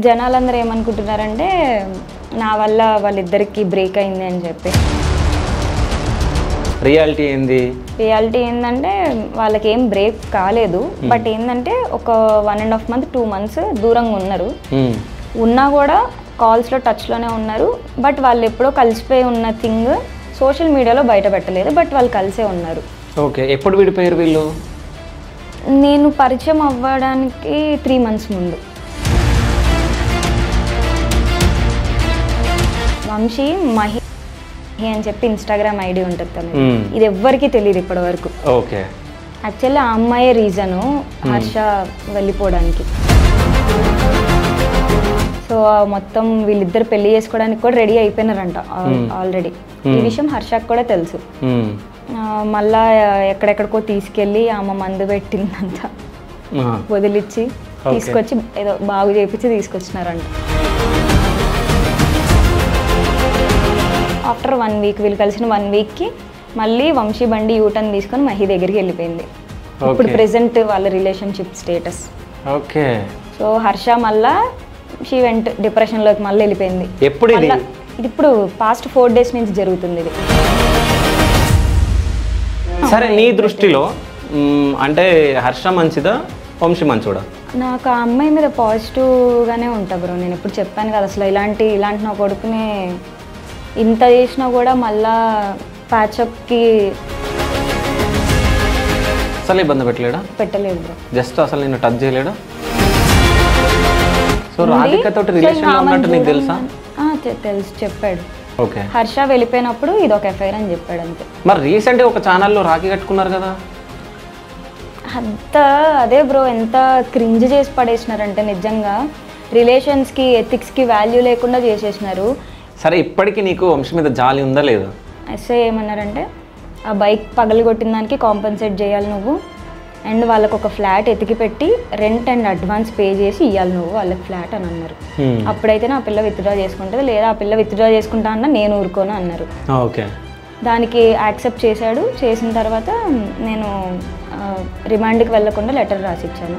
జనాలందరూ ఏమనుకుంటున్నారంటే నా వల్ల వాళ్ళిద్దరికి బ్రేక్ అయింది అని చెప్పి. రియాలిటీ ఏంటంటే వాళ్ళకి ఏం బ్రేక్ కాలేదు. బట్ ఏంటంటే ఒక 1.5 month 2 months దూరంగా ఉన్నారు. ఉన్నా కూడా కాల్స్లో టచ్లోనే ఉన్నారు. బట్ వాళ్ళు ఎప్పుడో కలిసిపోయి ఉన్న థింగ్ సోషల్ మీడియాలో బయట పెట్టలేదు. బట్ వాళ్ళు కలిసే ఉన్నారు. ఓకే, ఎప్పుడు విడిపోయారు వీళ్ళు? నేను పరిచయం అవ్వడానికి 3 months ముందు. వంశీ మహి అని చెప్పి ఇన్స్టాగ్రామ్ ఐడి ఉంటుంది తను. ఇది ఎవ్వరికి తెలియదు ఇప్పటి వరకు. ఓకే, యాక్చువల్లీ ఆ అమ్మాయే రీజను హర్ష వెళ్ళిపోవడానికి. సో మొత్తం వీళ్ళిద్దరు పెళ్లి చేసుకోవడానికి కూడా రెడీ అయిపోయినారంట ఆల్రెడీ. ఈ విషయం హర్షకు కూడా తెలుసు. మళ్ళా ఎక్కడెక్కడికో తీసుకెళ్ళి ఆమె మందు పెట్టిందంతా వదిలిచ్చి తీసుకొచ్చి ఏదో బాగు చేయించి తీసుకొచ్చినారంట. ఆఫ్టర్ 1 week వీళ్ళు కలిసిన 1 weekకి మళ్ళీ వంశీ బండి యూటర్న్ తీసుకొని మహి దగ్గరికి వెళ్ళిపోయింది. ఇప్పుడు ప్రెసెంట్ వాళ్ళ relationship status. Okay, so Harsha మళ్ళా షీ వెంట్ డిప్రెషన్లోకి మళ్ళీ వెళ్ళిపోయింది. ఎప్పుడు ఇది? ఇప్పుడు పాస్ట్ 4 days నుంచి జరుగుతుంది ఇది. సరే, నీ దృష్టిలో అంటే హర్ష మంచిదా, వంశీ మంచిదా? నాకు ఆ అమ్మాయి మీద పాజిటివ్గానే ఉంటా బ్రో. నేను ఇప్పుడు చెప్పాను కదా, అసలు ఇలాంటి నా కొడుకునే ఇంత చేసినా కూడా మళ్ళా ప్యాచప్కి అసలు ఇబ్బంది పెట్టలేదు బ్రో. జస్ట్ అసలు నేను టచ్ చేయలేడా? సో రాధికతో రిలేషన్లో ఉన్నట్టు నీకు తెలుసా? తెలుసు, చెప్పాడు. ఓకే, హర్ష వెళ్ళిపోయినప్పుడు ఇది ఒక ఎఫ్ఐఆర్ అని చెప్పాడు అంతే. మరి రీసెంట్గా ఒక ఛానల్లో రాఖీ కట్టుకున్నారు కదా? అదే బ్రో, ఎంత క్రింజ్ చేసి పడేసినారంటే నిజంగా రిలేషన్స్కి ఎథిక్స్కి వాల్యూ లేకుండా చేసేసినారు. సరే, ఇప్పటికీ నీకు వంశీ మీద జాలి ఉందా లేదా? ఎస్ఐ ఏమన్నారంటే ఆ బైక్ పగలగొట్టిన దానికి కాంపన్సేట్ చేయాలి నువ్వు, అండ్ వాళ్ళకు ఒక ఫ్లాట్ ఎతికి పెట్టి రెంట్ అండ్ అడ్వాన్స్ పే చేసి ఇవ్వాలి నువ్వు వాళ్ళకి ఫ్లాట్ అని అన్నారు. అప్పుడైతే నా పిల్ల విత్డ్రా చేసుకుంటుంది, లేదా ఆ పిల్ల విత్డ్రా చేసుకుంటా అన్న నేను ఊరుకోను అన్నారు. ఓకే, దానికి యాక్సెప్ట్ చేశాడు. చేసిన తర్వాత నేను రిమాండ్కి వెళ్లకుండా లెటర్ రాసిచ్చాను.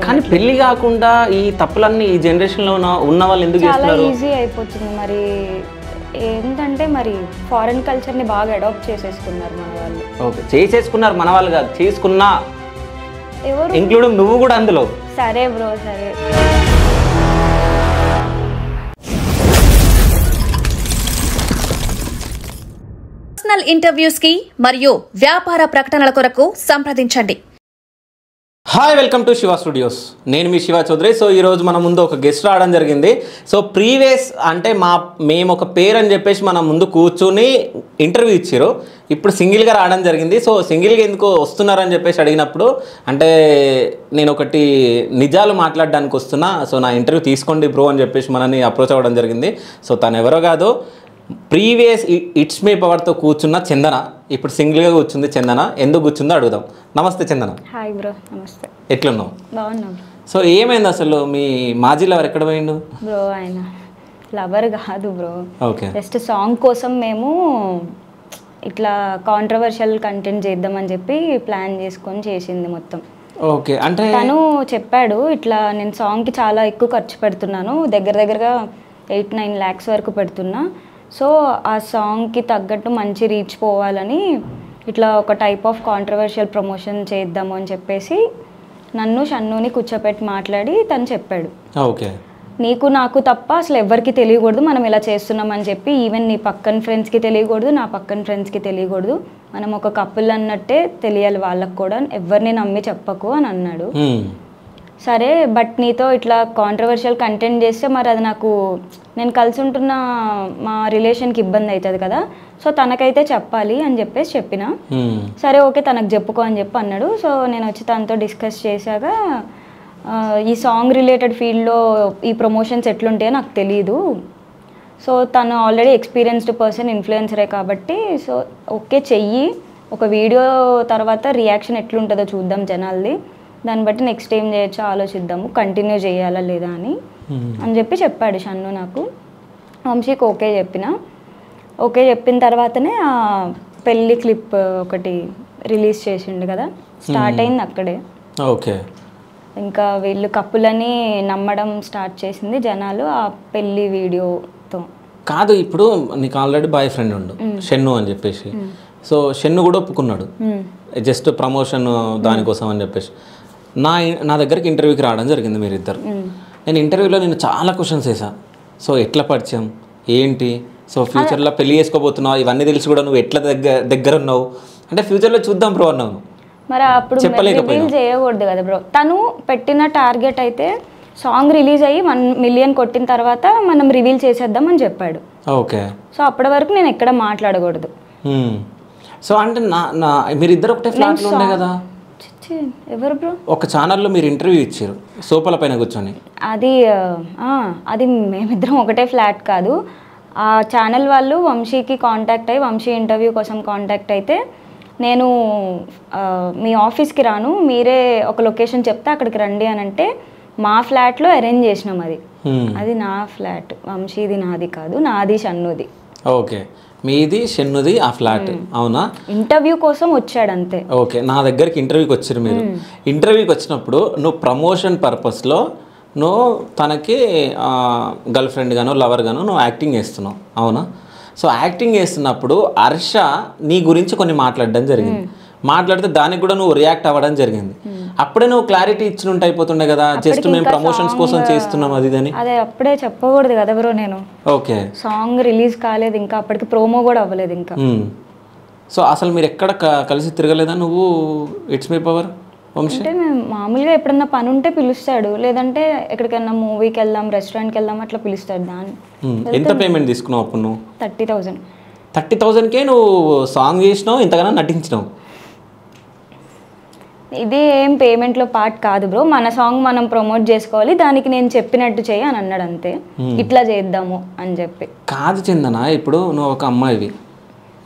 కానీ పెళ్లి కాకుండా ఈ తప్పులన్నీ ఈ జనరేషన్లో ఉన్న వాళ్ళు ఎందుకు చేస్తున్నారు? చాలా ఈజీ అయిపోతుంది. మరి ఏంటంటే మరి ఫారెన్ కల్చర్ని బాగా అడాప్ట్ చేసేసుకున్నారు మన వాళ్ళు. ఓకే, చేసేసుకున్నారు మన వాళ్ళు కాదు, చేసుకున్నా ఎవరు, ఇంక్లూడింగ్ నువ్వు కూడా అందులో. సరే బ్రో, సరే. పర్సనల్ ఇంటర్వ్యూస్ కి మరియు వ్యాపార ప్రకటనల కొరకు సంప్రదించండి. Hi, welcome to Shiva studios. నేను మీ శివ చౌదరి. సో ఈరోజు మన ముందు ఒక గెస్ట్ రావడం జరిగింది. సో ప్రీవియస్ అంటే మేము ఒక పేరు అని చెప్పేసి మన ముందు కూర్చుని ఇంటర్వ్యూ ఇచ్చారు. ఇప్పుడు సింగిల్గా రావడం జరిగింది. సో సింగిల్గా ఎందుకు వస్తున్నారని చెప్పేసి అడిగినప్పుడు అంటే నేను ఒకటి నిజాలు మాట్లాడడానికి వస్తున్నా, సో నా ఇంటర్వ్యూ తీసుకోండి బ్రో అని చెప్పేసి మనని అప్రోచ్ అవ్వడం జరిగింది. సో తను ఎవరో కాదు, ప్రీవియస్ ఇట్స్ మీ పవర్తో కూర్చున్న చందన. ఇప్పుడు సింగిల్గా కూర్చుంది చందన. ఎందుకు కూర్చుందో అడుగుదాం. నమస్తే చందన. హాయ్ బ్రో, నమస్తే. ఎట్లున్నావు? బాగున్నావు. సో ఏమైంది అసలు? మీ మాజీ లవర్ ఎక్కడ పోయిండు? బ్రో ఆయన లవర్ కాదు బ్రో. ఓకే, జస్ట్ సాంగ్ కోసం మేము ఇట్లా కాంట్రవర్షియల్ కంటెంట్ చేద్దామని చెప్పి ప్లాన్ చేసుకొని చేసింది మొత్తం. ఓకే, అంటే తను చెప్పాడు ఇట్లా నేను సాంగ్కి చాలా ఎక్కువ ఖర్చు పెడుతున్నాను, దగ్గరగా 8-9 lakhs వరకు పెడుతున్నా. సో ఆ సాంగ్కి తగ్గట్టు మంచి రీచ్ పోవాలని ఇట్లా ఒక టైప్ ఆఫ్ కాంట్రవర్షియల్ ప్రమోషన్ చేద్దాము అని చెప్పేసి నన్ను షన్నుని కూర్చోపెట్టి మాట్లాడి తను చెప్పాడు. ఓకే, నీకు నాకు తప్ప అసలు ఎవరికి తెలియకూడదు మనం ఇలా చేస్తున్నామని చెప్పి. ఈవెన్ నీ పక్కన ఫ్రెండ్స్కి తెలియకూడదు, నా పక్కన ఫ్రెండ్స్కి తెలియకూడదు, మనం ఒక కపుల్ అన్నట్టే తెలియాలి వాళ్ళకు కూడా, ఎవరిని నమ్మి చెప్పకు అని అన్నాడు. సరే, బట్ నీతో ఇట్లా కాంట్రవర్షియల్ కంటెంట్ చేస్తే మరి అది నాకు నేను కలిసి ఉంటున్న మా రిలేషన్కి ఇబ్బంది అవుతుంది కదా, సో తనకైతే చెప్పాలి అని చెప్పేసి చెప్పిన. సరే ఓకే తనకు చెప్పుకో అని చెప్పి అన్నాడు. సో నేను వచ్చి తనతో డిస్కస్ చేశాక ఈ సాంగ్ రిలేటెడ్ ఫీల్డ్లో ఈ ప్రమోషన్స్ ఎట్లుంటాయో నాకు తెలీదు. సో తను ఆల్రెడీ ఎక్స్పీరియన్స్డ్ పర్సన్, ఇన్ఫ్లుయెన్సరే కాబట్టి సో ఓకే చెయ్యి, ఒక వీడియో తర్వాత రియాక్షన్ ఎట్లుంటుందో చూద్దాం జనాలది, దాన్ని బట్టి నెక్స్ట్ ఏం చేయొచ్చో ఆలోచిద్దాము, కంటిన్యూ చేయాలా లేదా అని చెప్పి చెప్పాడు షన్ను నాకు. వంశీకి ఓకే చెప్పిన తర్వాతనే ఆ పెళ్ళి క్లిప్ ఒకటి రిలీజ్ చేసిండు కదా, స్టార్ట్ అయింది అక్కడే. ఓకే, ఇంకా వీళ్ళు కప్పులని నమ్మడం స్టార్ట్ చేసింది జనాలు ఆ పెళ్లి వీడియోతో. కాదు, ఇప్పుడు నీకు ఆల్రెడీ బాయ్ ఫ్రెండ్ ఉండు షెన్ను అని చెప్పేసి, సో షెన్ను కూడా ఒప్పుకున్నాడు జస్ట్ ప్రమోషన్ దానికోసం అని చెప్పేసి. నా దగ్గరికి ఇంటర్వ్యూకి రావడం జరిగింది మీరిద్దరు. నేను ఇంటర్వ్యూలో నేను చాలా క్వశ్చన్స్ వేసా. సో ఎట్లా పరిచయం ఏంటి, సో ఫ్యూచర్లో పెళ్లి చేసుకోబోతున్నావు, ఇవన్నీ తెలిసి కూడా నువ్వు ఎట్లా దగ్గర ఉన్నావు అంటే ఫ్యూచర్లో చూద్దాం బ్రో అన్నావు. మరి అప్పుడు రివీల్ చేయకూడదు కదా బ్రో. తను పెట్టిన టార్గెట్ అయితే సాంగ్ రిలీజ్ అయ్యి 1 మిలియన్ కొట్టిన తర్వాత మనం రివీల్ చేసేద్దాం అని చెప్పాడు. ఓకే. సో అప్పటి వరకు నేను ఎక్కడ మాట్లాడకూడదు. సో అంటే మీరిద్దరు ఒకటే ఫ్లాట్లో ఉండే కదా. ఎవరు బ్రో? ఒక ఛానల్లో మీరు ఇంటర్వ్యూ ఇచ్చారు సోఫాల పైన కూర్చొని. అది మేమిద్దరం ఒకటే ఫ్లాట్ కాదు. ఆ ఛానల్ వాళ్ళు వంశీకి కాంటాక్ట్ అయ్యి వంశీ ఇంటర్వ్యూ కోసం కాంటాక్ట్ అయితే నేను మీ ఆఫీస్కి రాను, మీరే ఒక లొకేషన్ చెప్తే అక్కడికి రండి అని అంటే మా ఫ్లాట్లో అరేంజ్ చేసినాం. అది నా ఫ్లాట్, వంశీది నాది కాదు, నాది షన్నుది. ఓకే, మీది షెన్నుది ఆ ఫ్లాట్. అవునా? ఇంటర్వ్యూ కోసం వచ్చాడు అంతే. ఓకే, నా దగ్గరికి ఇంటర్వ్యూకి వచ్చారు మీరు. ఇంటర్వ్యూకి వచ్చినప్పుడు నువ్వు ప్రమోషన్ పర్పస్లో నువ్వు తనకి గర్ల్ ఫ్రెండ్ గానో లవర్ గానో నువ్వు యాక్టింగ్ చేస్తున్నావు. అవునా? సో యాక్టింగ్ చేస్తున్నప్పుడు హర్ష నీ గురించి కొన్ని మాట్లాడడం జరిగింది. మాట్లాడితే దానికి కూడా నువ్వు రియాక్ట్ అవ్వడం జరిగింది. అప్పుడే నువ్వు క్లారిటీ ఇచ్చినట్టు అయిపోతుండే కదా, జస్ట్ మేము ప్రమోషన్స్ కోసం చేస్తున్నాం అది అని. అదే అప్పుడే చెప్పకూడదు కదా బ్రో. నేను ఓకే, సాంగ్ రిలీజ్ కాలేదు ఇంకా, అప్పటికి ప్రోమో కూడా అవ్వలేదు ఇంకా. సో అసలు మీరు ఎక్కడ కలిసి తిరగలేదా నువ్వు ఇట్స్ మై పవర్ వంశీ? అంటే మేము మామూలుగా ఎప్పుడన్నా పని ఉంటే పిలుస్తాడు, లేదంటే ఎక్కడికైనా మూవీకి వెళ్దాం, రెస్టారెంట్కి వెళ్దాం అట్లా పిలుస్తాడు. దాన్ని ఎంత పేమెంట్ తీసుకున్నావు అప్పుడు నువ్వు? 30,000. 30,000కే నువ్వు సాంగ్ చేసినావు, ఇంతగానో నటించినావు. ఇది ఏం పేమెంట్లో పార్ట్ కాదు బ్రో. మన సాంగ్ మనం ప్రమోట్ చేసుకోవాలి, దానికి నేను చెప్పినట్టు చేయి అని అన్నాడు అంతే. ఇట్లా చేద్దాము అని చెప్పి. కాదు చందన, ఇప్పుడు నువ్వు ఒక అమ్మాయివి,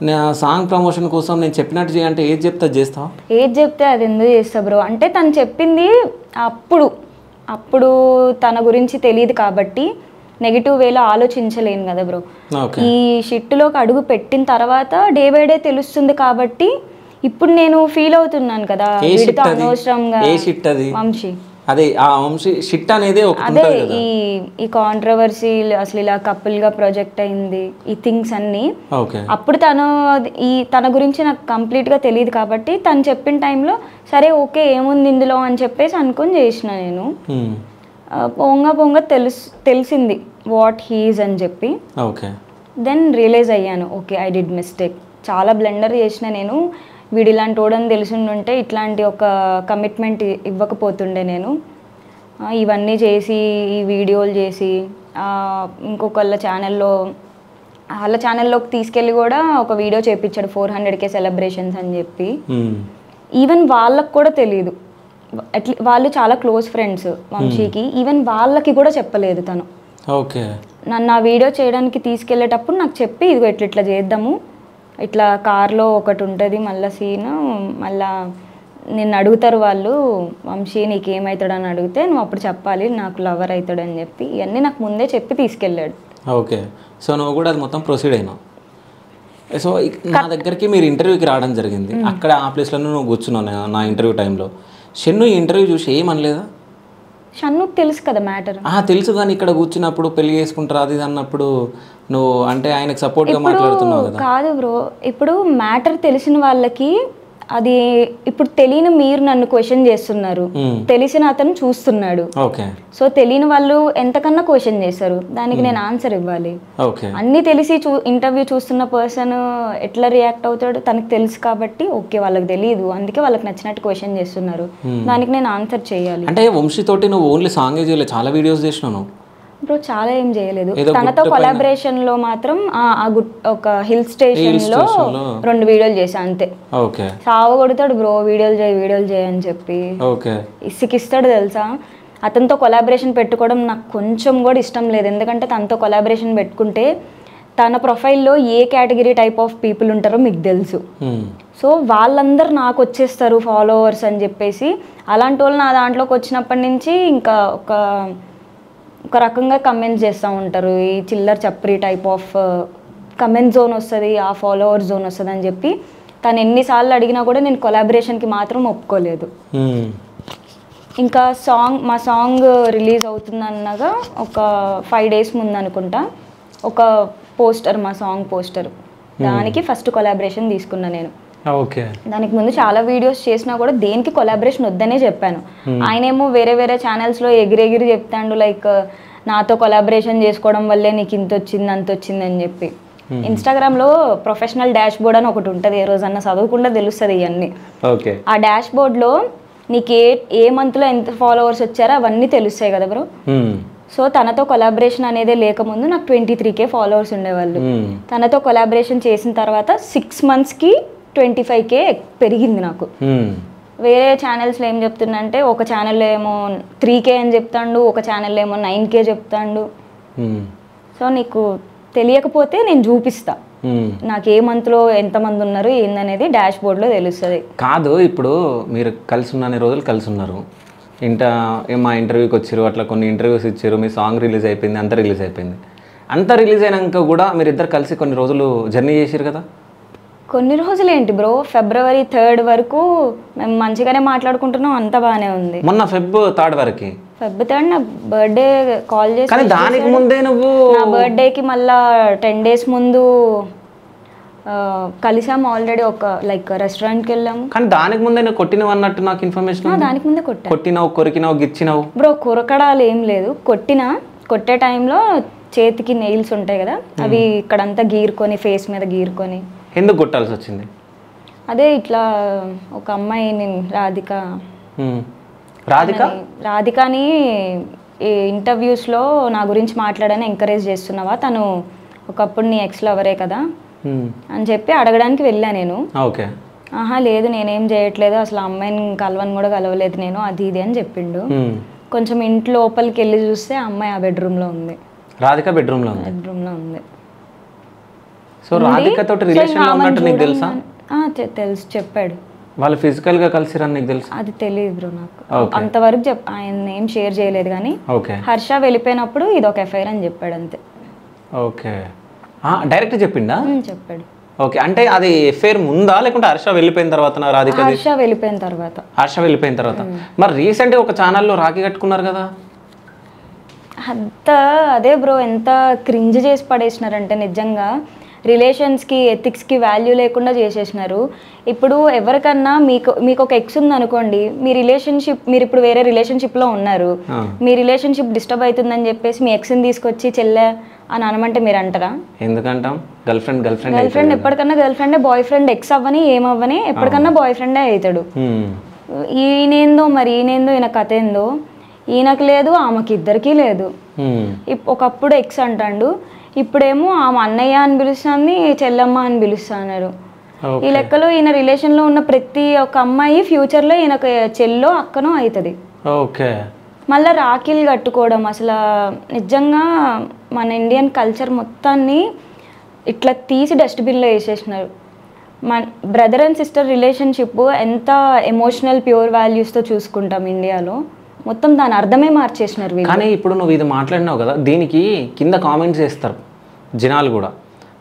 నా సాంగ్ ప్రమోషన్ కోసం నేను చెప్పినట్టు చేయంటే ఏది చెప్తే చేస్తావు? ఏది చెప్తే అది ఎందుకు చేస్తా బ్రో. అంటే తను చెప్పింది అప్పుడు తన గురించి తెలియదు కాబట్టి నెగిటివ్ వేలో ఆలోచించలేను కదా బ్రో. ఈ షిట్లోకి అడుగు పెట్టిన తర్వాత డే బై డే తెలుస్తుంది కాబట్టి ఇప్పుడు నేను ఫీల్ అవుతున్నాను కదా, వీడితో అనవసరంగా. వంశీ అదే ఆ వంశీ షిట్ అనేది అదే ఈ కాంట్రవర్సీ అసలు ఇలా కపుల్ గా ప్రొజెక్ట్ అయింది ఈ థింగ్స్ అన్ని. అప్పుడు తన గురించి నాకు కంప్లీట్ గా తెలియదు కాబట్టి తను చెప్పిన టైంలో సరే ఓకే ఏముంది ఇందులో అని చెప్పేసి అనుకుని చేసిన. నేను పొంగ తెలిసింది వాట్ హీఈస్ అని చెప్పి. దెన్ రియలైజ్ అయ్యాను, ఓకే ఐ డిడ్ మిస్టేక్. చాలా బ్లెండర్ చేసిన నేను. వీడు ఇలాంటి ఓడని తెలిసిండుంటే ఇట్లాంటి ఒక కమిట్మెంట్ ఇవ్వకపోతుండే నేను. ఇవన్నీ చేసి ఈ వీడియోలు చేసి ఇంకొకళ్ళ ఛానల్లోకి తీసుకెళ్ళి కూడా ఒక వీడియో చేయించాడు 400K సెలబ్రేషన్స్ అని చెప్పి. ఈవెన్ వాళ్ళకు కూడా తెలియదు. వాళ్ళు చాలా క్లోజ్ ఫ్రెండ్స్ వంశీకి, ఈవెన్ వాళ్ళకి కూడా చెప్పలేదు తను. నన్ను ఆ వీడియో చేయడానికి తీసుకెళ్ళేటప్పుడు నాకు చెప్పి ఇదిగో ఇట్లా చేద్దాము, ఇట్లా కార్లో ఒకటి ఉంటుంది మళ్ళీ సీన్, మళ్ళా నిన్ను అడుగుతారు వాళ్ళు వంశీ నీకేమవుతాడు అని అడిగితే నువ్వు అప్పుడు చెప్పాలి నాకు లవర్ అవుతాడు అని చెప్పి ఇవన్నీ నాకు ముందే చెప్పి తీసుకెళ్ళాడు. ఓకే, సో నువ్వు కూడా అది మొత్తం ప్రొసీడ్ అయినావు. సో నా దగ్గరికి మీరు ఇంటర్వ్యూకి రావడం జరిగింది, అక్కడ ఆ ప్లేస్లో నువ్వు కూర్చున్నావు నా ఇంటర్వ్యూ టైంలో. షెన్ను ఈ ఇంటర్వ్యూ చూసి ఏమనలేదా? షన్నుకు తెలుసు కదా మ్యాటర్. తెలుసు, కానీ ఇక్కడ కూర్చున్నప్పుడు పెళ్లి చేసుకుంటారు అది అన్నప్పుడు నువ్వు అంటే ఆయనకు సపోర్ట్గా మాట్లాడుతున్నావు కదా. కాదు బ్రో, ఇప్పుడు మ్యాటర్ తెలిసిన వాళ్ళకి అది ఇప్పుడు తెలియని మీరు నన్ను క్వశ్చన్ చేస్తున్నారు, తెలిసిన అతను చూస్తున్నాడు. సో తెలియని వాళ్ళు ఎంతకన్నా క్వశ్చన్ చేస్తారు, దానికి నేను ఆన్సర్ ఇవ్వాలి. అన్ని తెలిసి ఇంటర్వ్యూ చూస్తున్న పర్సన్ ఎట్లా రియాక్ట్ అవుతాడు తనకు తెలుసు కాబట్టి ఓకే వాళ్ళకి తెలియదు, అందుకే వాళ్ళకి నచ్చినట్టు క్వశ్చన్ చేస్తున్నారు, దానికి నేను ఆన్సర్ చేయాలి. అంటే వంశీ తోటి నువ్వు ఓన్లీ సాంగే చేయలేదు, చాలా వీడియోస్ చేసినావు బ్రో. చాలా ఏం చేయలేదు, తనతో కొలాబరేషన్ లో మాత్రం ఒక హిల్ స్టేషన్ లో 2 వీడియోలు చేసా అంతే. సావ కొడతాడు బ్రో, వీడియోలు చేయి అని చెప్పి ఇసుకిస్తాడు తెలుసా. అతనితో కొలాబరేషన్ పెట్టుకోవడం నాకు కొంచెం కూడా ఇష్టం లేదు, ఎందుకంటే తనతో కొలాబరేషన్ పెట్టుకుంటే తన ప్రొఫైల్లో ఏ కేటగిరీ టైప్ ఆఫ్ పీపుల్ ఉంటారో మీకు తెలుసు. సో వాళ్ళందరూ నాకు వచ్చేస్తారు ఫాలోవర్స్ అని చెప్పేసి, అలాంటి వాళ్ళు నా దాంట్లోకి వచ్చినప్పటి నుంచి ఇంకా ఒక రకంగా కమెంట్స్ చేస్తూ ఉంటారు. ఈ చిల్లర్ చప్రీ టైప్ ఆఫ్ కమెంట్ జోన్ వస్తుంది, ఆ ఫాలోవర్ జోన్ వస్తుంది అని చెప్పి తను ఎన్నిసార్లు అడిగినా కూడా నేను కొలాబరేషన్కి మాత్రం ఒప్పుకోలేదు. ఇంకా మా సాంగ్ రిలీజ్ అవుతుందన్నగా ఒక 5 days ముందు అనుకుంటా ఒక పోస్టర్, మా సాంగ్ పోస్టర్, దానికి ఫస్ట్ కొలాబరేషన్ తీసుకున్నా నేను. ఓకే. దానికి ముందు చాలా వీడియోస్ చేసినా కూడా దేనికి కొలాబరేషన్ వద్దనే చెప్పాను. ఆయనేమో వేరే వేరే ఛానల్స్లో ఎగిరెగిరి చెప్తాడు, లైక్ నాతో కొలాబరేషన్ చేసుకోవడం వల్లే నీకు ఇంత వచ్చింది అంత వచ్చింది అని చెప్పి. ఇన్స్టాగ్రామ్లో ప్రొఫెషనల్ డాష్ బోర్డ్ అని ఒకటి ఉంటుంది, ఏ రోజన్నా చదవకుండా తెలుస్తుంది ఇవన్నీ. ఆ డాష్ బోర్డ్లో నీకు ఏ మంత్లో ఎంత ఫాలోవర్స్ వచ్చారో అవన్నీ తెలుస్తాయి కదా బ్రో. సో తనతో కొలాబరేషన్ అనేది లేకముందు నాకు 23K ఫాలోవర్స్ ఉండేవాళ్ళు. తనతో కొలాబరేషన్ చేసిన తర్వాత 6 monthsకి 25K పెరిగింది నాకు. వేరే ఛానల్స్లో ఏం చెప్తున్నా అంటే ఒక ఛానల్లో ఏమో 3K అని చెప్తాడు, ఒక ఛానల్లో ఏమో 9K చెప్తాడు. సో నీకు తెలియకపోతే నేను చూపిస్తా, నాకు ఏ మంత్లో ఎంతమంది ఉన్నారు ఏందనేది డాష్ బోర్డ్లో తెలుస్తుంది. కాదు, ఇప్పుడు మీరు కలిసి ఉన్న రోజులు కలిసి ఉన్నారు, మా ఇంటర్వ్యూకి వచ్చారు, అట్లా కొన్ని ఇంటర్వ్యూస్ ఇచ్చారు, మీ సాంగ్ రిలీజ్ అయిపోయింది, అంతా రిలీజ్ అయిపోయింది. అంతా రిలీజ్ అయినాక కూడా మీరు ఇద్దరు కలిసి కొన్ని రోజులు జర్నీ చేసారు కదా. కొన్ని రోజులు ఏంటి బ్రో, February 3rd వరకు మేము మంచిగానే మాట్లాడుకుంటున్నాం, అంతా బాగానే ఉంది. మొన్న February 3rd వరకు, February 3rd నా బర్త్డే కాల్ చేసి, కానీ దానికి ముందే నువ్వు నా బర్త్డేకి మళ్ళా 10 days ముందు కలిసాము ఆల్రెడీ, ఒక లైక్ రెస్టారెంట్కి వెళ్ళాము. కానీ దానికి ముందే నువ్వు కొట్టినవు అన్నట్టు నాకు ఇన్ఫర్మేషన్. దానికి ముందే కొట్టినావు, కొరికినావు, గిచ్చినావు. బ్రో కొరకడాలు ఏం లేదు, కొట్టే టైంలో చేతికి నెయిల్స్ ఉంటాయి కదా, అవి ఇక్కడంతా గీరుకొని, ఫేస్ మీద గీరుకొని. ఎందుకు కొట్టాల్సి వచ్చింది? అదే ఇట్లా ఒక అమ్మాయిని రాధికని ఇంటర్వ్యూస్లో నా గురించి మాట్లాడని ఎంకరేజ్ చేస్తున్నావా, తను ఒకప్పుడు నీ ఎక్స్ లవరే కదా అని చెప్పి అడగడానికి వెళ్ళా నేను. ఆహా లేదు నేనేం చేయట్లేదు, అసలు ఆ అమ్మాయిని కలవలేదు నేను, అది ఇది అని చెప్పిండు. కొంచెం ఇంటి లోపలికి వెళ్ళి చూస్తే ఆ అమ్మాయి ఆ బెడ్రూమ్లో ఉంది. రాధిక బెడ్రూమ్లో ఉంది. సో రాధికతో రిలేషన్లో ఉన్నట్టు నీకు తెలుసా? తెలుసు, చెప్పాడు. వాళ్ళు ఫిజికల్గా కలిసిరని నీకు తెలుసు? అది తెలియదు బ్రో నాకు, అంతవరకు ఆయన ఏం షేర్ చేయలేదు. కానీ హర్ష వెళ్ళిపోయినప్పుడు ఇది ఒక ఎఫ్ఐఆర్ అని చెప్పాడు అంతే. ఓకే, డైరెక్ట్ చెప్పిండా? చెప్పాడు. ఓకే, అంటే అది ఎఫ్ఐఆర్ ముందా లేకుంటే హర్ష వెళ్ళిపోయిన తర్వాత? రాధిక హర్ష వెళ్ళిపోయిన తర్వాత. మరి రీసెంట్గా ఒక ఛానల్లో రాఖీ కట్టుకున్నారు కదా. అదే బ్రో, ఎంత క్రింజ్ చేసి పడేసినారంటే నిజంగా రిలేషన్స్కి ఎథిక్స్కి వాల్యూ లేకుండా చేసేసినారు. ఇప్పుడు ఎవరికన్నా మీకు ఒక ఎక్స్ ఉంది అనుకోండి, మీరు ఇప్పుడు వేరే రిలేషన్షిప్లో ఉన్నారు, మీ రిలేషన్షిప్ డిస్టర్బ్ అవుతుందని చెప్పేసి మీ ఎక్స్ని తీసుకొచ్చి చెల్లె అని అనమంటే మీరు అంటారా? ఎందుకంటాం? గర్ల్ ఫ్రెండ్ ఎప్పటికన్నా గర్ల్ ఫ్రెండే, బాయ్ ఫ్రెండ్ ఎక్స్ అవ్వని ఏమవ్వని ఎప్పటికన్నా బాయ్ ఫ్రెండే అవుతాడు. ఈయనేందో ఈయన కథ ఏందో, ఈయనకు లేదు ఆమెకి ఇద్దరికి లేదు. ఒకప్పుడు ఎక్స్ అంటాడు, ఇప్పుడేమో ఆమె అన్నయ్య అని పిలుస్తుంది, చెల్లమ్మ అని పిలుస్తున్నారు. ఈ లెక్కలో ఈయన రిలేషన్లో ఉన్న ప్రతి ఒక్క అమ్మాయి ఫ్యూచర్లో ఈయనకు చెల్లో అక్కనో అవుతుంది. మళ్ళీ రాఖీలు కట్టుకోవడం అసలు నిజంగా మన ఇండియన్ కల్చర్ మొత్తాన్ని ఇట్లా తీసి డస్ట్బిన్లో వేసేసినారు. మన బ్రదర్ అండ్ సిస్టర్ రిలేషన్షిప్ ఎంత ఎమోషనల్ ప్యూర్ వాల్యూస్తో చూసుకుంటాం ఇండియాలో, మొత్తం దాని అర్థమే మార్చేసినారు. కానీ ఇప్పుడు నువ్వు ఇది మాట్లాడినావు కదా, దీనికి కింద కామెంట్స్ చేస్తారు జనాలు కూడా.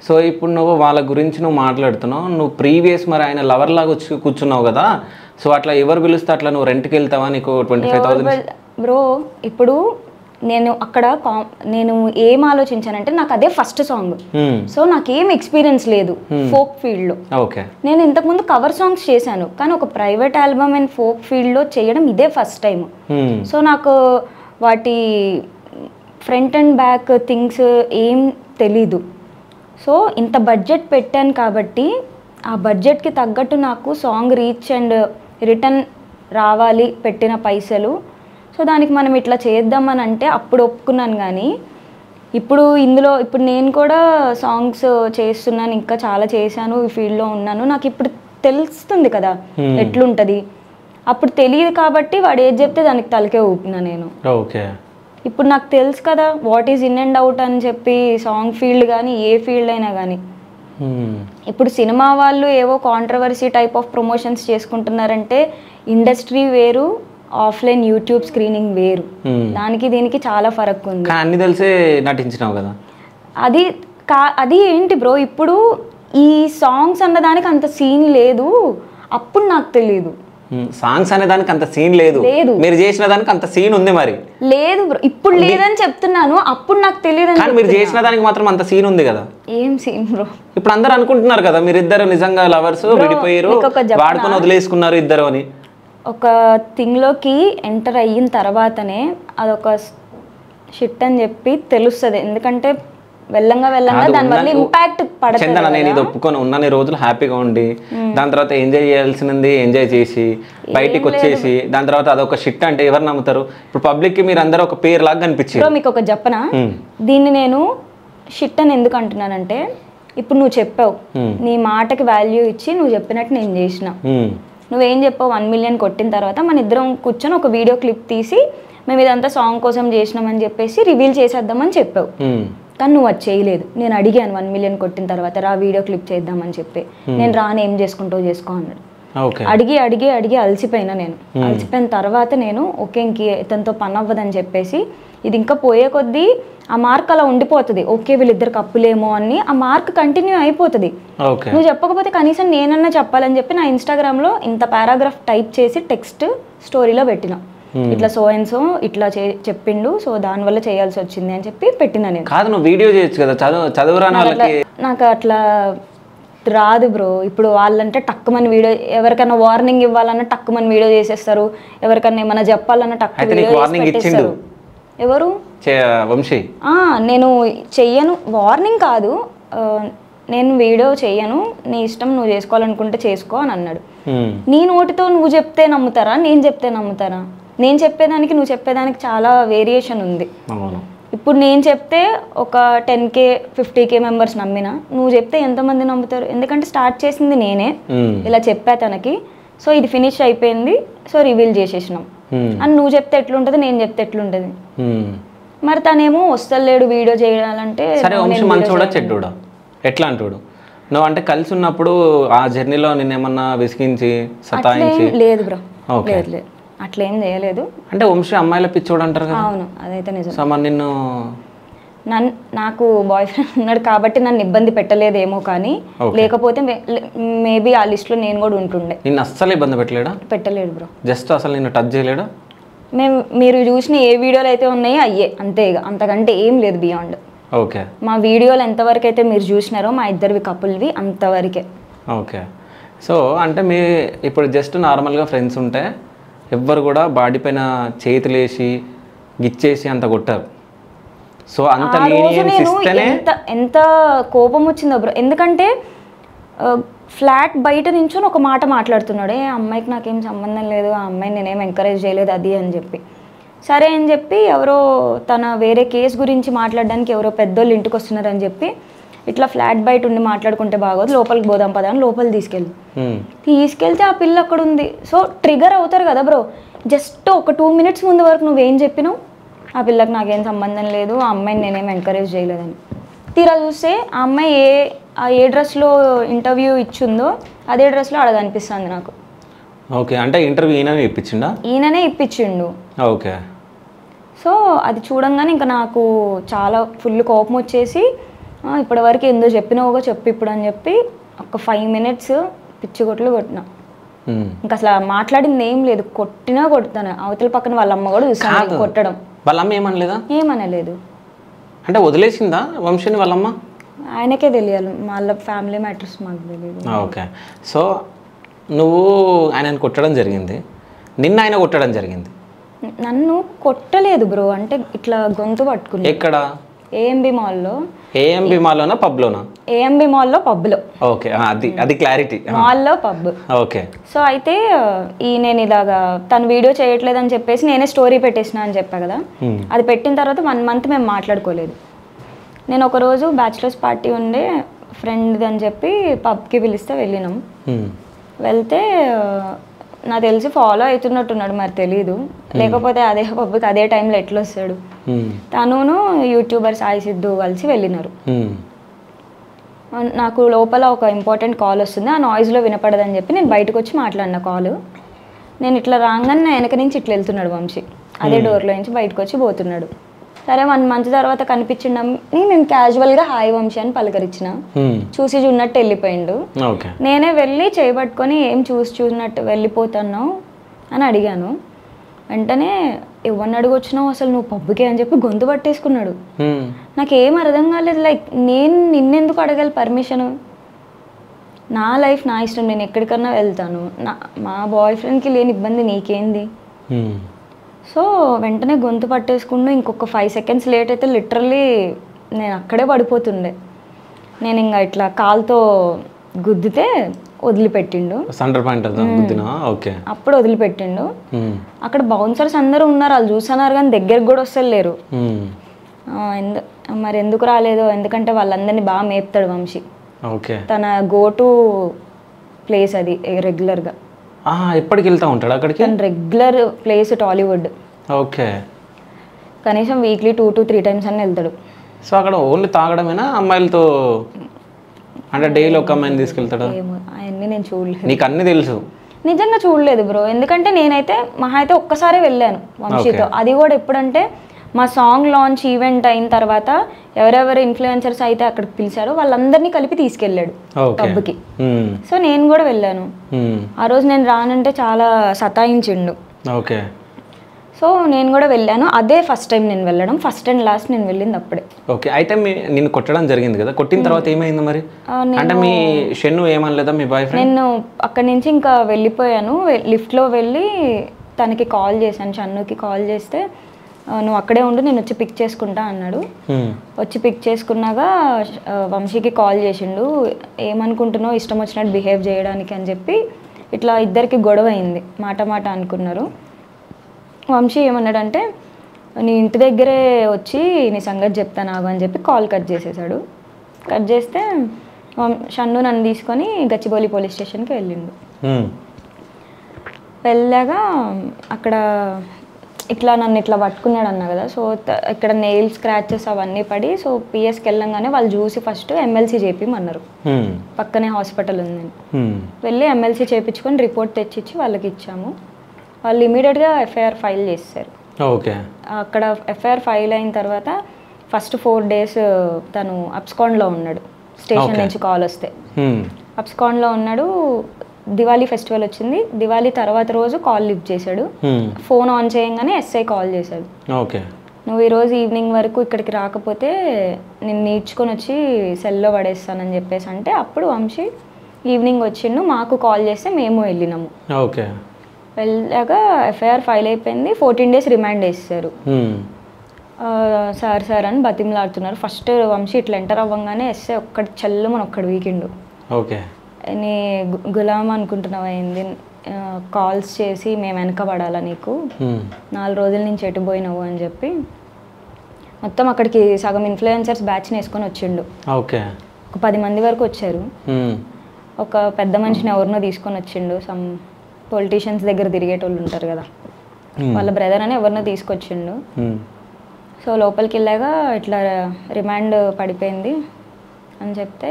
సో ఇప్పుడు నువ్వు వాళ్ళ గురించి నువ్వు మాట్లాడుతున్నావు, నువ్వు ప్రీవియస్ మరి ఆయన లవర్ లాగా వచ్చి కూర్చున్నావు కదా, సో అట్లా ఎవరు పిలిస్తే అట్లా నువ్వు రెంట్కి వెళ్తావా? నీకు 25,000 బ్రో. ఇప్పుడు నేను ఏం ఆలోచించానంటే నాకు అదే ఫస్ట్ సాంగ్, సో నాకేం ఎక్స్పీరియన్స్ లేదు ఫోక్ ఫీల్డ్లో. నేను ఇంతకుముందు కవర్ సాంగ్స్ చేశాను, కానీ ఒక ప్రైవేట్ ఆల్బమ్ అండ్ ఫోక్ ఫీల్డ్లో చేయడం ఇదే ఫస్ట్ టైం. సో నాకు వాటి ఫ్రంట్ అండ్ బ్యాక్ థింగ్స్ ఏం తెలీదు. సో ఇంత బడ్జెట్ పెట్టాను కాబట్టి ఆ బడ్జెట్కి తగ్గట్టు నాకు సాంగ్ రీచ్ అండ్ రిటర్న్ రావాలి పెట్టిన పైసలు. సో దానికి మనం ఇట్లా చేద్దామని అంటే అప్పుడు ఒప్పుకున్నాను. కానీ ఇప్పుడు నేను కూడా సాంగ్స్ చేస్తున్నాను, ఇంకా చాలా చేశాను, ఈ ఫీల్డ్లో ఉన్నాను, నాకు ఇప్పుడు తెలుస్తుంది కదా ఎట్లుంటుంది. అప్పుడు తెలియదు కాబట్టి వాడు ఏది చెప్తే దానికి తలకే ఊపినా నేను. ఇప్పుడు నాకు తెలుసు కదా what is in and out అని చెప్పి, సాంగ్ ఫీల్డ్ కానీ ఏ ఫీల్డ్ అయినా కానీ. ఇప్పుడు సినిమా వాళ్ళు ఏవో కాంట్రవర్సీ టైప్ ఆఫ్ ప్రమోషన్స్ చేసుకుంటున్నారంటే ఇండస్ట్రీ వేరు, ఆఫ్లైన్ యూట్యూబ్ స్క్రీనింగ్ వేరు, దానికి దీనికి చాలా ఫరక్ ఉంది. అన్ని తెలిసే నటించినావు కదా. అది ఏంటి బ్రో, ఇప్పుడు ఈ సాంగ్స్ అన్నదానికి అంత సీన్ లేదు, అప్పుడు నాకు తెలీదు. సాంగ్స్ అనే దానికి అంత సీన్ లేదు, మీరు చేసిన దానికి అంత సీన్ ఉంది. మరి లేదు బ్రో, ఇప్పుడు లేదని చెప్తున్నాను, అప్పుడు నాకు తెలియదు. కానీ మీరు చేసిన దానికి మాత్రం అంత సీన్ ఉంది కదా. ఏం సీన్ బ్రో? ఇప్పుడు అందరు అనుకుంటున్నారు కదా మీరిద్దరు నిజంగా లవర్స్, విడిపోయారు, వాడుకొని వదిలేసుకున్నారు ఇద్దరు అని. ఒక థింగ్లోకి ఎంటర్ అయిన తర్వాతనే అదొక షిట్ అని చెప్పి తెలుస్తుంది. ఎందుకంటే వెళ్ళంగా దానివల్ల ఇంపాక్ట్ పడుతుంది. చందన, నేను ఇది ఒప్పుకొని ఉన్నన్ని రోజులు హ్యాపీగా ఉండి దాని తర్వాత ఎంజాయ్ చేయాల్సింది ఎంజాయ్ చేసి బయటికి వచ్చేసి దాని తర్వాత అదొక షిట్ అంటే ఎవరు నమ్ముతారు? ఇప్పుడు పబ్లిక్ కి మీరు అందరూ ఒక పేరు లాగా కనిపించారు. మీకు ఒక చెప్పనా, దీన్ని నేను షిట్ అని ఎందుకు అంటున్నానంటే, ఇప్పుడు నువ్వు చెప్పావు, నీ మాటకి వాల్యూ ఇచ్చి నువ్వు చెప్పినట్టు నేను చేసిన. నువ్వేం చెప్పావు, 1 million కొట్టిన తర్వాత మన ఇద్దరం కూర్చొని ఒక వీడియో క్లిప్ తీసి మేము ఇదంతా సాంగ్ కోసం చేసినామని చెప్పేసి రివీల్ చేసేద్దామని చెప్పావు. కానీ నువ్వు అది చేయలేదు. నేను అడిగాను 1 million కొట్టిన తర్వాత రా వీడియో క్లిప్ చేద్దామని చెప్పి. నేను రాను, ఏం చేసుకుంటావు చేసుకో అన్నాడు. అడిగి అడిగి అడిగి అలసిపోయినా. నేను అలసిపోయిన తర్వాత నేను ఓకే ఇంక ఇతనితో పని అవ్వదని చెప్పేసి, ఇది ఇంకా పోయే కొద్దీ ఆ మార్క్ అలా ఉండిపోతుంది. ఓకే వీళ్ళిద్దరు కప్పులేమో అని ఆ మార్క్ కంటిన్యూ అయిపోతుంది. నువ్వు చెప్పకపోతే కనీసం నేనన్నా చెప్పాలని చెప్పి నా ఇన్స్టాగ్రామ్లో ఇంత పారాగ్రాఫ్ టైప్ చేసి టెక్స్ట్ స్టోరీలో పెట్టిన. ఇట్లా సో అండ్ సో ఇట్లా చెప్పిండు, సో దానివల్ల చేయాల్సి వచ్చింది అని చెప్పి పెట్టినా. నేను కాదు, నువ్వు వీడియో చేయొచ్చు కదా, చదువురాని వాళ్ళకి. నాకు అట్లా రాదు బ్రో. ఇప్పుడు వాళ్ళంటే టక్కుమని వీడియో, ఎవరికైనా వార్నింగ్ ఇవ్వాలన్నా టక్కుమని వీడియో చేసేస్తారు, ఎవరికన్నా ఏమైనా చెప్పాలన్నా టక్కు వార్నింగ్ ఇచ్చిండు. ఎవరు? వంశీ. నేను చెయ్యను, వార్నింగ్ కాదు, నేను వీడియో చెయ్యను, నీ ఇష్టం, నువ్వు చేసుకోవాలనుకుంటే చేసుకో అని అన్నాడు. నీ నోటితో నువ్వు చెప్తే నమ్ముతారా, నేను చెప్తే నమ్ముతారా? నేను చెప్పేదానికి నువ్వు చెప్పేదానికి చాలా వేరియేషన్ ఉంది. ఇప్పుడు నేను చెప్తే ఒక 10K 50K మెంబర్స్ నమ్మినా, నువ్వు చెప్తే ఎంతమంది నమ్ముతారు? ఎందుకంటే స్టార్ట్ చేసింది నేనే, ఇలా చెప్పా తనకి, సో ఇది ఫినిష్ అయిపోయింది, సో రివీల్ చేసేసినాం అని నువ్వు చెప్తే ఎట్లుంటది, నేను చెప్తే ఎట్లుంటది? మరి తనేమో వస్తలేడు వీడియో చేయాలంటే. సరే, వంశీ మంచోడా చెడ్డోడా? ఎట్లా అంటాడు? నువ్వు అంటే కలిసి ఉన్నప్పుడు ఆ జర్నీలో నిన్నేమన్నా విసిగించి సతాయించి? లేదు బ్రో, లేదు లేదు, అట్లా ఏం చేయలేదు. అంటే వంశీ అమ్మాయిల పిచ్చోడు అంటారు కదా. అవును, అదైతే నిజం. సో మరి నాకు బాయ్ ఫ్రెండ్ ఉన్నాడు కాబట్టి నన్ను ఇబ్బంది పెట్టలేదేమో, కానీ లేకపోతే మేబీ ఆ లిస్ట్లో నేను కూడా ఉంటుండే. నిన్ను అస్సలు ఇబ్బంది పెట్టలేడు బ్రో. జస్ట్ అసలు నిన్ను టచ్ చేయలేడా? మీరు చూసిన ఏ వీడియోలు అయితే ఉన్నాయో అయ్యే, అంతే, ఇక అంతకంటే ఏం లేదు బియాండ్. ఓకే, మా వీడియోలు ఎంతవరకు అయితే మీరు చూసినారో మా ఇద్దరివి కపుల్వి అంతవరకే. ఓకే, సో అంటే మీ ఇప్పుడు జస్ట్ నార్మల్గా ఫ్రెండ్స్ ఉంటే ఎవ్వరు కూడా బాడీ పైన చేతులు వేసి గిచ్చేసి అంత కొట్టారు. సో అంత ఎంత కోపం వచ్చిందో బ్రో. ఎందుకంటే ఫ్లాట్ బయట నించొని ఒక మాట మాట్లాడుతున్నాడు, ఏ అమ్మాయికి నాకేం సంబంధం లేదు, ఆ అమ్మాయిని నేనేం ఎంకరేజ్ చేయలేదు అది అని చెప్పి. సరే అని చెప్పి ఎవరో తన వేరే కేసు గురించి మాట్లాడడానికి ఎవరో పెద్దోళ్ళు ఇంటికి వస్తున్నారని చెప్పి ఇట్లా ఫ్లాట్ బయట ఉండి మాట్లాడుకుంటే బాగోదు, లోపలికి పోదాం పదా అని లోపలికి తీసుకెళ్తే ఆ పిల్ల అక్కడ ఉంది. సో ట్రిగర్ అవుతారు కదా బ్రో. జస్ట్ ఒక 2 minutes ముందు వరకు నువ్వేం చెప్పినావు, ఆ పిల్లకి నాకేం సంబంధం లేదు, ఆ అమ్మాయిని నేనేం ఎంకరేజ్ చేయలేదని. తీరా చూస్తే ఆ అమ్మాయి ఏ డ్రెస్లో ఇంటర్వ్యూ ఇచ్చిందో అదే డ్రెస్లో అక్కడ కనిపిస్తుంది నాకు. ఓకే, అంటే ఇంటర్వ్యూ ఈయననే ఇప్పించిండు. ఓకే, సో అది చూడంగానే ఇంకా నాకు చాలా ఫుల్ కోపం వచ్చేసి, ఇప్పటివరకు ఎందుకు చెప్పినావుగా చెప్పు ఇప్పుడు అని చెప్పి ఒక 5 minutes పిచ్చి కొట్లు కొట్టినా. ఇంకా అసలు మాట్లాడింది ఏం లేదు, కొడతాను. అవతల పక్కన వాళ్ళ అమ్మ కూడా చూసాను కొట్టడం. వాళ్ళ అమ్మ ఏమనలేదు. అంటే వదిలేసిందా వంశీని వాళ్ళమ్మ? ఆయనకే తెలియాలి, వాళ్ళ ఫ్యామిలీ మ్యాటర్స్ మాకు తెలియదు. ఓకే, సో నువ్వు ఆయనను కొట్టడం జరిగింది, నిన్న ఆయన కొట్టడం జరిగింది. నన్ను కొట్టలేదు బ్రో, అంటే ఇట్లా గొంతు పట్టుకుని. ఎక్కడ? ఏఎంబి మాల్లో. ఏఎంబి మాల్లోనా పబ్లోనా? ఏఎంబి మాల్లో పబ్లో. ఓకే, అది క్లారిటీ. మాల్లో పబ్. ఓకే, సో అయితే నేను ఇలాగా తను వీడియో చేయట్లేదని చెప్పేసి నేనే స్టోరీ పెట్టేసిన అని చెప్పా కదా. అది పెట్టిన తర్వాత 1 month మేము మాట్లాడుకోలేదు. నేను ఒకరోజు బ్యాచిలర్స్ పార్టీ ఉండే ఫ్రెండ్ అని చెప్పి పబ్కి పిలిస్తే వెళ్ళినాం. వెళ్తే నాకు తెలిసి ఫాలో అవుతున్నట్టున్నాడు, మరి తెలీదు, లేకపోతే అదే పబ్కి అదే టైంలో ఎట్లా వస్తాడు. తనును యూట్యూబర్ సాయి సిద్ధు కలిసి వెళ్ళినారు. నాకు లోపల ఒక ఇంపార్టెంట్ కాల్ వస్తుంది, ఆ నాయిస్లో వినపడదని చెప్పి నేను బయటకు వచ్చి మాట్లాడిన కాల్. నేను ఇట్లా రాగానే వెనక నుంచి ఇట్లా వెళ్తున్నాడు వంశీ, అదే డోర్లో నుంచి బయటకు వచ్చి పోతున్నాడు. సరే 1 మంత్ తర్వాత కనిపించిండని నేను క్యాజువల్గా హాయ్ వంశీ అని పలకరించిన. చూసి చూడనట్టు వెళ్ళిపోయిండు. నేనే వెళ్ళి చేయబట్టుకొని ఏం చూసినట్టు వెళ్ళిపోతున్నావు అని అడిగాను. వెంటనే ఎవరిని అడిగొచ్చినావు అసలు నువ్వు పబ్బుకే అని చెప్పి గొంతు పట్టేసుకున్నాడు. నాకేం అర్థం కాలేదు. లైక్ నేను నిన్నెందుకు అడగాలి పర్మిషన్? నా లైఫ్ నా ఇష్టం, నేను ఎక్కడికన్నా వెళ్తాను. మా బాయ్ ఫ్రెండ్కి లేని ఇబ్బంది నీకేంది? సో వెంటనే గొంతు పట్టేసుకుంటూ ఇంకొక 5 సెకండ్స్ లేట్ అయితే లిటరల్లీ నేను అక్కడే పడిపోతుండే. నేను ఇంకా ఇట్లా కాలుతో గుద్దితే వదిలిపెట్టిండు. అప్పుడు వదిలిపెట్టిండు. అక్కడ బౌన్సర్స్ అందరూ ఉన్నారు, వాళ్ళు చూస్తున్నారు కానీ దగ్గరకు కూడా వస్తలేరు. మరి ఎందుకు రాలేదో, ఎందుకంటే వాళ్ళందరినీ బాగా మేపుతాడు వంశీ. తన గో టు ప్లేస్ అది రెగ్యులర్గా. ఎప్పటికి వెళ్తా ఉంటాడు అక్కడికి? Regular place Tollywood. కనీసం వీక్లీ 2 to 3 times అని వెళ్తాడు. సో అక్కడ ఓన్లీ తాగడమేనా, అమ్మాయిలతో అంటే డైలీ ఒక అమ్మాయిని తీసుకెళ్తాడు? అవన్నీ నేను చూడలేదు. నీకు అన్నీ తెలుసు? నిజంగా చూడలేదు బ్రో, ఎందుకంటే నేనైతే మహా అయితే ఒక్కసారే వెళ్ళాను వంశీతో. అది కూడా ఎప్పుడంటే మా సాంగ్ లాంచ్ ఈవెంట్ అయిన తర్వాత ఎవరెవరు ఇన్ఫ్లుయెన్సర్స్ అయితే అక్కడికి పిలిచారో వాళ్ళందరినీ కలిపి తీసుకెళ్ళాడు పబ్కి. సో నేను కూడా వెళ్ళాను. ఆ రోజు నేను రానంటే చాలా సతాయించిండు. సో నేను కూడా వెళ్ళాను. అదే ఫస్ట్ టైం నేను వెళ్ళడం, ఫస్ట్ అండ్ లాస్ట్ నేను వెళ్ళింది అప్పుడే. ఓకే. అయితే నిన్ను కొట్టడం జరిగింది కదా, కొట్టిన తర్వాత ఏమైంది మరి? అంటే మీ షెన్ను ఏమనలేదా మీ బాయ్ ఫ్రెండ్? నేను అక్కడి నుంచి ఇంకా వెళ్ళిపోయాను. లిఫ్ట్లో వెళ్ళి తనకి కాల్ చేశాను, షన్నుకి కాల్ చేస్తే నువ్వు అక్కడే ఉండు, నేను వచ్చి పిక్ చేసుకుంటా అన్నాడు. వచ్చి పిక్ చేసుకున్నాక వంశీకి కాల్ చేసిండు, ఏమనుకుంటున్నావు ఇష్టం వచ్చినట్టు బిహేవ్ చేయడానికి అని చెప్పి. ఇట్లా ఇద్దరికి గొడవ అయింది, మాట అనుకున్నారు. వంశీ ఏమన్నాడంటే నీ ఇంటి దగ్గరే వచ్చి నీ సంగతి చెప్తాను ఆగు అని చెప్పి కాల్ కట్ చేసేసాడు. కట్ చేస్తే షన్ను నన్ను తీసుకొని గచ్చిబౌలి పోలీస్ స్టేషన్కి వెళ్ళిండు. వెళ్ళాక అక్కడ ఇట్లా నన్ను ఇట్లా పట్టుకున్నాడు అన్న కదా. సో ఇక్కడ నెయిల్ స్క్రాచెస్ అవన్నీ పడి, సో పిఎస్కి వెళ్ళంగానే వాళ్ళు చూసి ఫస్ట్ ఎమ్మెల్సీ చేపిమన్నారు. పక్కనే హాస్పిటల్ ఉందని వెళ్ళి ఎమ్మెల్సీ చేయించుకొని రిపోర్ట్ తెచ్చిచ్చి వాళ్ళకి ఇచ్చాము. వాళ్ళు ఇమీడియట్గా ఎఫ్ఐఆర్ ఫైల్ చేస్తారు. అక్కడ ఎఫ్ఐఆర్ ఫైల్ అయిన తర్వాత ఫస్ట్ 4 days తను అబ్స్కాండ్లో ఉన్నాడు. స్టేషన్ నుంచి కాల్ వస్తే అబ్స్కాండ్లో ఉన్నాడు. దివాళీ ఫెస్టివల్ వచ్చింది, దివాళీ తర్వాత రోజు కాల్ లిఫ్ట్ చేశాడు. ఫోన్ ఆన్ చేయగానే ఎస్ఐ కాల్ చేశాడు. నువ్వు ఈరోజు ఈవినింగ్ వరకు ఇక్కడికి రాకపోతే నేను నీడ్చుకొని వచ్చి సెల్లో పడేస్తానని చెప్పేసి అంటే అప్పుడు వంశీ ఈవినింగ్ వచ్చిండు. మాకు కాల్ చేస్తే మేము వెళ్ళినాము. వెళ్ళాక ఎఫ్ఐఆర్ ఫైల్ అయిపోయింది. 14 days రిమాండ్ వేస్తారు. సార్ అని బతిమలాడుతున్నారు. ఫస్ట్ వంశీ ఇట్లా ఎంటర్ అవ్వగానే ఎస్ఐ ఒక్కటి చల్లమని ఒక్కడు వీకిండు. నీ గులాం అనుకుంటున్నావా ఏంది, కాల్స్ చేసి మేము వెనకబడాలా నీకు, 4 రోజుల నుంచి ఎటుపోయినావు అని చెప్పి మొత్తం అక్కడికి సగం ఇన్ఫ్లుయెన్సర్స్ బ్యాచ్ని వేసుకొని వచ్చిండు. ఒక 10 మంది వరకు వచ్చారు. ఒక పెద్ద మనిషిని ఎవరినో తీసుకొని వచ్చిండు. సమ్ పొలిటీషియన్స్ దగ్గర తిరిగేటోళ్ళు ఉంటారు కదా, వాళ్ళ బ్రదర్ అని ఎవరినో తీసుకొచ్చిండు. సో లోపలికి వెళ్ళాక ఇట్లా రిమాండ్ పడిపోయింది అని చెప్తే,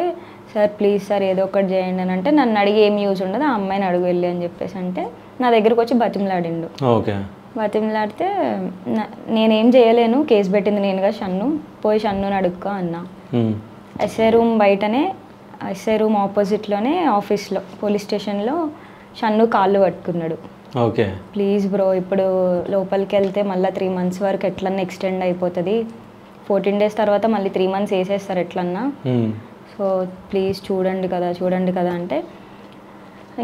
సార్ ప్లీజ్ సార్ ఏదో ఒకటి చేయండి అని అంటే, నన్ను అడిగి ఏం యూజ్ ఉండదు, ఆ అమ్మాయిని అడుగు వెళ్ళి అని చెప్పేసి అంటే నా దగ్గరకు వచ్చి బతిమలాడిండు. బతిమలాడితే నేనేం చేయలేను, కేసు పెట్టింది నేనుగా, షన్ను పోయి షన్నుని అడుక్కో అన్నా. ఎస్ఐ రూమ్ బయటనే, ఎస్ఐ రూమ్ ఆపోజిట్లోనే ఆఫీస్లో పోలీస్ స్టేషన్లో షన్ను కాళ్ళు పట్టుకున్నాడు. ప్లీజ్ బ్రో, ఇప్పుడు లోపలికి వెళ్తే మళ్ళీ 3 months వరకు ఎట్లన్నా ఎక్స్టెండ్ అయిపోతుంది, 14 days తర్వాత మళ్ళీ 3 months వేసేస్తారు ఎట్లన్నా, సో ప్లీజ్ చూడండి కదా అంటే,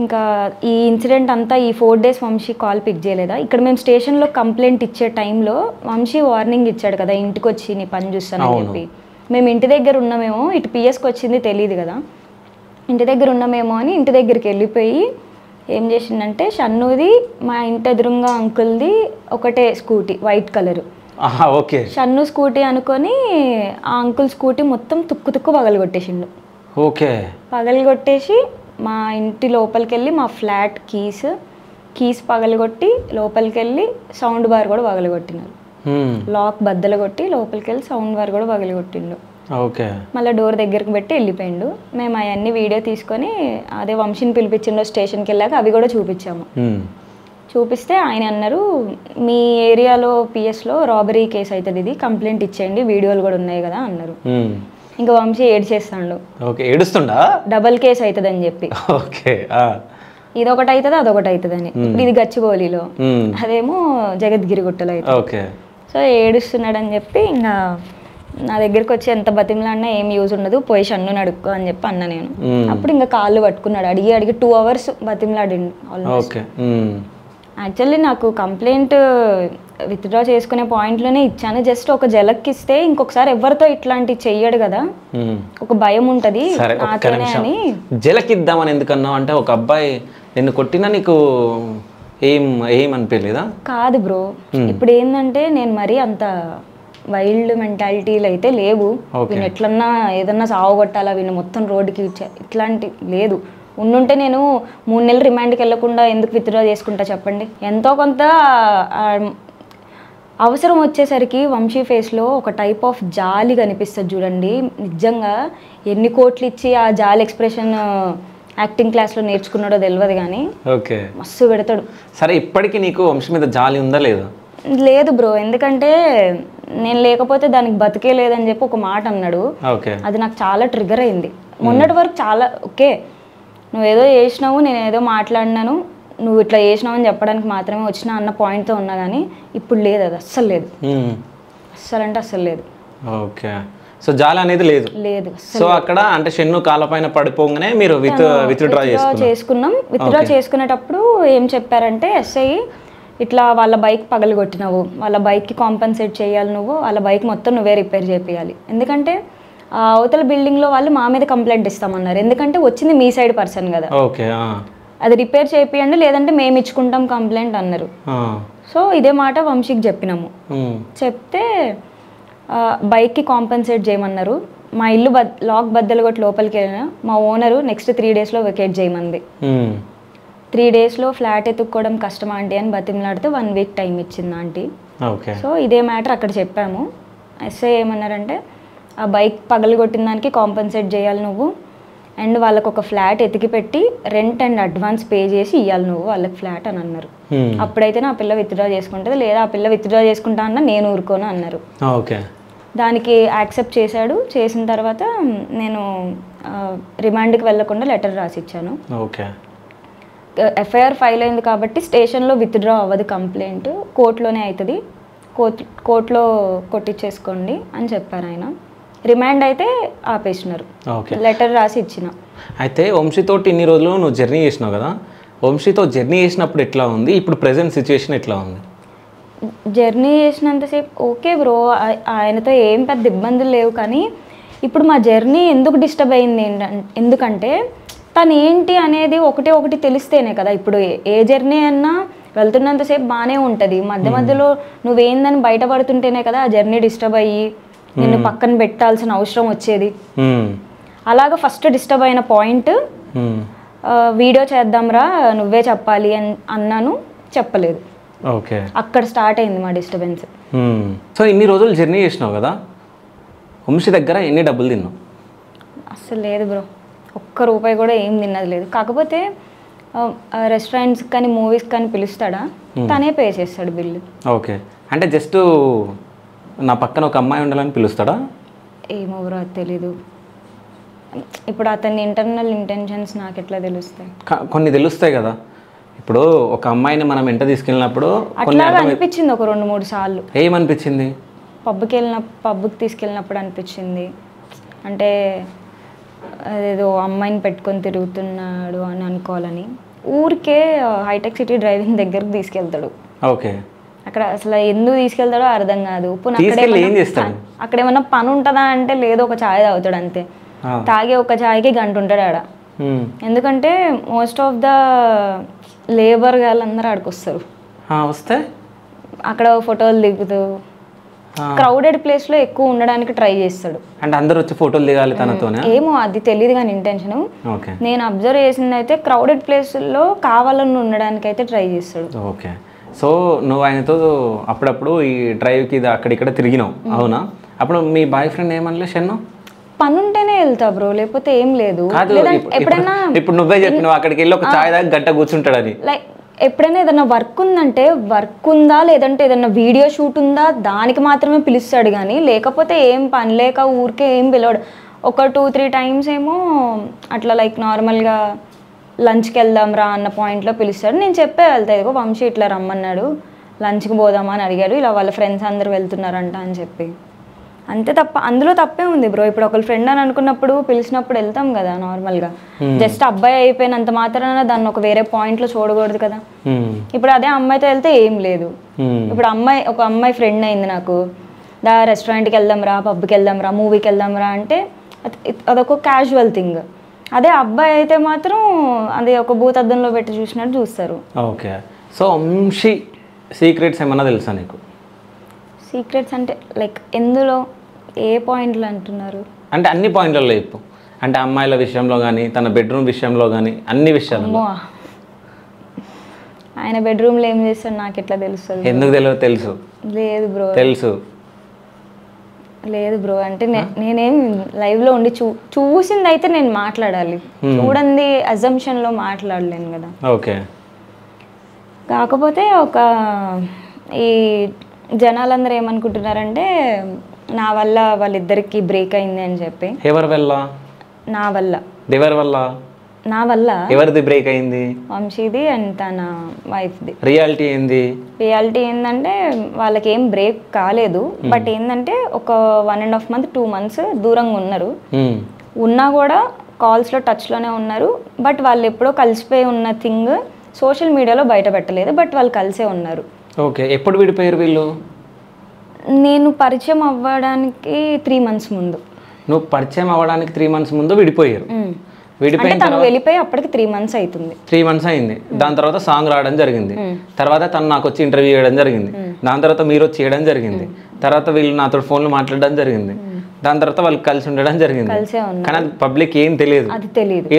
ఇంకా ఈ ఇన్సిడెంట్ అంతా ఈ 4 days వంశీ కాల్ పిక్ చేయలేదా. ఇక్కడ మేము స్టేషన్లో కంప్లైంట్ ఇచ్చే టైంలో వంశీ వార్నింగ్ ఇచ్చాడు కదా, ఇంటికి వచ్చి నీ పని చూస్తానని చెప్పి. మేము ఇంటి దగ్గర ఉన్నామేమో, ఇటు పిఎస్కి వచ్చింది తెలియదు కదా, ఇంటి దగ్గర ఉన్నామేమో అని ఇంటి దగ్గరికి వెళ్ళిపోయి ఏం చేసిందంటే, షన్నుది మా ఇంటి ఎదురుగా అంకుల్ది ఒకటే scooty white colour, Shannu scooty అనుకొని ఆ అంకుల్ స్కూటీ మొత్తం తుక్కు పగలగొట్టేసిండు. పగలగొట్టేసి మా ఇంటి లోపలికి వెళ్ళి మా ఫ్లాట్ కీస్ పగలగొట్టి లోపలికి వెళ్ళి సౌండ్ బార్ కూడా పగలగొట్టినారు. లాక్ బద్దలు కొట్టి లోపలికి వెళ్ళి సౌండ్ బార్ కూడా పగలగొట్టిండు. మళ్ళీ డోర్ దగ్గరకు పెట్టి వెళ్ళిపోయిండు. మేము అవన్నీ వీడియో తీసుకొని అదే వంశీని పిలిపించిండో స్టేషన్కి వెళ్ళాక అవి కూడా చూపించాము. చూపిస్తే ఆయన అన్నారు మీ ఏరియాలో పిఎస్లో రాబరీ కేసు అవుతుంది, ఇది కంప్లైంట్ ఇచ్చేయండి, వీడియోలు కూడా ఉన్నాయి కదా అన్నారు. ఇంకా వంశీ ఏడ్చేస్తాడు. ఓకే, ఏడుస్తుండా? డబల్ కేసు అవుతుంది అని చెప్పి. ఓకే, ఇదొకటి అవుతుంది అదొకటి అవుతుంది అని. ఇప్పుడు ఇది గచ్చిబౌలిలో, అదేమో జగద్గిరిగుట్టలో అవుతుంది. ఓకే. సో ఏడుస్తున్నాడు అని చెప్పి ఇంకా నా దగ్గరికి వచ్చి ఎంత బతిమలాడినా ఏం యూజ్ ఉండదు, పోయి షన్ను అడుక్కో అని చెప్పి అన్న నేను. అప్పుడు ఇంకా కాళ్ళు పట్టుకున్నాడు, అడిగి 2 hours బతిమలాడిండు ఆల్మోస్ట్. యాక్చువల్లీ నాకు కంప్లైంట్ విత్డ్రా చేసుకునే పాయింట్లోనే ఇచ్చాను, జస్ట్ ఒక జలక్ ఇస్తే ఇంకొకసారి ఎవరితో ఇట్లాంటి చెయ్యడు కదా, ఒక భయం ఉంటుంది నాతోనే అని. జలక్ ఇద్దామని ఎందుకన్నావు అంటే ఒక అబ్బాయి నిన్ను కొట్టినా నీకు ఏం అనిపించలేదా? కాదు బ్రో, ఇప్పుడు ఏంటంటే నేను మరీ అంత వైల్డ్ మెంటాలిటీలు అయితే లేవు. వీళ్ళు ఎట్లన్నా ఏదన్నా సావగొట్టాలా, వీళ్ళు మొత్తం రోడ్డుకి ఇట్లాంటి లేదు. ఉండుంటే నేను 3 నెలలు రిమాండ్కి వెళ్ళకుండా ఎందుకు విత్డ్రా చేసుకుంటా చెప్పండి. ఎంతో కొంత అవసరం వచ్చేసరికి వంశీ ఫేస్లో ఒక టైప్ ఆఫ్ జాలి కనిపిస్తుంది చూడండి. నిజంగా ఎన్ని కోట్లు ఇచ్చి ఆ జాలి ఎక్స్ప్రెషన్ యాక్టింగ్ క్లాస్లో నేర్చుకున్నాడో తెలియదు కానీ మస్తు పెడతాడు. సరే, ఇప్పటికీ నీకు వంశీ మీద జాలి ఉందా లేదా? లేదు బ్రో, ఎందుకంటే నేను లేకపోతే దానికి బతికే లేదని చెప్పి ఒక మాట అన్నాడు. అది నాకు చాలా ట్రిగర్ అయింది. మొన్నటి వరకు చాలా ఓకే, నువ్వేదో చేసినావు, నేను ఏదో మాట్లాడినాను, నువ్వు ఇట్లా చేసినావు అని చెప్పడానికి మాత్రమే వచ్చినా అన్న పాయింట్తో ఉన్నా కానీ ఇప్పుడు లేదు, అది అస్సలు లేదు, అస్సలు అంటే అస్సలు లేదు. ఓకే, సో జాలి అనేది లేదు. లేదు. సో అక్కడ అంటే షెన్ను కాళ్ళపైన పడిపోగానే మీరు విత్డ్రా చేసుకున్నాం. విత్డ్రా చేసుకునేటప్పుడు ఏం చెప్పారంటే ఎస్ఐ ఇట్లా వాళ్ళ బైక్ పగలగొట్టినావు, వాళ్ళ బైక్కి కాంపన్సేట్ చేయాలి, నువ్వు వాళ్ళ బైక్ మొత్తం నువ్వే రిపేర్ చేయాలి, ఎందుకంటే అవతల బిల్డింగ్లో వాళ్ళు మా మీద కంప్లైంట్ ఇస్తామన్నారు, ఎందుకంటే వచ్చింది మీ సైడ్ పర్సన్ కదా, అది రిపేర్ చేపియండి లేదంటే మేము ఇచ్చుకుంటాం కంప్లైంట్ అన్నారు. సో ఇదే మాట వంశీకి చెప్పినాము. చెప్తే బైక్కి కాంపన్సేట్ చేయమన్నారు. మా ఇల్లు లాక్ బద్దలు కొట్టి లోపలికి వెళ్ళిన మా ఓనరు నెక్స్ట్ 3 daysలో వెకేట్ చేయమంది. 3 daysలో ఫ్లాట్ ఎత్తుక్కోవడం కష్టం ఆంటీ అని బతిమలాడితే 1 week టైం ఇచ్చింది ఆంటీ. సో ఇదే మ్యాటర్ అక్కడ చెప్పాము. ఎస్ఐ ఏమన్నారంటే ఆ బైక్ పగలగొట్టిన దానికి కాంపన్సేట్ చేయాలి నువ్వు, అండ్ వాళ్ళకు ఒక ఫ్లాట్ ఎతికి పెట్టి రెంట్ అండ్ అడ్వాన్స్ పే చేసి ఇవ్వాలి నువ్వు వాళ్ళకి ఫ్లాట్ అని అన్నారు. అప్పుడైతే నా పిల్ల విత్డ్రా చేసుకుంటుంది, లేదా ఆ పిల్ల విత్డ్రా చేసుకుంటా అన్న నేను ఊరుకోను అన్నారు. దానికి యాక్సెప్ట్ చేశాడు. చేసిన తర్వాత నేను రిమాండ్కి వెళ్లకుండా లెటర్ రాసిచ్చాను. ఎఫ్ఐఆర్ ఫైల్ అయింది కాబట్టి స్టేషన్లో విత్డ్రా అవ్వదు కంప్లైంట్, కోర్టులోనే అవుతుంది, కోర్టులో కొట్టించేసుకోండి అని చెప్పారు ఆయన. రిమాండ్ అయితే ఆపేసినారు, లెటర్ రాసి ఇచ్చిన. అయితే వంశీతోటి ఇన్ని రోజులు నువ్వు జర్నీ చేసినావు కదా, వంశీతో జర్నీ చేసినప్పుడు ఎట్లా ఉంది, ఇప్పుడు ప్రెజెంట్ సిచ్యువేషన్ ఎట్లా ఉంది? జర్నీ చేసినంతసేపు ఓకే బ్రో, ఆయనతో ఏం పెద్ద ఇబ్బందులు లేవు, కానీ ఇప్పుడు మా జర్నీ ఎందుకు డిస్టర్బ్ అయింది ఎందుకంటే తను ఏంటి అనేది ఒకటి తెలిస్తేనే కదా. ఇప్పుడు ఏ జర్నీ అన్నా వెళ్తున్నంతసేపు బాగానే ఉంటుంది, మధ్య మధ్యలో నువ్వేందని బయటపడుతుంటేనే కదా ఆ జర్నీ డిస్టర్బ్ అయ్యి నిన్ను పక్కన పెట్టాల్సిన అవసరం వచ్చేది. అలాగా ఫస్ట్ డిస్టర్బ్ అయిన పాయింట్, వీడియో చేద్దాంరా నువ్వే చెప్పాలి అని అన్నాను, చెప్పలేదు. అక్కడ స్టార్ట్ అయింది మా డిస్టర్బెన్స్. సో ఇన్ని రోజులు జర్నీ చేసినావు కదా, వంశీ దగ్గర ఎన్ని డబ్బులు తిన్నావు? అసలు లేదు బ్రో, ₹1 కూడా ఏం తిన్నది లేదు. కాకపోతే రెస్టారెంట్స్ కానీ మూవీస్ కానీ పిలుస్తాడా, తనే పే చేస్తాడు బిల్లు. ఓకే, అంటే జస్ట్ నా పక్కన ఒక అమ్మాయి ఉండాలని పిలుస్తాడా? ఏమో బ్రో, అది తెలీదు. ఇప్పుడు అతని ఇంటర్నల్ ఇంటెన్షన్స్ నాకు ఎట్లా తెలుస్తాయి? కొన్ని తెలుస్తాయి కదా. ఇప్పుడు ఒక అమ్మాయిని మనం వెంట తీసుకెళ్ళినప్పుడు అట్లా అనిపించింది ఒక 2-3 సార్లు. ఏమనిపించింది? పబ్కి తీసుకెళ్ళినప్పుడు అనిపించింది, అంటే అదేదో అమ్మాయిని పెట్టుకొని తిరుగుతున్నాడు అని అనుకోవాలని. ఊరికే హైటెక్ సిటీ డ్రైవింగ్ దగ్గరకు తీసుకెళ్తాడు. ఓకే, అక్కడ అసలు ఎందుకు తీసుకెళ్తాడో అర్థం కాదు. అక్కడ ఏమన్నా పని ఉంటుందా అంటే లేదు, ఒక ఛాయ్ తాగుతాడు అంతే. తాగే ఒక ఛాయ్కి 1 గంట ఉంటాడు ఆడ. ఎందుకంటే మోస్ట్ ఆఫ్ ద లేబర్ వాళ్ళందరూ ఆడికి వస్తారు, వస్తే అక్కడ ఫోటోలు దిగుతూ క్రౌడెడ్ ప్లేస్ లో ఎక్కువ ఉండడానికి ట్రై చేస్తాడు. అంటే అందరూ వచ్చి ఫోటోలు దిగాలి తనతోనే? ఏమో అది తెలియదు కానీ ఇంటెన్షన్. నేను అబ్జర్వ్ చేసింది అయితే క్రౌడెడ్ ప్లేస్ లో కావాలని ఉండడానికి అయితే ట్రై చేస్తాడు. ఓకే, సో నువ్వు ఆయనతో అప్పుడప్పుడు ఈ డ్రైవ్కి అక్కడిక్కడ తిరిగినావు, అవునా? అప్పుడు మీ బాయ్ ఫ్రెండ్ ఏమనలే షన్ను? పని ఉంటేనే వెళ్తా బ్రో, లేకపోతే ఏం లేదు. ఎప్పుడైనా ఇప్పుడు నువ్వే చెప్పినావు అక్కడికి వెళ్ళి ఒక ఛాయ్ దాకా 1 గంట కూర్చుంటాడని. లైక్ ఎప్పుడైనా ఏదైనా వర్క్ ఉందంటే వర్క్ ఉందా లేదంటే ఏదైనా వీడియో షూట్ ఉందా దానికి మాత్రమే పిలుస్తాడు, కానీ లేకపోతే ఏం పని లేక ఊరికే ఏం పిలవడు. ఒక 2-3 టైమ్స్ ఏమో అట్లా లైక్ నార్మల్గా లంచ్కి వెళ్దాం రా అన్న పాయింట్లో పిలుస్తాడు. నేను చెప్పే వెళ్తా, ఇదిగో వంశీ ఇట్లా రమ్మన్నాడు, లంచ్కి పోదామా అని అడిగాడు, ఇలా వాళ్ళ ఫ్రెండ్స్ అందరూ వెళ్తున్నారంట అని చెప్పి. అంతే తప్ప అందులో తప్పే ఉంది బ్రో. ఇప్పుడు ఒకళ్ళ ఫ్రెండ్ అని అనుకున్నప్పుడు పిలిచినప్పుడు వెళ్తాం కదా నార్మల్గా. జస్ట్ అబ్బాయి అయిపోయినంత మాత్రాన దాన్ని ఒక వేరే పాయింట్లో చూడకూడదు కదా. ఇప్పుడు అదే అమ్మాయితో వెళ్తే ఏం లేదు. ఇప్పుడు ఒక అమ్మాయి ఫ్రెండ్ అయింది నాకు, రెస్టారెంట్కి వెళ్దాం రా, పబ్కి వెళ్దాం రా, మూవీకి వెళ్దాం రా అంటే అదొక క్యాజువల్ థింగ్. అదే అబ్బాయి అయితే మాత్రం అది ఒక భూతద్దంలో పెట్టి చూసినట్టు చూస్తారు. ఓకే. సో వంశీ సీక్రెట్స్ ఏమన్నా తెలుసా నీకు? సీక్రెట్స్ అంటే లైక్ ఎందులో ఏ పాయింట్లు అంటున్నారు? అంటే అన్ని పాయింట్లలో చెప్పు. అంటే అమ్మాయిల విషయంలో కానీ తన బెడ్రూమ్ విషయంలో కానీ అన్ని విషయాల్లో. ఆయన బెడ్రూమ్లో ఏం చేస్తాడు నాకు ఎట్లా తెలుస్తుంది? ఎందుకు తెలియదు? తెలుసు. లేదు బ్రో, తెలుసు. లేదు బ్రో, అంటే నేనేం లైవ్లో ఉండి చూసింది అయితే నేను మాట్లాడాలి, చూడండి అజంప్షన్లో మాట్లాడలేను కదా. ఓకే. కాకపోతే ఈ జనాలందరూ ఏమనుకుంటున్నారంటే నా వల్ల వాళ్ళిద్దరికి బ్రేక్ అయింది అని చెప్పి. ఎవరి వల్ల? నా వల్ల. ఎవరి వల్ల? నా వల్ల. ఎవరిది బ్రేక్ అయింది? వంశీది అండ్ తన వైఫ్ది. రియాలిటీ ఏంది? రియాలిటీ ఏంటంటే వాళ్ళకి ఏం బ్రేక్ కాలేదు, బట్ ఏంటంటే ఒక 1.5 month 2 months దూరంగా ఉన్నారు. ఉన్నా కూడా కాల్స్లో టచ్లోనే ఉన్నారు. బట్ వాళ్ళు ఎప్పుడో కలిసిపోయి ఉన్న థింగ్ సోషల్ మీడియాలో బయట పెట్టలేదు, బట్ వాళ్ళు కలిసే ఉన్నారు. ఓకే. ఎప్పుడు విడిపోయారు వీళ్ళు? నేను పరిచయం అవ్వడానికి 3 months ముందు. నువ్వు పరిచయం అవ్వడానికి 3 months ముందు విడిపోయారు. తను వెళ్ళిపోయి అప్పటికి 3 months అవుతుంది. 3 months అయింది. దాని తర్వాత సాంగ్ రావడం జరిగింది. తర్వాత తను నాకు వచ్చి ఇంటర్వ్యూ చేయడం జరిగింది. దాని తర్వాత మీరు వచ్చి చేయడం జరిగింది. తర్వాత వీళ్ళు నాతో ఫోన్లో మాట్లాడడం జరిగింది. దాని తర్వాత వాళ్ళు కలిసి ఉండడం జరిగింది. కానీ అది పబ్లిక్ ఏం తెలియదు. అది తెలియదు. ఈ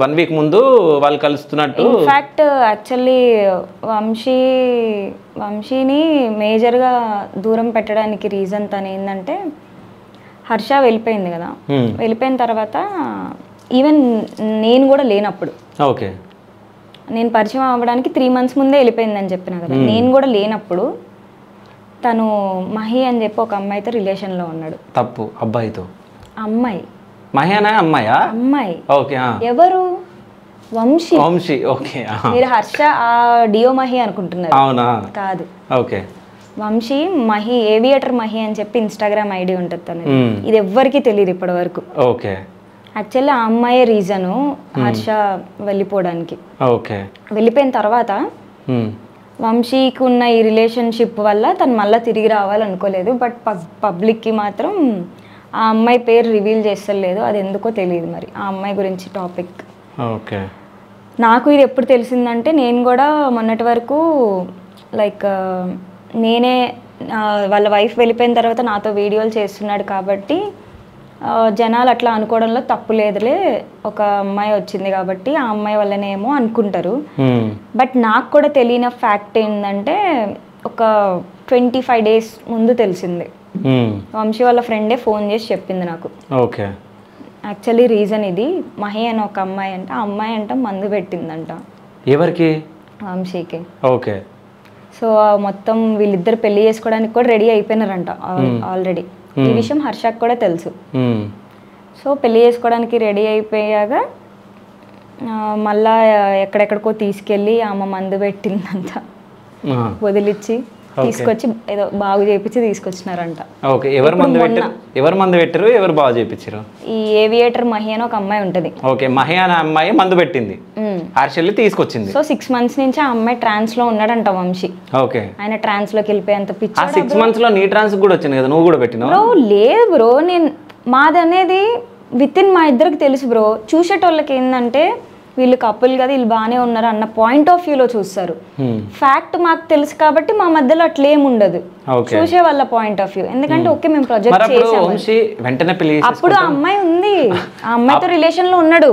1 week ముందు వాళ్ళు కలుస్తున్నట్టు. ఇన్ఫాక్ట్ యాక్చువల్లీ వంశీని మేజర్గా దూరం పెట్టడానికి రీజన్ తను ఏంటంటే హర్ష వెళ్ళిపోయింది కదా. వెళ్ళిపోయిన తర్వాత ఈవెన్ నేను కూడా లేనప్పుడు, ఓకే, నేను పరిచయం అవ్వడానికి 3 months ముందే వెళ్ళిపోయిందని చెప్పిన కదా. నేను కూడా లేనప్పుడు తను మహి అని చెప్పి ఒక అమ్మాయితో రిలేషన్లో ఉన్నాడు. తప్పు. అబ్బాయితో? అమ్మాయి. మహి అనే అమ్మాయా? అమ్మాయి. ఓకే. ఎవరు? వంశీ. వంశీ. ఓకే. మీరు హర్ష డియో మహి అనుకుంటున్నారు. అవునా? కాదు. ఓకే. వంశీ మహి, ఏవియేటర్ మహి అని చెప్పి ఇన్స్టాగ్రామ్ ఐడి ఉంటుంది తనది. ఇది ఎవ్వరికీ తెలియదు ఇప్పటి వరకు. ఓకే. యాక్చువల్లీ ఆ అమ్మాయే రీజను హర్ష వెళ్ళిపోవడానికి. ఓకే. వెళ్ళిపోయిన తర్వాత వంశీకి ఉన్న ఈ రిలేషన్షిప్ వల్ల తను మళ్ళీ తిరిగి రావాలనుకోలేదు. బట్ పబ్లిక్కి మాత్రం ఆ అమ్మాయి పేరు రివీల్ చేస్తలేదు. అది ఎందుకో తెలియదు మరి ఆ అమ్మాయి గురించి టాపిక్. ఓకే. నాకు ఇది ఎప్పుడు తెలిసిందంటే నేను కూడా మొన్నటి వరకు లైక్ నేనే వాళ్ళ వైఫ్ వెళ్ళిపోయిన తర్వాత నాతో వీడియోలు చేస్తున్నాడు కాబట్టి జనాలు అట్లా అనుకోవడంలో తప్పు లేదులే, ఒక అమ్మాయి వచ్చింది కాబట్టి ఆ అమ్మాయి వల్లనేమో అనుకుంటారు. బట్ నాకు కూడా తెలియని ఫ్యాక్ట్ ఏంటంటే ఒక 25 days ముందు తెలిసింది. వంశీ వాళ్ళ ఫ్రెండే ఫోన్ చేసి చెప్పింది నాకు. ఓకే. యాక్చువల్లీ రీజన్ ఇది, మహి అని ఒక అమ్మాయి అంట, ఆ అమ్మాయి అంట మందు పెట్టిందంట. ఎవరికి? వంశీకి. ఓకే. సో మొత్తం వీళ్ళిద్దరు పెళ్లి చేసుకోవడానికి కూడా రెడీ అయిపోయినారంట ఆల్రెడీ. ఈ విషయం హర్షకు కూడా తెలుసు. సో పెళ్లి చేసుకోవడానికి రెడీ అయిపోయాక మళ్ళా ఎక్కడెక్కడికో తీసుకెళ్ళి ఆమె మందు పెట్టిందంట, వదిలిచ్చి తీసుకొచ్చి ఏదో బాగు చేయించి తీసుకొచ్చినారంట. ఓకే. ఎవరు మందు పెట్టారు? ఎవరు బాగు చేయించారు? ఈ ఏవియేటర్ మహి అని ఒక అమ్మాయి ఉంటది. ఓకే. మహి అనే అమ్మాయి మందు పెట్టింది, హర్షల్ని తీసుకొచ్చింది. సో 6 months నుంచి ఆ అమ్మాయి ట్రాన్స్ లో ఉన్నాడంట వంశీ. ఓకే. ఆయన ట్రాన్స్ లోకి వెళ్ళిపోయేంత పిచ్చి. 6 months లో నీ ట్రాన్స్ కూడా వచ్చింది కదా, నువ్వు కూడా పెట్టినావు? బ్రో లేదు బ్రో, నేను మాది అనేది వితిన్ మా ఇద్దరికి తెలుసు బ్రో. చూసేటోళ్ళకి ఏంటంటే వీళ్ళు కపుల్ కదా, వీళ్ళు బాగానే ఉన్నారు అన్న పాయింట్ ఆఫ్ వ్యూలో చూస్తారు. ఫ్యాక్ట్ మాకు తెలుసు కాబట్టి మా మధ్యలో అట్లేం ఉండదు చూసే వాళ్ళ పాయింట్ ఆఫ్ వ్యూ. ఎందుకంటే ఓకే మేము ప్రొజెక్ట్ చేసాము, అప్పుడు ఆ అమ్మాయి ఉంది, ఆ అమ్మాయితో రిలేషన్ లో ఉన్నాడు.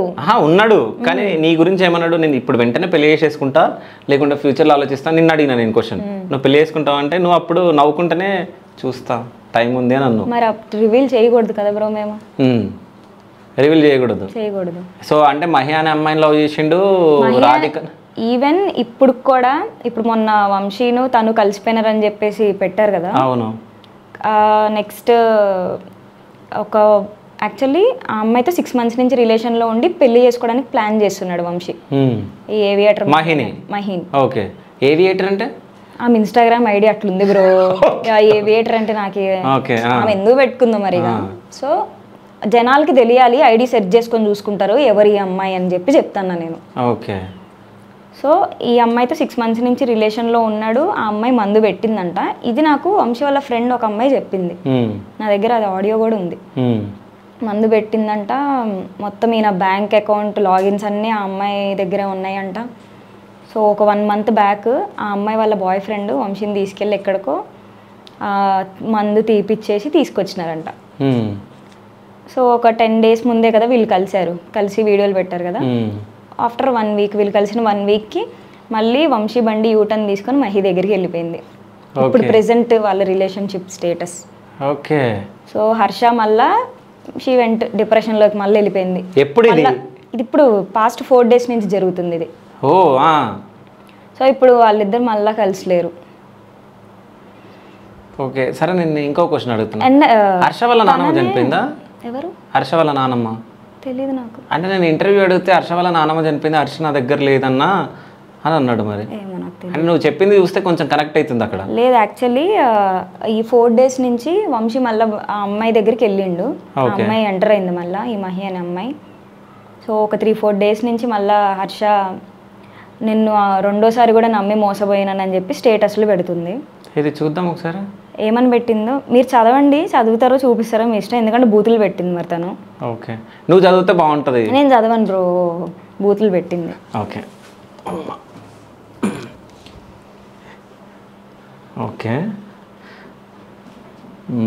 కానీ నీ గురించి ఏమన్నాడు? నేను ఇప్పుడు వెంటనే పెళ్లి చేసేసుకుంటా, లేకుంటే ఫ్యూచర్ లో ఆలోచిస్తా. నిన్ను అడిగినా నేను క్వశ్చన్, నువ్వు పెళ్లి చేసుకుంటావు అంటే నువ్వు అప్పుడు నవ్వుకుంటేనే చూస్తా టైం ఉంది అని అన్నావు. మరి రివీల్ చేయకూడదు కదా బ్రో, మేము రివీల్ చేయకూడదు. చేయకూడదు. సో అంటే మహి అనే అమ్మాయిని లవ్ చేసిండు, రాధిక ఈవెన్ ఇప్పుడు కూడా ఇప్పుడు మొన్న వంశీను తను కలిసిపోయినారని చెప్పేసి పెట్టారు కదా. అవును. నెక్స్ట్ ఒక యాక్చువల్లీ ఆ అమ్మాయితో 6 months నుంచి రిలేషన్లో ఉండి పెళ్లి చేసుకోవడానికి ప్లాన్ చేస్తున్నాడు వంశీ. ఈ ఏవియేటర్ మహిన్. ఓకే. ఏవియేటర్ అంటే ఆమె ఇన్స్టాగ్రామ్ ఐడి అట్లుంది బ్రో. ఏవియేటర్ అంటే నాకు ఆమె ఎందుకు పెట్టుకుందో మరిగా. సో జనాలకి తెలియాలి, ఐడి సెర్చ్ చేసుకొని చూసుకుంటారు ఎవరు ఈ అమ్మాయి అని చెప్పి చెప్తాను నేను. ఓకే. సో ఈ అమ్మాయితో 6 months నుంచి రిలేషన్లో ఉన్నాడు. ఆ అమ్మాయి మందు పెట్టిందంట. ఇది నాకు వంశీ వాళ్ళ ఫ్రెండ్ ఒక అమ్మాయి చెప్పింది. నా దగ్గర అది ఆడియో కూడా ఉంది. మందు పెట్టిందంట. మొత్తం ఈయన బ్యాంక్ అకౌంట్ లాగిన్స్ అన్నీ ఆ అమ్మాయి దగ్గరే ఉన్నాయంట. సో ఒక 1 month బ్యాక్ ఆ అమ్మాయి వాళ్ళ బాయ్ ఫ్రెండ్ వంశీని తీసుకెళ్ళి ఎక్కడికో మందు తీపిచ్చేసి తీసుకొచ్చినారంట. సో ఒక 10 days ముందే కదా వీళ్ళు కలిసి వీడియోలు పెట్టారు కదా. ఆఫ్టర్ 1 week వీళ్ళు కలిసిన 1 weekకి మళ్ళీ వంశీ బండి యూటర్న్ తీసుకొని మహి దగ్గరికి వెళ్ళిపోయింది. ఇప్పుడు ప్రెసెంట్ వాళ్ళ relationship status. Okay. So Harsha మళ్ళా షీ వెంట్ డిప్రెషన్లోకి మళ్ళీ వెళ్ళిపోయింది. ఎప్పుడు ఇది ఇప్పుడు past 4 days నుంచి జరుగుతుంది ఇది. సో ఇప్పుడు వాళ్ళిద్దరు మళ్ళీ కలిసిలేరు. ఓకే సరే, నేను ఇంకో క్వశ్చన్ అడుగుతున్నా. హర్ష వాళ్ళ నాన్నమ్మ చనిపోయిందా? ఎవరు? హర్ష వాళ్ళ నానమ్మ. తెలీదు నాకు. అంటే నేను ఇంటర్వ్యూ అడిగితే హర్ష వాళ్ళ నానమ్మ చనిపోయింది, హర్ష నా దగ్గర లేదన్నా అని అన్నాడు. మరి అంటే నువ్వు చెప్పింది చూస్తే కొంచెం కనెక్ట్ అవుతుంది అక్కడ. లేదు యాక్చువల్లీ ఈ 4 days నుంచి వంశీ మళ్ళీ ఆ అమ్మాయి దగ్గరికి వెళ్ళిండు. ఆ అమ్మాయి ఎంటర్ అయింది మళ్ళీ, ఈ మహి అనే అమ్మాయి. సో ఒక 3-4 days నుంచి మళ్ళీ హర్ష నిన్ను రెండోసారి కూడా నమ్మి మోసపోయినానని చెప్పి స్టేటస్లు పెడుతుంది. ఇది చూద్దాం ఒకసారి ఏమని పెట్టిందో. మీరు చదవండి, చదువుతారో చూపిస్తారో మీ ఇష్టం, ఎందుకంటే బూతులు పెట్టింది మరి తను. ఓకే, నువ్వు చదివితే బాగుంటుంది. నేను చదవను బ్రో, బూతులు పెట్టింది. Okay okay.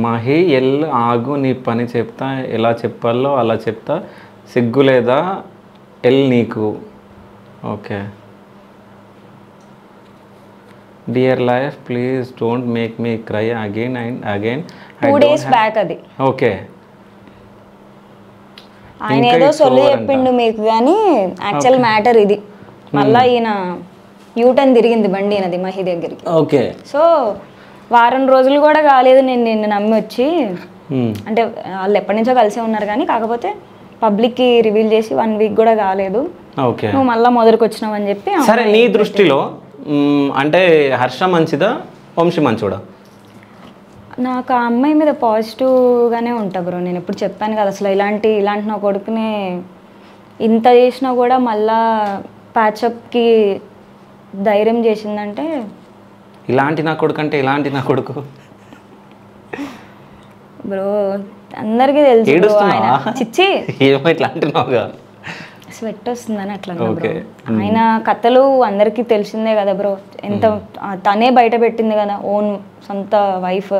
మహి ఆగు, నీ పని చెప్తా, ఎలా చెప్పాలో అలా చెప్తా, సిగ్గు లేదా నీకు. Okay. Dear life please don't make me cry again and again. 2 days back అది. ఓకే. ఆయన ఏదో సొల్లు చెప్పిండు మీకు, కానీ యాక్చువల్ మ్యాటర్ ఇది. మళ్ళీ ఈయన యూటర్న్ తిరిగింది బండి ఈయనది మహి దగ్గరికి. ఓకే. సో వారం రోజులు కూడా కాలేదు నేను నిన్ను నమ్మి వచ్చి, అంటే వాళ్ళు ఎప్పటి నుంచో కలిసే ఉన్నారు కానీ కాకపోతే పబ్లిక్కి రివీల్ చేసి 1 week కూడా కాలేదు. ఓకే. నువ్వు మళ్ళీ మొదలుకు వచ్చినావు అని చెప్పి. సరే, నీ దృష్టిలో అంటే హర్ష మంచిదా, వంశీ మంచోడా? నాకు ఆ అమ్మాయి మీద పాజిటివ్గానే ఉంటా బ్రో. నేను ఎప్పుడు చెప్పాను కదా, అసలు ఇలాంటి నా కొడుకునే ఇంత చేసినా కూడా మళ్ళా ప్యాచప్కి ధైర్యం చేసిందంటే. ఇలాంటి నా కొడుకు అంటే ఇలాంటి నా కొడుకు బ్రో అందరికీ తెలుసు. చిచ్చి ఏమో ఇట్లా అంటున్నావుగా, స్వెట్ వస్తుందని అట్లా. ఆయన కథలు అందరికీ తెలిసిందే కదా బ్రో. ఎంత తనే బయట పెట్టింది కదా, ఓన్ సొంత వైఫ్.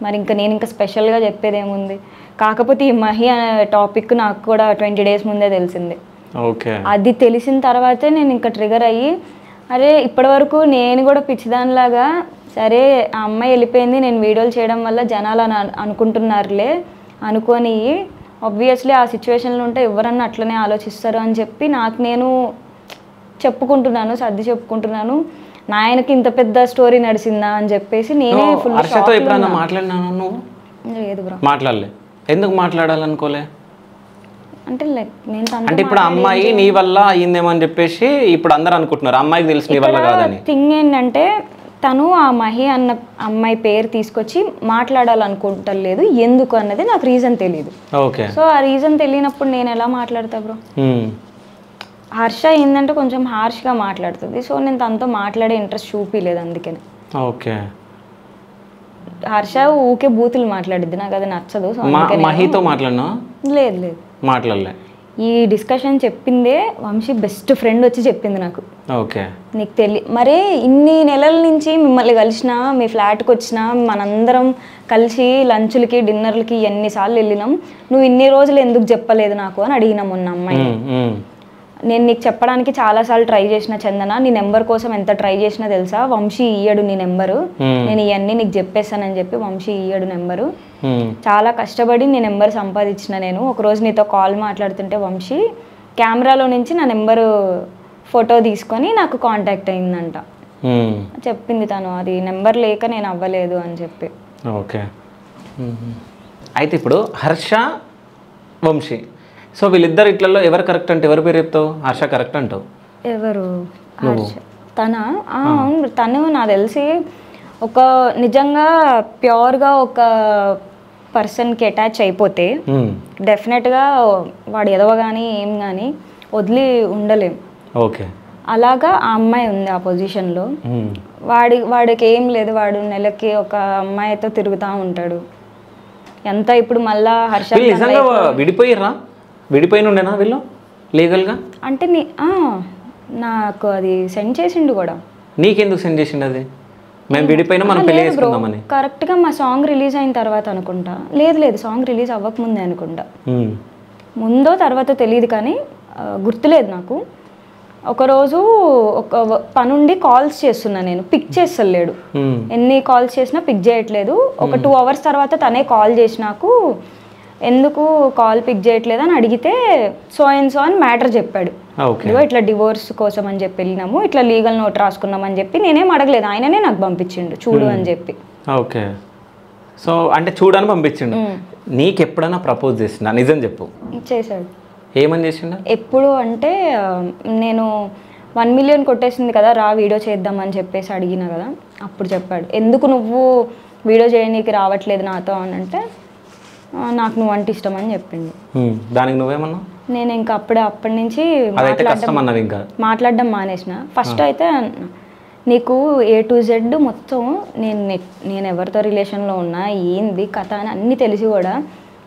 మరి ఇంకా నేను ఇంకా స్పెషల్గా చెప్పేది ఏముంది. కాకపోతే ఈ మహి అనే టాపిక్ నాకు కూడా 20 days ముందే తెలిసింది. ఓకే. అది తెలిసిన తర్వాతే నేను ఇంకా ట్రిగర్ అయ్యి, అరే ఇప్పటి వరకు నేను కూడా పిచ్చిదానిలాగా, సరే ఆ అమ్మాయి వెళ్ళిపోయింది, నేను వీడియోలు చేయడం వల్ల జనాలు అనుకుంటున్నారులే అనుకొని, ఆబ్వియస్లీ ఆ సిచ్యువేషన్లో ఉంటే ఎవరన్నా అట్లనే ఆలోచిస్తారు అని చెప్పి నాకు నేను చెప్పుకుంటున్నాను, సర్ది చెప్పుకుంటున్నాను. నా ఆయనకి ఇంత పెద్ద స్టోరీ నడిచిందా అని చెప్పేసి నేనే ఫుల్. మాట్లాడినాను నువ్వు? లేదు బ్రో, మాట్లాడలే. ఎందుకు మాట్లాడాలనుకోలే అంటే లైక్ నేను అంటే ఇప్పుడు అమ్మాయి నీ వల్ల అయ్యిందేమో అని చెప్పేసి ఇప్పుడు అందరు అనుకుంటున్నారు, అమ్మాయికి తెలిసి నీ వల్ల కాదని. థింగ్ ఏంటంటే తను ఆ మహి అన్న అమ్మాయి పేరు తీసుకొచ్చి మాట్లాడాలనుకుంటలేదు, ఎందుకు అన్నది నాకు రీజన్ తెలియదు. ఓకే. సో ఆ రీజన్ తెలియనప్పుడు నేను ఎలా మాట్లాడతా బ్రో. హర్ష ఏంటంటే కొంచెం హార్ష్గా మాట్లాడుతుంది. సో నేను తనతో మాట్లాడే ఇంట్రెస్ట్ చూపించలేదు అందుకని. ఓకే. హర్ష ఊకే బూతులు మాట్లాడిద్ది, నాకు అది నచ్చదు. మహితో మాట్లాడినా? లేదు లేదు, మాట్లాడలే. ఈ డిస్కషన్ చెప్పిందే వంశీ బెస్ట్ ఫ్రెండ్ వచ్చి చెప్పింది నాకు. ఓకే. నీకు మరే ఇన్ని నెలల నుంచి మిమ్మల్ని కలిసినా, మీ ఫ్లాట్కి వచ్చినా, మనందరం కలిసి లంచులకి డిన్నర్లకి ఎన్నిసార్లు వెళ్ళినాం, నువ్వు ఇన్ని రోజులు ఎందుకు చెప్పలేదు నాకు అని అడిగినా మొన్న అమ్మాయి. నేను నీకు చెప్పడానికి చాలాసార్లు ట్రై చేసిన చందన, నీ నెంబర్ కోసం ఎంత ట్రై చేసినా తెలుసా, వంశీ ఇయ్యడు నీ నెంబరు, నేను ఇవన్నీ నీకు చెప్పేస్తానని చెప్పి వంశీ ఇయ్యడు నెంబరు. చాలా కష్టపడి నీ నెంబర్ సంపాదించిన నేను. ఒకరోజు నీతో కాల్ మాట్లాడుతుంటే వంశీ కెమెరాలో నుంచి నా నెంబరు ఫోటో తీసుకొని నాకు కాంటాక్ట్ అయిందంట. చెప్పింది తను, అది నెంబర్ లేక నేను అవ్వలేదు అని చెప్పి. ఓకే. అయితే ఇప్పుడు హర్ష, వంశీ, సో వీళ్ళిద్దరు ఇట్లలో ఎవరు కరెక్ట్ అంటే ఎవరి పేరు చెప్తావు? హర్ష కరెక్ట్ అంటావు. ఎవరు? అవును, తను నాకు తెలిసి ఒక నిజంగా ప్యూర్గా ఒక పర్సన్కి అటాచ్ అయిపోతే డెఫినెట్గా వాడు ఎదవ కానీ ఏం కానీ వదిలి ఉండలేం. ఓకే. అలాగా ఆ అమ్మాయి ఉంది ఆ పొజిషన్లో. వాడికి ఏం లేదు, వాడు నెలకి ఒక అమ్మాయితో తిరుగుతూ ఉంటాడు. ఎంత ఇప్పుడు మళ్ళా హర్ష నిజంగా విడిపోయిన ఉండేనా వీళ్ళు లీగల్గా? అంటే నాకు అది సెండ్ చేసిండు కూడా. నీకెందుకు సెండ్ చేసిండు అది? మేము విడిపోయినా మనం పెళ్లి చేసుకుందామని. కరెక్ట్గా మా సాంగ్ రిలీజ్ అయిన తర్వాత అనుకుంటా. లేదు సాంగ్ రిలీజ్ అవ్వకముందే అనుకుంటా. ముందో తర్వాత తెలియదు కానీ గుర్తులేదు నాకు. ఒకరోజు ఒక పనుండి కాల్స్ చేస్తున్నా, నేను పిక్ చేస్తలేడు. ఎన్ని కాల్స్ చేసినా పిక్ చేయట్లేదు. ఒక 2 hours తర్వాత తనే కాల్ చేసి నాకు ఎందుకు కాల్ పిక్ చేయట్లేదు అని అడిగితే సో అని మ్యాటర్ చెప్పాడు. ఇట్లా డివోర్స్ కోసం అని చెప్పి వెళ్ళినాము, ఇట్లా లీగల్ నోట్ రాసుకున్నాం అని చెప్పి. నేనేం అడగలేదు, ఆయననే నాకు పంపించిండు చూడు అని చెప్పి. ఓకే. సో అంటే చూడని పంపించిండు. నీకు ఎప్పుడైనా ప్రపోజ్ చేసిండా? నిజం చెప్పు. చేశాడు. ఏమని చేసిండు? ఎప్పుడు అంటే నేను 1 million కొట్టేసింది కదా, రా వీడియో చేద్దామని చెప్పేసి అడిగిన కదా, అప్పుడు చెప్పాడు ఎందుకు నువ్వు వీడియో చేయనీకి రావట్లేదు నాతో అని అంటే నాకు నువ్వు అంటే ఇష్టం అని చెప్పిండు. దానికి నువ్వేమన్నా? నేను ఇంకా అప్పటి నుంచి మాట్లాడడం మానేసిన. ఫస్ట్ అయితే నీకు A to Z మొత్తం నేను ఎవరితో రిలేషన్లో ఉన్నా ఏంది కథ అని అన్నీ తెలిసి కూడా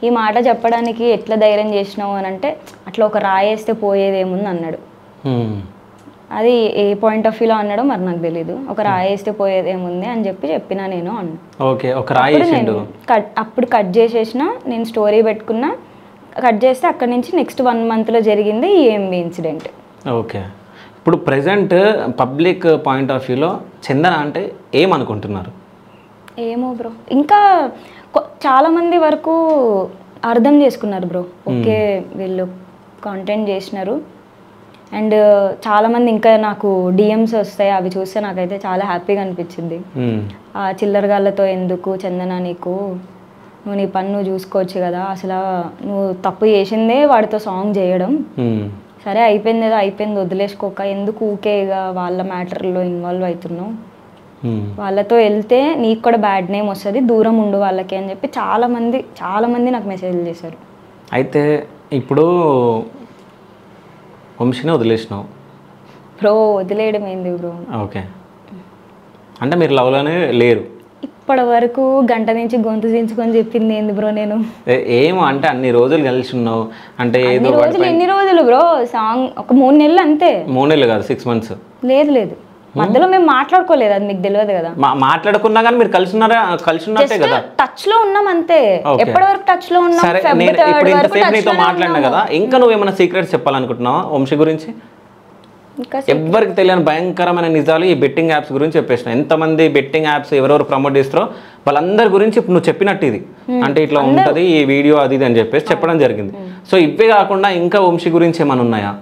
ఈ మాట చెప్పడానికి ఎట్లా ధైర్యం చేసినావు అని అంటే అట్లా ఒక రాయేస్తే పోయేదేముంది అన్నాడు. అది ఏ పాయింట్ ఆఫ్ వ్యూలో అన్నాడో మరి నాకు తెలీదు. ఒక రాయేస్తే పోయేదేముంది అని చెప్పినా నేను అన్నా. ఓకే. ఒక రాయేసిండు. అప్పుడు కట్ చేసేసిన, నేను స్టోరీ పెట్టుకున్నా, కట్ చేస్తే అక్కడి నుంచి నెక్స్ట్ 1 monthలో జరిగింది ఈ EMB ఇన్సిడెంట్. ఓకే. ఇప్పుడు ప్రెజెంట్ పబ్లిక్ పాయింట్ ఆఫ్ వ్యూలో చందన అంటే ఏమనుకుంటున్నారు? ఏమో బ్రో, ఇంకా చాలామంది వరకు అర్థం చేసుకున్నారు బ్రో. ఓకే వీళ్ళు కాంటెంట్ చేసినారు. అండ్ చాలామంది ఇంకా నాకు DMs వస్తాయి, అవి చూస్తే నాకైతే చాలా హ్యాపీగా అనిపించింది. ఆ చిల్లరగాళ్ళతో ఎందుకు చందన, నీకు నువ్వు నీ పని నువ్వు చూసుకోవచ్చు కదా, అసలు నువ్వు తప్పు చేసిందే వాడితో సాంగ్ చేయడం. సరే అయిపోయింది ఏదో అయిపోయింది, వదిలేసుకోక ఎందుకు ఊకేగా వాళ్ళ మ్యాటర్లో ఇన్వాల్వ్ అవుతున్నావు, వాళ్ళతో వెళ్తే నీకు కూడా బ్యాడ్ నేమ్ వస్తుంది, దూరం ఉండు వాళ్ళకి అని చెప్పి చాలామంది నాకు మెసేజ్లు చేశారు. అయితే ఇప్పుడు వంశీని వదిలేసినావు బ్రో? వదిలేయడం ఏంది బ్రో? ఓకే. అంటే మీరు లవ్లోనే లేరు ఇప్పటి వరకు? గంట నుంచి గొంతు దించుకొని చెప్పింది ఏంది బ్రో నేను? ఏమో అంటే అన్ని రోజులు కలిసి ఉన్నావు అంటే ఎన్ని రోజులు బ్రో? సాంగ్ ఒక 3 నెలలు అంతే. 3 నెలలు కాదు, 6 months. లేదు మధ్యలో మేము మాట్లాడుకోలేదు, అది మీకు తెలియదు కదా. మాట్లాడుకున్నా కానీ మీరు కలిసి ఉన్నట్టే కదా, టచ్ లో ఉన్నాం అంతే. ఎప్పటి వరకు టచ్ లో ఉన్నాం? నీతో మాట్లాడినా కదా. ఇంకా నువ్వు ఏమైనా సీక్రెట్స్ చెప్పాలనుకుంటున్నావా వంశీ గురించి? ఎవరికి తెలియని భయంకరమైన నిజాలు ఈ బెట్టింగ్ యాప్స్ గురించి చెప్పేసిన. ఎంతమంది బెట్టింగ్ యాప్స్ ఎవరెవరు ప్రమోట్ చేస్తారో వాళ్ళందరి గురించి ఇప్పుడు నువ్వు చెప్పినట్టు ఇది అంటే ఇట్లా ఉంటుంది ఈ వీడియో అది అని చెప్పేసి చెప్పడం జరిగింది. సో ఇవే కాకుండా ఇంకా వంశీ గురించి ఏమైనా ఉన్నాయా?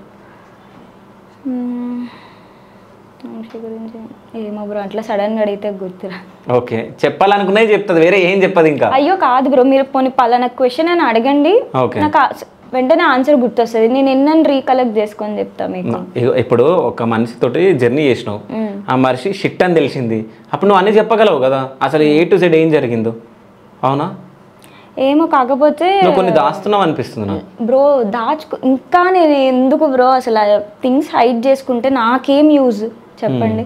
ఏమో బ్రో, అట్లా సడన్ గా అడిగితే గుర్తురా. ఓకే, చెప్పాలనుకున్నది చెప్తుంది, వేరే ఏం చెప్పదు ఇంకా. అయ్యో కాదు బ్రో, మీరు పోనీ పలానా క్వశ్చన్ అని అడగండి, నాకు వెంటనే ఆన్సర్ గుర్తొస్తుంది, నేను ఎన్నని రీకలెక్ట్ చేసుకొని చెప్తా మీకు. ఇప్పుడు ఒక మనిషితోటి జర్నీ చేసినావు, ఆ మనిషి షిట్ అని తెలిసింది, అప్పుడు నువ్వు అన్నీ చెప్పగలవు కదా అసలు A to Z ఏం జరిగిందో, అవునా? ఏమో కాకపోతే కొన్ని దాస్తున్నావు అనిపిస్తుంది నాకు బ్రో. ఇంకా నేను ఎందుకు బ్రో అసలు థింగ్స్ హైడ్ చేసుకుంటే నాకేం యూజ్ చెప్పండి?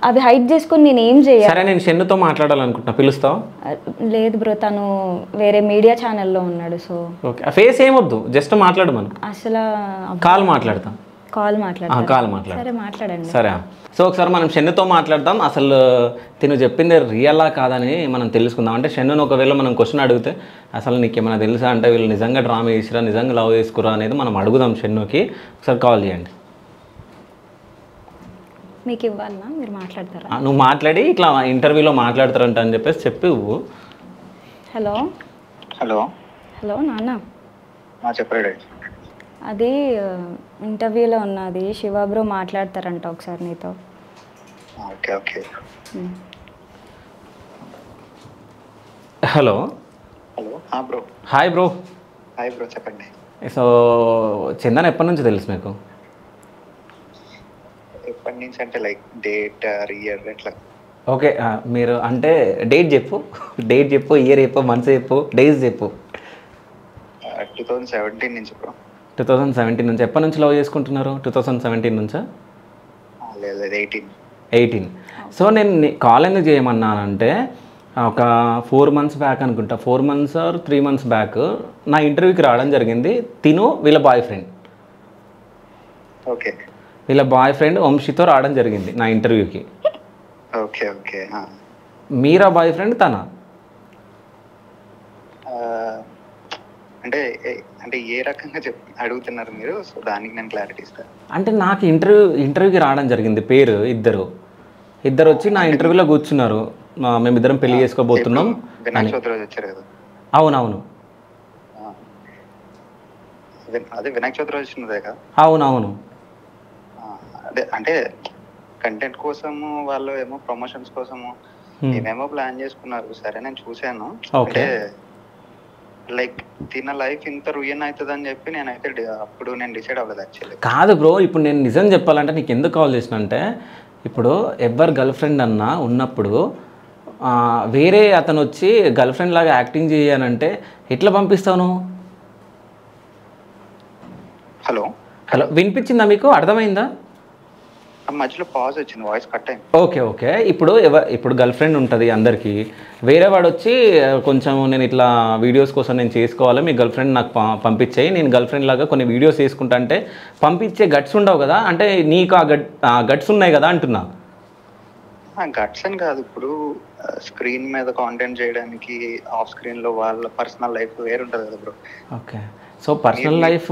అవి హైడ్ చేసుకొని నేను ఏం చేయాలి? సరే నేను షెన్నుతో మాట్లాడాలనుకుంటున్నా, పిలుస్తావా? లేదు బ్రో, తను వేరే మీడియా ఛానల్లో ఉన్నాడు. సో ఓకే, ఫేస్ ఏమొద్దు, జస్ట్ మాట్లాడు. మనం అసలు కాల్ మాట్లాడతాం. సరే మాట్లాడండి. సరే, సో ఒకసారి మనం షెన్నుతో మాట్లాడదాం. అసలు తిను చెప్పింది రియలా కాదని మనం తెలుసుకుందాం. అంటే షెన్నును ఒకవేళ మనం క్వశ్చన్ అడిగితే అసలు నీకు ఏమైనా తెలుసా అంటే వీళ్ళు నిజంగా డ్రామా చేసిరా, నిజంగా లవ్ చేసుకురా అనేది మనం అడుగుదాం షెన్నుకి. ఒకసారి కాల్ చేయండి. మీకు ఇవ్వాలన్నా మీరు మాట్లాడతారా? నువ్వు మాట్లాడి ఇట్లా ఇంటర్వ్యూలో మాట్లాడతారంట అని చెప్పేసి చెప్పి. హలో హలో హలో నాన్న చెప్పాడు. అది ఇంటర్వ్యూలో ఉన్నది. శివ బ్రో మాట్లాడతారంట ఒకసారి నీతో. Okay okay. Hello hello bro. Hi bro. Hi bro, చెప్పండి. సో చందన్ ఎప్పటి నుంచి తెలుసు మీకు? ఎప్పటి నుంచి అంటే లైక్ డేట్ ఇయర్ ఎట్లా? ఓకే, మీరు అంటే డేట్ చెప్పు, డేట్ చెప్పు, ఇయర్ చెప్పు, మంత్స్ చెప్పు, డేస్ చెప్పు. 2017 నుంచి బ్రో. 2017 నుంచి. ఎప్పటి నుంచి లవ్ చేసుకుంటున్నారు? 2017 నుంచా? లేదు 18. 18. సో నేను కాల్ ఎందుకు చేయమన్నానంటే ఒక 4 months బ్యాక్ అనుకుంటా, 4 months ఆర్ 3 months బ్యాక్ నా ఇంటర్వ్యూకి రావడం జరిగింది. తిను వీళ్ళ బాయ్ ఫ్రెండ్, ఓకే, వీళ్ళ బాయ్ ఫ్రెండ్ వంశీతో రావడం జరిగింది నా ఇంటర్వ్యూకి. Okay okay. మీరా బాయ్ ఫ్రెండ్ తన? అంటే అంటే ఏ రకంగా అడుగుతున్నారు మీరు? సో దానికి నేను క్లారిటీ ఇస్తాను. అంటే నాకు ఇంటర్వ్యూకి రావడం జరిగింది పేరు ఇద్దరు వచ్చి నా ఇంటర్వ్యూలో కూర్చున్నారు. మేమిద్దరం పెళ్లి చేసుకోబోతున్నాం. వినాయక చవితి రోజు వచ్చారు కదా? అవునవును. అదే వినాయక చవితి రోజు వచ్చినదే కదా? అవునవును. అదే అంటే కంటెంట్ కోసము వాళ్ళు ఏమో ప్రమోషన్స్ కోసము ఏమేమో ప్లాన్ చేసుకున్నారు. సరే నేను చూశాను. అంటే లైక్ తిన లైఫ్ ఇంత రుయన్ అవుతుంది అని చెప్పి నేనైతే అప్పుడు నేను డిసైడ్ అవ్వలేదు యాక్చువల్లీ. కాదు బ్రో, ఇప్పుడు నేను నిజం చెప్పాలంటే నీకు ఎందుకు కాల్ చేసిన అంటే, ఇప్పుడు ఎవరు గర్ల్ ఫ్రెండ్ అన్నా ఉన్నప్పుడు వేరే అతను వచ్చి గర్ల్ ఫ్రెండ్ లాగా యాక్టింగ్ చేయాలంటే ఎట్లా పంపిస్తావు? హలో వినిపించిందా మీకు? అర్థమైందా? మధ్యలో పాజ్ వచ్చింది, వాయిస్ కట్ అయింది. ఓకే. ఇప్పుడు గర్ల్ ఫ్రెండ్ ఉంటుంది అందరికీ. వేరే వాడు వచ్చి కొంచెం నేను ఇట్లా వీడియోస్ కోసం నేను చేసుకోవాలి, మీ గర్ల్ ఫ్రెండ్ నాకు పంపించేయి, నేను గర్ల్ ఫ్రెండ్ లాగా కొన్ని వీడియోస్ చేసుకుంటా అంటే పంపించే గట్స్ ఉండవు కదా? అంటే నీకు ఆ గట్స్ ఉన్నాయి కదా అంటున్నా. గట్స్ అని కాదు, ఇప్పుడు స్క్రీన్ మీద కాంటెంట్ చేయడానికి ఆఫ్ స్క్రీన్ లో వాళ్ళ పర్సనల్ లైఫ్ వేరు ఉంటుంది కదా bro. Okay. So personal life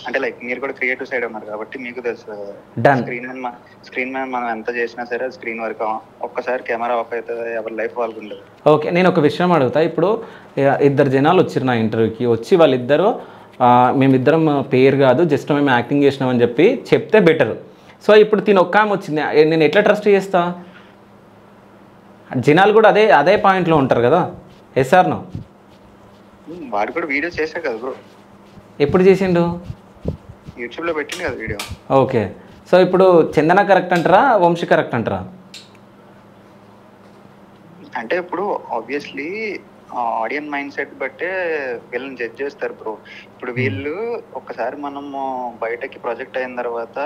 అంటే లైక్ మీరు కూడా క్రియేటివ్ సైడ్ ఉన్నారు కాబట్టి మీకు తెలుసు. స్క్రీన్ మీద మనం ఎంత చేసినా సరే స్క్రీన్ వరకు, ఒక్కసారి కెమెరా ఆఫ్ అవుతుంది, ఎవరి లైఫ్ వాళ్ళకు ఉండదు. ఓకే, నేను ఒక విషయం అడుగుతా. ఇప్పుడు 2 జనాలు వచ్చారు నా ఇంటర్వ్యూకి. వచ్చి వాళ్ళిద్దరూ మేమిద్దరం పేరు కాదు, జస్ట్ మేము యాక్టింగ్ చేసినామని చెప్తే బెటర్. సో ఇప్పుడు తిని ఒక్క ఆమె వచ్చింది, నేను ఎట్లా ట్రస్ట్ చేస్తా? జనాలు కూడా అదే పాయింట్లో ఉంటారు కదా. Yes or no? వాడు కూడా వీడియో చేశాడు కదా బ్రో. ఎప్పుడు చేసిండు? యూట్యూబ్లో పెట్టింది కదా వీడియో. ఓకే. సో ఇప్పుడు చందన కరెక్ట్ అంటారా, వంశీ కరెక్ట్ అంటారా? అంటే ఇప్పుడు ఆబ్వియస్లీ ఆడియన్స్ మైండ్ సెట్ బట్టే వీళ్ళని జడ్జ్ చేస్తారు బ్రో. ఇప్పుడు వీళ్ళు ఒక్కసారి మనము బయటకి ప్రొజెక్ట్ అయిన తర్వాత,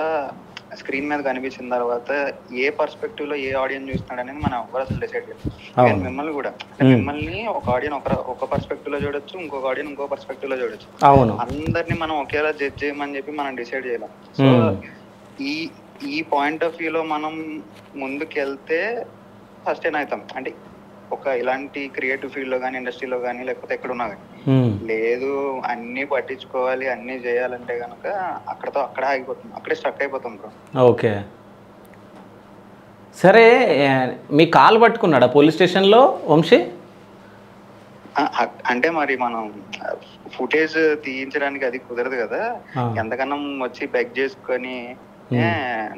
స్క్రీన్ మీద కనిపించిన తర్వాత ఏ పర్స్పెక్టివ్ లో ఏ ఆడియన్స్ చూస్తున్నాడు అనేది మనం ఎవరు అసలు డిసైడ్ చేయాలి. మిమ్మల్ని కూడా, మిమ్మల్ని ఒక ఆడియన్ ఒక పర్స్పెక్టివ్ లో చూడొచ్చు, ఇంకొక ఆడియన్ ఇంకో పర్స్పెక్టివ్ లో చూడొచ్చు. అందరినీ మనం ఒకేలా జడ్జ్ చేయమని చెప్పి మనం డిసైడ్ చేయలేం. సో ఈ పాయింట్ ఆఫ్ వ్యూలో మనం ముందుకెళ్తే సస్టైన్ అవుతాం. అంటే ఒక ఇలాంటి క్రియేటివ్ ఫీల్డ్ లో కానీ, ఇండస్ట్రీలో కానీ, లేకపోతే ఎక్కడున్నా కానీ, లేదు అన్ని పట్టించుకోవాలి అన్ని చేయాలంటే కనుక అక్కడతో అక్కడే ఆగిపోతుంది, అక్కడే స్ట్రక్ అయిపోతాం బ్రో. ఓకే, సరే. మీ కాల్ పట్టుకున్నాడా పోలీస్ స్టేషన్లో వంశీ? అంటే మరి మనం ఫుటేజ్ తీయించడానికి అది కుదరదు కదా. ఎంతకన్నా వచ్చి బెగ్ చేసుకొని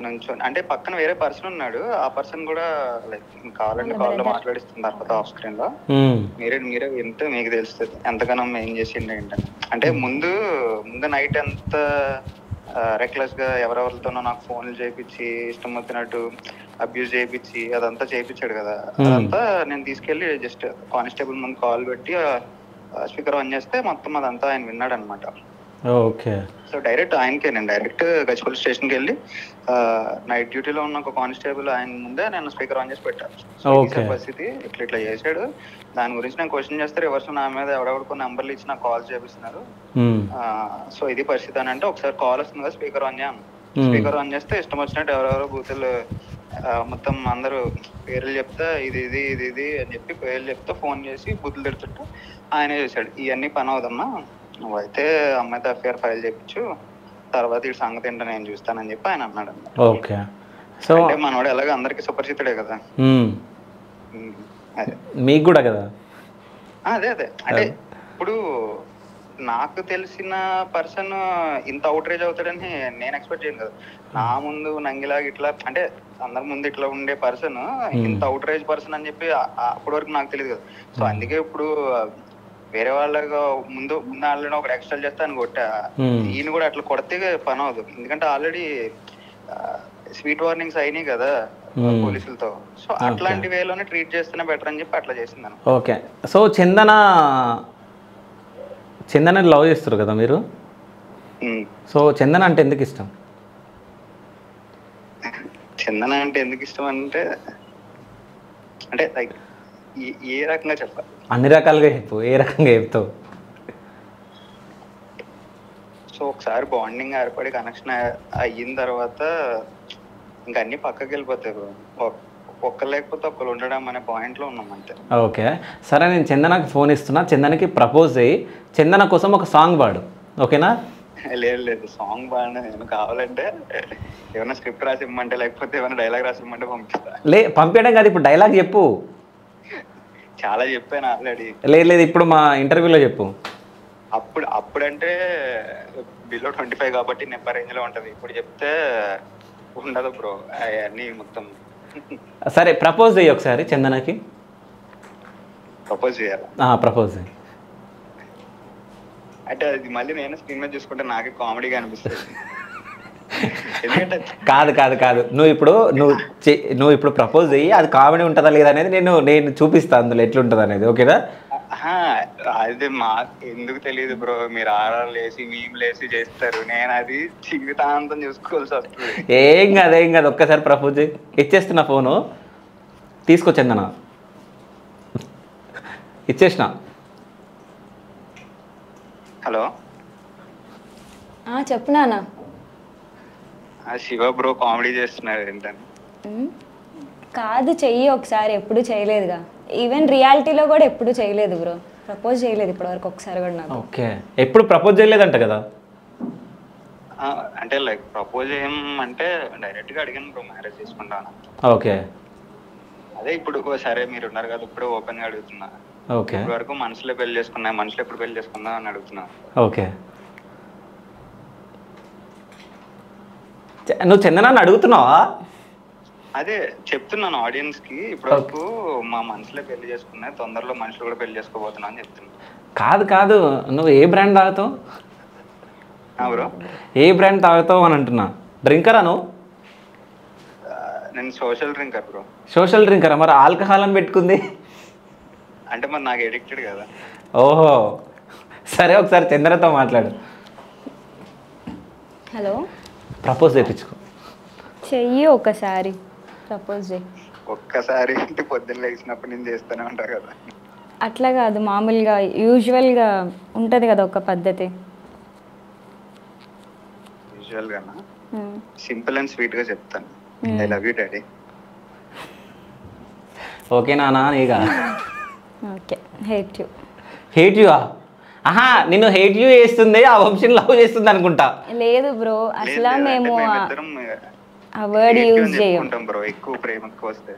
నుంచో, అంటే పక్కన వేరే పర్సన్ ఉన్నాడు, ఆ పర్సన్ కూడా లైక్ కావాలంటే కాల్లో మాట్లాడిస్తుంది తర్వాత ఆఫ్ స్క్రీన్ లో. మీరే వింటే మీకు తెలుస్తుంది ఎంతగానో ఏం చేసిండు ఏంటని. అంటే ముందు నైట్ ఎంత రెక్లెస్ గా ఎవరెవరితోనో నాకు ఫోన్లు చేయించి ఇష్టం వచ్చినట్టు అబ్యూజ్ చేయించి అదంతా చేయించాడు కదా. అదంతా నేను తీసుకెళ్లి జస్ట్ కానిస్టేబుల్ ముందు కాల్ పెట్టి స్పీకర్ ఆన్ చేస్తే మొత్తం అదంతా ఆయన విన్నాడు అనమాట. ఓకే. సో నేను డైరెక్ట్ గచ్చిపల్లి స్టేషన్కి వెళ్ళి నైట్ డ్యూటీలో ఉన్న ఒక కానిస్టేబుల్ ఆయన ముందే నేను స్పీకర్ ఆన్ చేసి పెట్టాను. పరిస్థితి ఇట్లా చేశాడు, దాని గురించి నేను క్వశ్చన్ చేస్తే రివర్స్ నా మీద ఎవరెవరికో నెంబర్లు ఇచ్చి నాకు కాల్ చేపిస్తున్నారు. సో ఇది పరిస్థితి అని అంటే, ఒకసారి కాల్ వస్తుంది కదా స్పీకర్ ఆన్ చేయను. స్పీకర్ ఆన్ చేస్తే ఇష్టం వచ్చినట్టు ఎవరెవరో బూతులు మొత్తం అందరూ పేర్లు చెప్తా ఇది ఇది ఇది ఇది అని చెప్పి పేర్లు చెప్తా ఫోన్ చేసి బూతులు తిడుతుంటే ఆయనే చేశాడు, ఇవన్నీ పని అవుదమ్మా, నువ్వైతే అమ్మాయితో ఎఫ్ఐఆర్ ఫైల్ చేయించు, తర్వాత ఈ సంగతి ఏంటో నేను చూస్తానని చెప్పి ఆయన అన్నాడు. ఓకే. సో అంటే మనోడు ఎలాగో అందరికి సుపరిచితుడే కదా. మీకు కూడా కదా. అదే అంటే ఇప్పుడు నాకు తెలిసిన పర్సన్ ఇంత అవుట్రేజ్ అవుతాడని నేను ఎక్స్పెక్ట్ చేయను కదా. నా ముందు నంగిలాగా ఇట్లా అంటే అందరి ముందు ఇట్లా ఉండే పర్సన్ ఇంత అవుట్రేజ్ పర్సన్ అని చెప్పి అప్పటి వరకు నాకు తెలియదు కదా. సో అందుకే ఇప్పుడు వేరే వాళ్ళగా ముందు వాళ్ళని ఒకటి ఎక్స్ట్రా చేస్తే అని కొట్టా. ఈయన కూడా అట్లా కొడితే పని అవుతుంది, ఎందుకంటే ఆల్రెడీ స్వీట్ వార్నింగ్స్ అయినాయి కదా పోలీసులతో. సో అట్లాంటి వేలోనే ట్రీట్ చేస్తేనే బెటర్ అని చెప్పి అట్లా చేసింది. ఓకే. సో చందన లవ్ చేస్తారు కదా మీరు, సో చందన అంటే ఎందుకు ఇష్టం? చందన అంటే ఎందుకు ఇష్టం అంటే లైక్ ఏ రకంగా చెప్పాలి? అన్ని రకాలుగా చెప్పు, ఏ రకంగా చెప్తావు? సో ఒకసారి బాండింగ్ ఏర్పడి కనెక్షన్ అయిన తర్వాత ఇంకా అన్ని పక్కకి వెళ్ళిపోతాయి. ఒక్కరు లేకపోతే ఒక్కరు ఉండడం అనే పాయింట్లో ఉన్నాం అంతే. ఓకే సరే, నేను చందనకి ఫోన్ ఇస్తున్నా, చందనకి ప్రపోజ్ అయ్యి చందన కోసం ఒక సాంగ్ పాడు, ఓకేనా? లేదు సాంగ్ పాడిన నేను, కావాలంటే ఏమైనా స్క్రిప్ట్ రాసి ఇమ్మంటే లేకపోతే ఏమైనా డైలాగ్ రాసి ఇమ్మంటే పంపిస్తా. పంపించడం కాదు, ఇప్పుడు డైలాగ్ చెప్పు. చాలా చెప్పాను ఆల్రెడీ. లేదు ఇప్పుడు మా ఇంటర్వ్యూలో చెప్పు. అప్పుడంటే బిలో 25 కాబట్టి నెంబర్ రేంజ్ లో ఉంటది, ఇప్పుడు చెప్తే ఉండదు బ్రో అవన్నీ మొత్తం. సరే ప్రపోజ్ చేయి ఒకసారి చందనకి. ప్రపోజ్ చేయాలి? ప్రపోజ్ చేయి. అంటే అది మళ్ళీ నేను స్క్రీన్ మీద చూసుకుంటే నాకే కామెడీగా అనిపిస్తుంది. ఎందుకంటే కాదు నువ్వు ఇప్పుడు ప్రపోజ్ చెయ్యి, అది కామెడీ ఉంటుందా లేదా అనేది నేను చూపిస్తాను అందులో ఎట్లుంటుంది అనేది, ఓకేనా? అది ఎందుకు తెలియదు బ్రో, మీరు ఆర్ఆర్లు వేసి మీమ్లు వేసి చేస్తారు, నేను అది జీవితాంతం చూసుకోవాల్సి వస్తుంది. ఏం కాదు ఒక్కసారి ప్రపోజ్ చేయి. ఇచ్చేస్తున్నా ఫోను, తీసుకో చందన. ఇచ్చేసిన. హలో చెప్పు నాన్న. శివ బ్రో కామెడీ చేస్తున్నారు ఏంటని? కాదు, చెయ్యి ఒకసారి, ఎప్పుడు చేయలేదుగా, ఈవెన్ రియాలిటీలో కూడా ఎప్పుడు చేయలేదు బ్రో, ప్రపోజ్ చేయలేదు ఇప్పటివరకు ఒకసారి కూడా నాకు. ఓకే, ఎప్పుడు ప్రపోజ్ చేయలేదంట కదా? అంటే లైక్ ప్రపోజ్ ఏమంటే డైరెక్ట్ గా అడిగాను బ్రో, మ్యారేజ్ చేసుకుంటాను. ఓకే, అదే ఇప్పుడు సరే మీరు ఉన్నారు కదా, ఇప్పుడు ఓపెన్ గా అడుగుతున్నా. ఓకే, ఇప్పటి వరకు మనసులో పెళ్లి చేసుకున్నా, మనసులో ఎప్పుడు పెళ్లి చేసుకుందా అని అడుగుతున్నా. ఓకే, నువ్వు చందనాన్ని అడుగుతున్నావా? అదే చెప్తున్నాను ఆడియన్స్ కి, ఇప్పటి వరకు మా మనసులో పెళ్లి చేసుకున్నా, తొందరలో మనుషులు కూడా పెళ్లి చేసుకోబోతున్నా అని చెప్తున్నా. కాదు నువ్వు ఏ బ్రాండ్ తాగుతావు బ్రో? ఏ బ్రాండ్ తాగుతావు అని అంటున్నా. డ్రింకరా నువ్వు? నేను సోషల్ డ్రింకర్ బ్రో. సోషల్ డ్రింకరా? మరి ఆల్కహాల్ అని పెట్టుకుంది అంటే మరి నాకు ఎడిక్టెడ్ కదా. ఓహో సరే, ఒకసారి చంద్రతో మాట్లాడు. హలో, ప్రపోజ్ చేయించుకో. చెయ్యి ఒకసారి, ప్రపోజ్ చేయి. ఒక్కసారి అంటే పొద్దున్న లేచినప్పుడు నేను చేస్తూనే ఉంటా కదా. అట్లా కాదు, మామూలుగా యూజువల్గా ఉంటుంది కదా ఒక పద్ధతి. యూజువల్ గా సింపుల్ అండ్ స్వీట్ గా చెప్తాను, I love you daddy. Okay నానా? ఇక okay, hate you. Hate you? నిన్ను హేట్ యూ చేస్తుంది, ఆ వంశీని లవ్ చేస్తుంది అనుకుంటా. లేదు బ్రో, అసలు మేము ఆ వర్డ్ యూజ్ చేయం బ్రో. ఎక్కువ ప్రేమకు వస్తే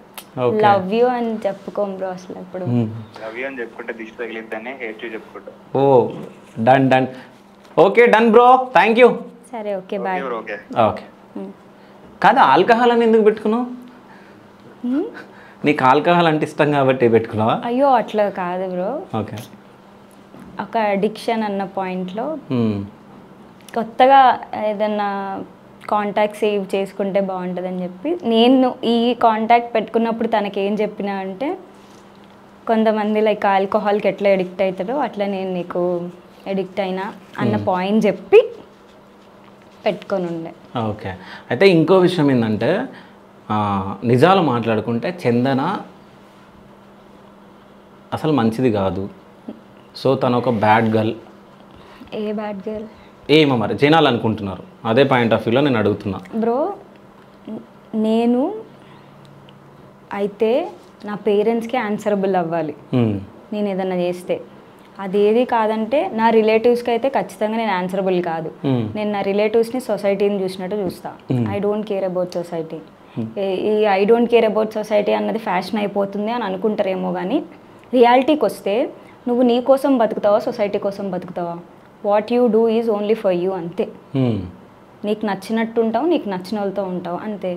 లవ్ యూ అని చెప్పుకోం బ్రో అసలు. ఇప్పుడు లవ్ యూ అని చెప్పుకుంటే దిష్టి తగిలిద్దని హేట్ యూ చెప్పుకుంటా. Oh done. Okay done bro, thank you. సరే, ఓకే బాయ్. ఓకే. కాదు, ఆల్కహాల్ అని ఎందుకు పెట్టుకున్నావు? నీకు ఆల్కహాల్ అంటే ఇష్టం కాబట్టి పెట్టుకున్నావా? అయ్యో అట్లా కాదు బ్రో, ఓకే, ఒక అడిక్షన్ అన్న పాయింట్లో కొత్తగా ఏదన్నా కాంటాక్ట్ సేవ్ చేసుకుంటే బాగుంటుందని చెప్పి నేను ఈ కాంటాక్ట్ పెట్టుకున్నప్పుడు తనకి ఏం చెప్పినా అంటే, కొంతమంది లైక్ ఆల్కహాల్కి ఎట్లా ఎడిక్ట్ అవుతారో అట్లా నేను నీకు ఎడిక్ట్ అయినా అన్న పాయింట్ చెప్పి పెట్టుకొని ఉండే. ఓకే, అయితే ఇంకో విషయం ఏంటంటే, నిజాలు మాట్లాడుకుంటే చందన అసలు మంచిది కాదు. సో తను ఒక బ్యాడ్ గర్ల్. ఏ బ్యాడ్ గర్ల్? ఏమో మరి జనాలు అనుకుంటున్నారు, అదే పాయింట్ ఆఫ్ వ్యూలో నేను అడుగుతున్నా. బ్రో, నేను అయితే నా పేరెంట్స్కి ఆన్సరబుల్ అవ్వాలి నేను ఏదన్నా చేస్తే. అదేది కాదంటే నా రిలేటివ్స్కి అయితే ఖచ్చితంగా నేను ఆన్సరబుల్ కాదు. నేను నా రిలేటివ్స్ని సొసైటీని చూసినట్టు చూస్తా. I don't care about society. ఈ I don't care about society అన్నది ఫ్యాషన్ అయిపోతుంది అని అనుకుంటారేమో, కానీ రియాలిటీకి వస్తే నువ్వు నీ కోసం బతుకుతావా, సొసైటీ కోసం బతుకుతావా? What you do is only for you అంతే. నీకు నచ్చినట్టు ఉంటావు, నీకు నచ్చిన వాళ్ళతో ఉంటావు అంతే.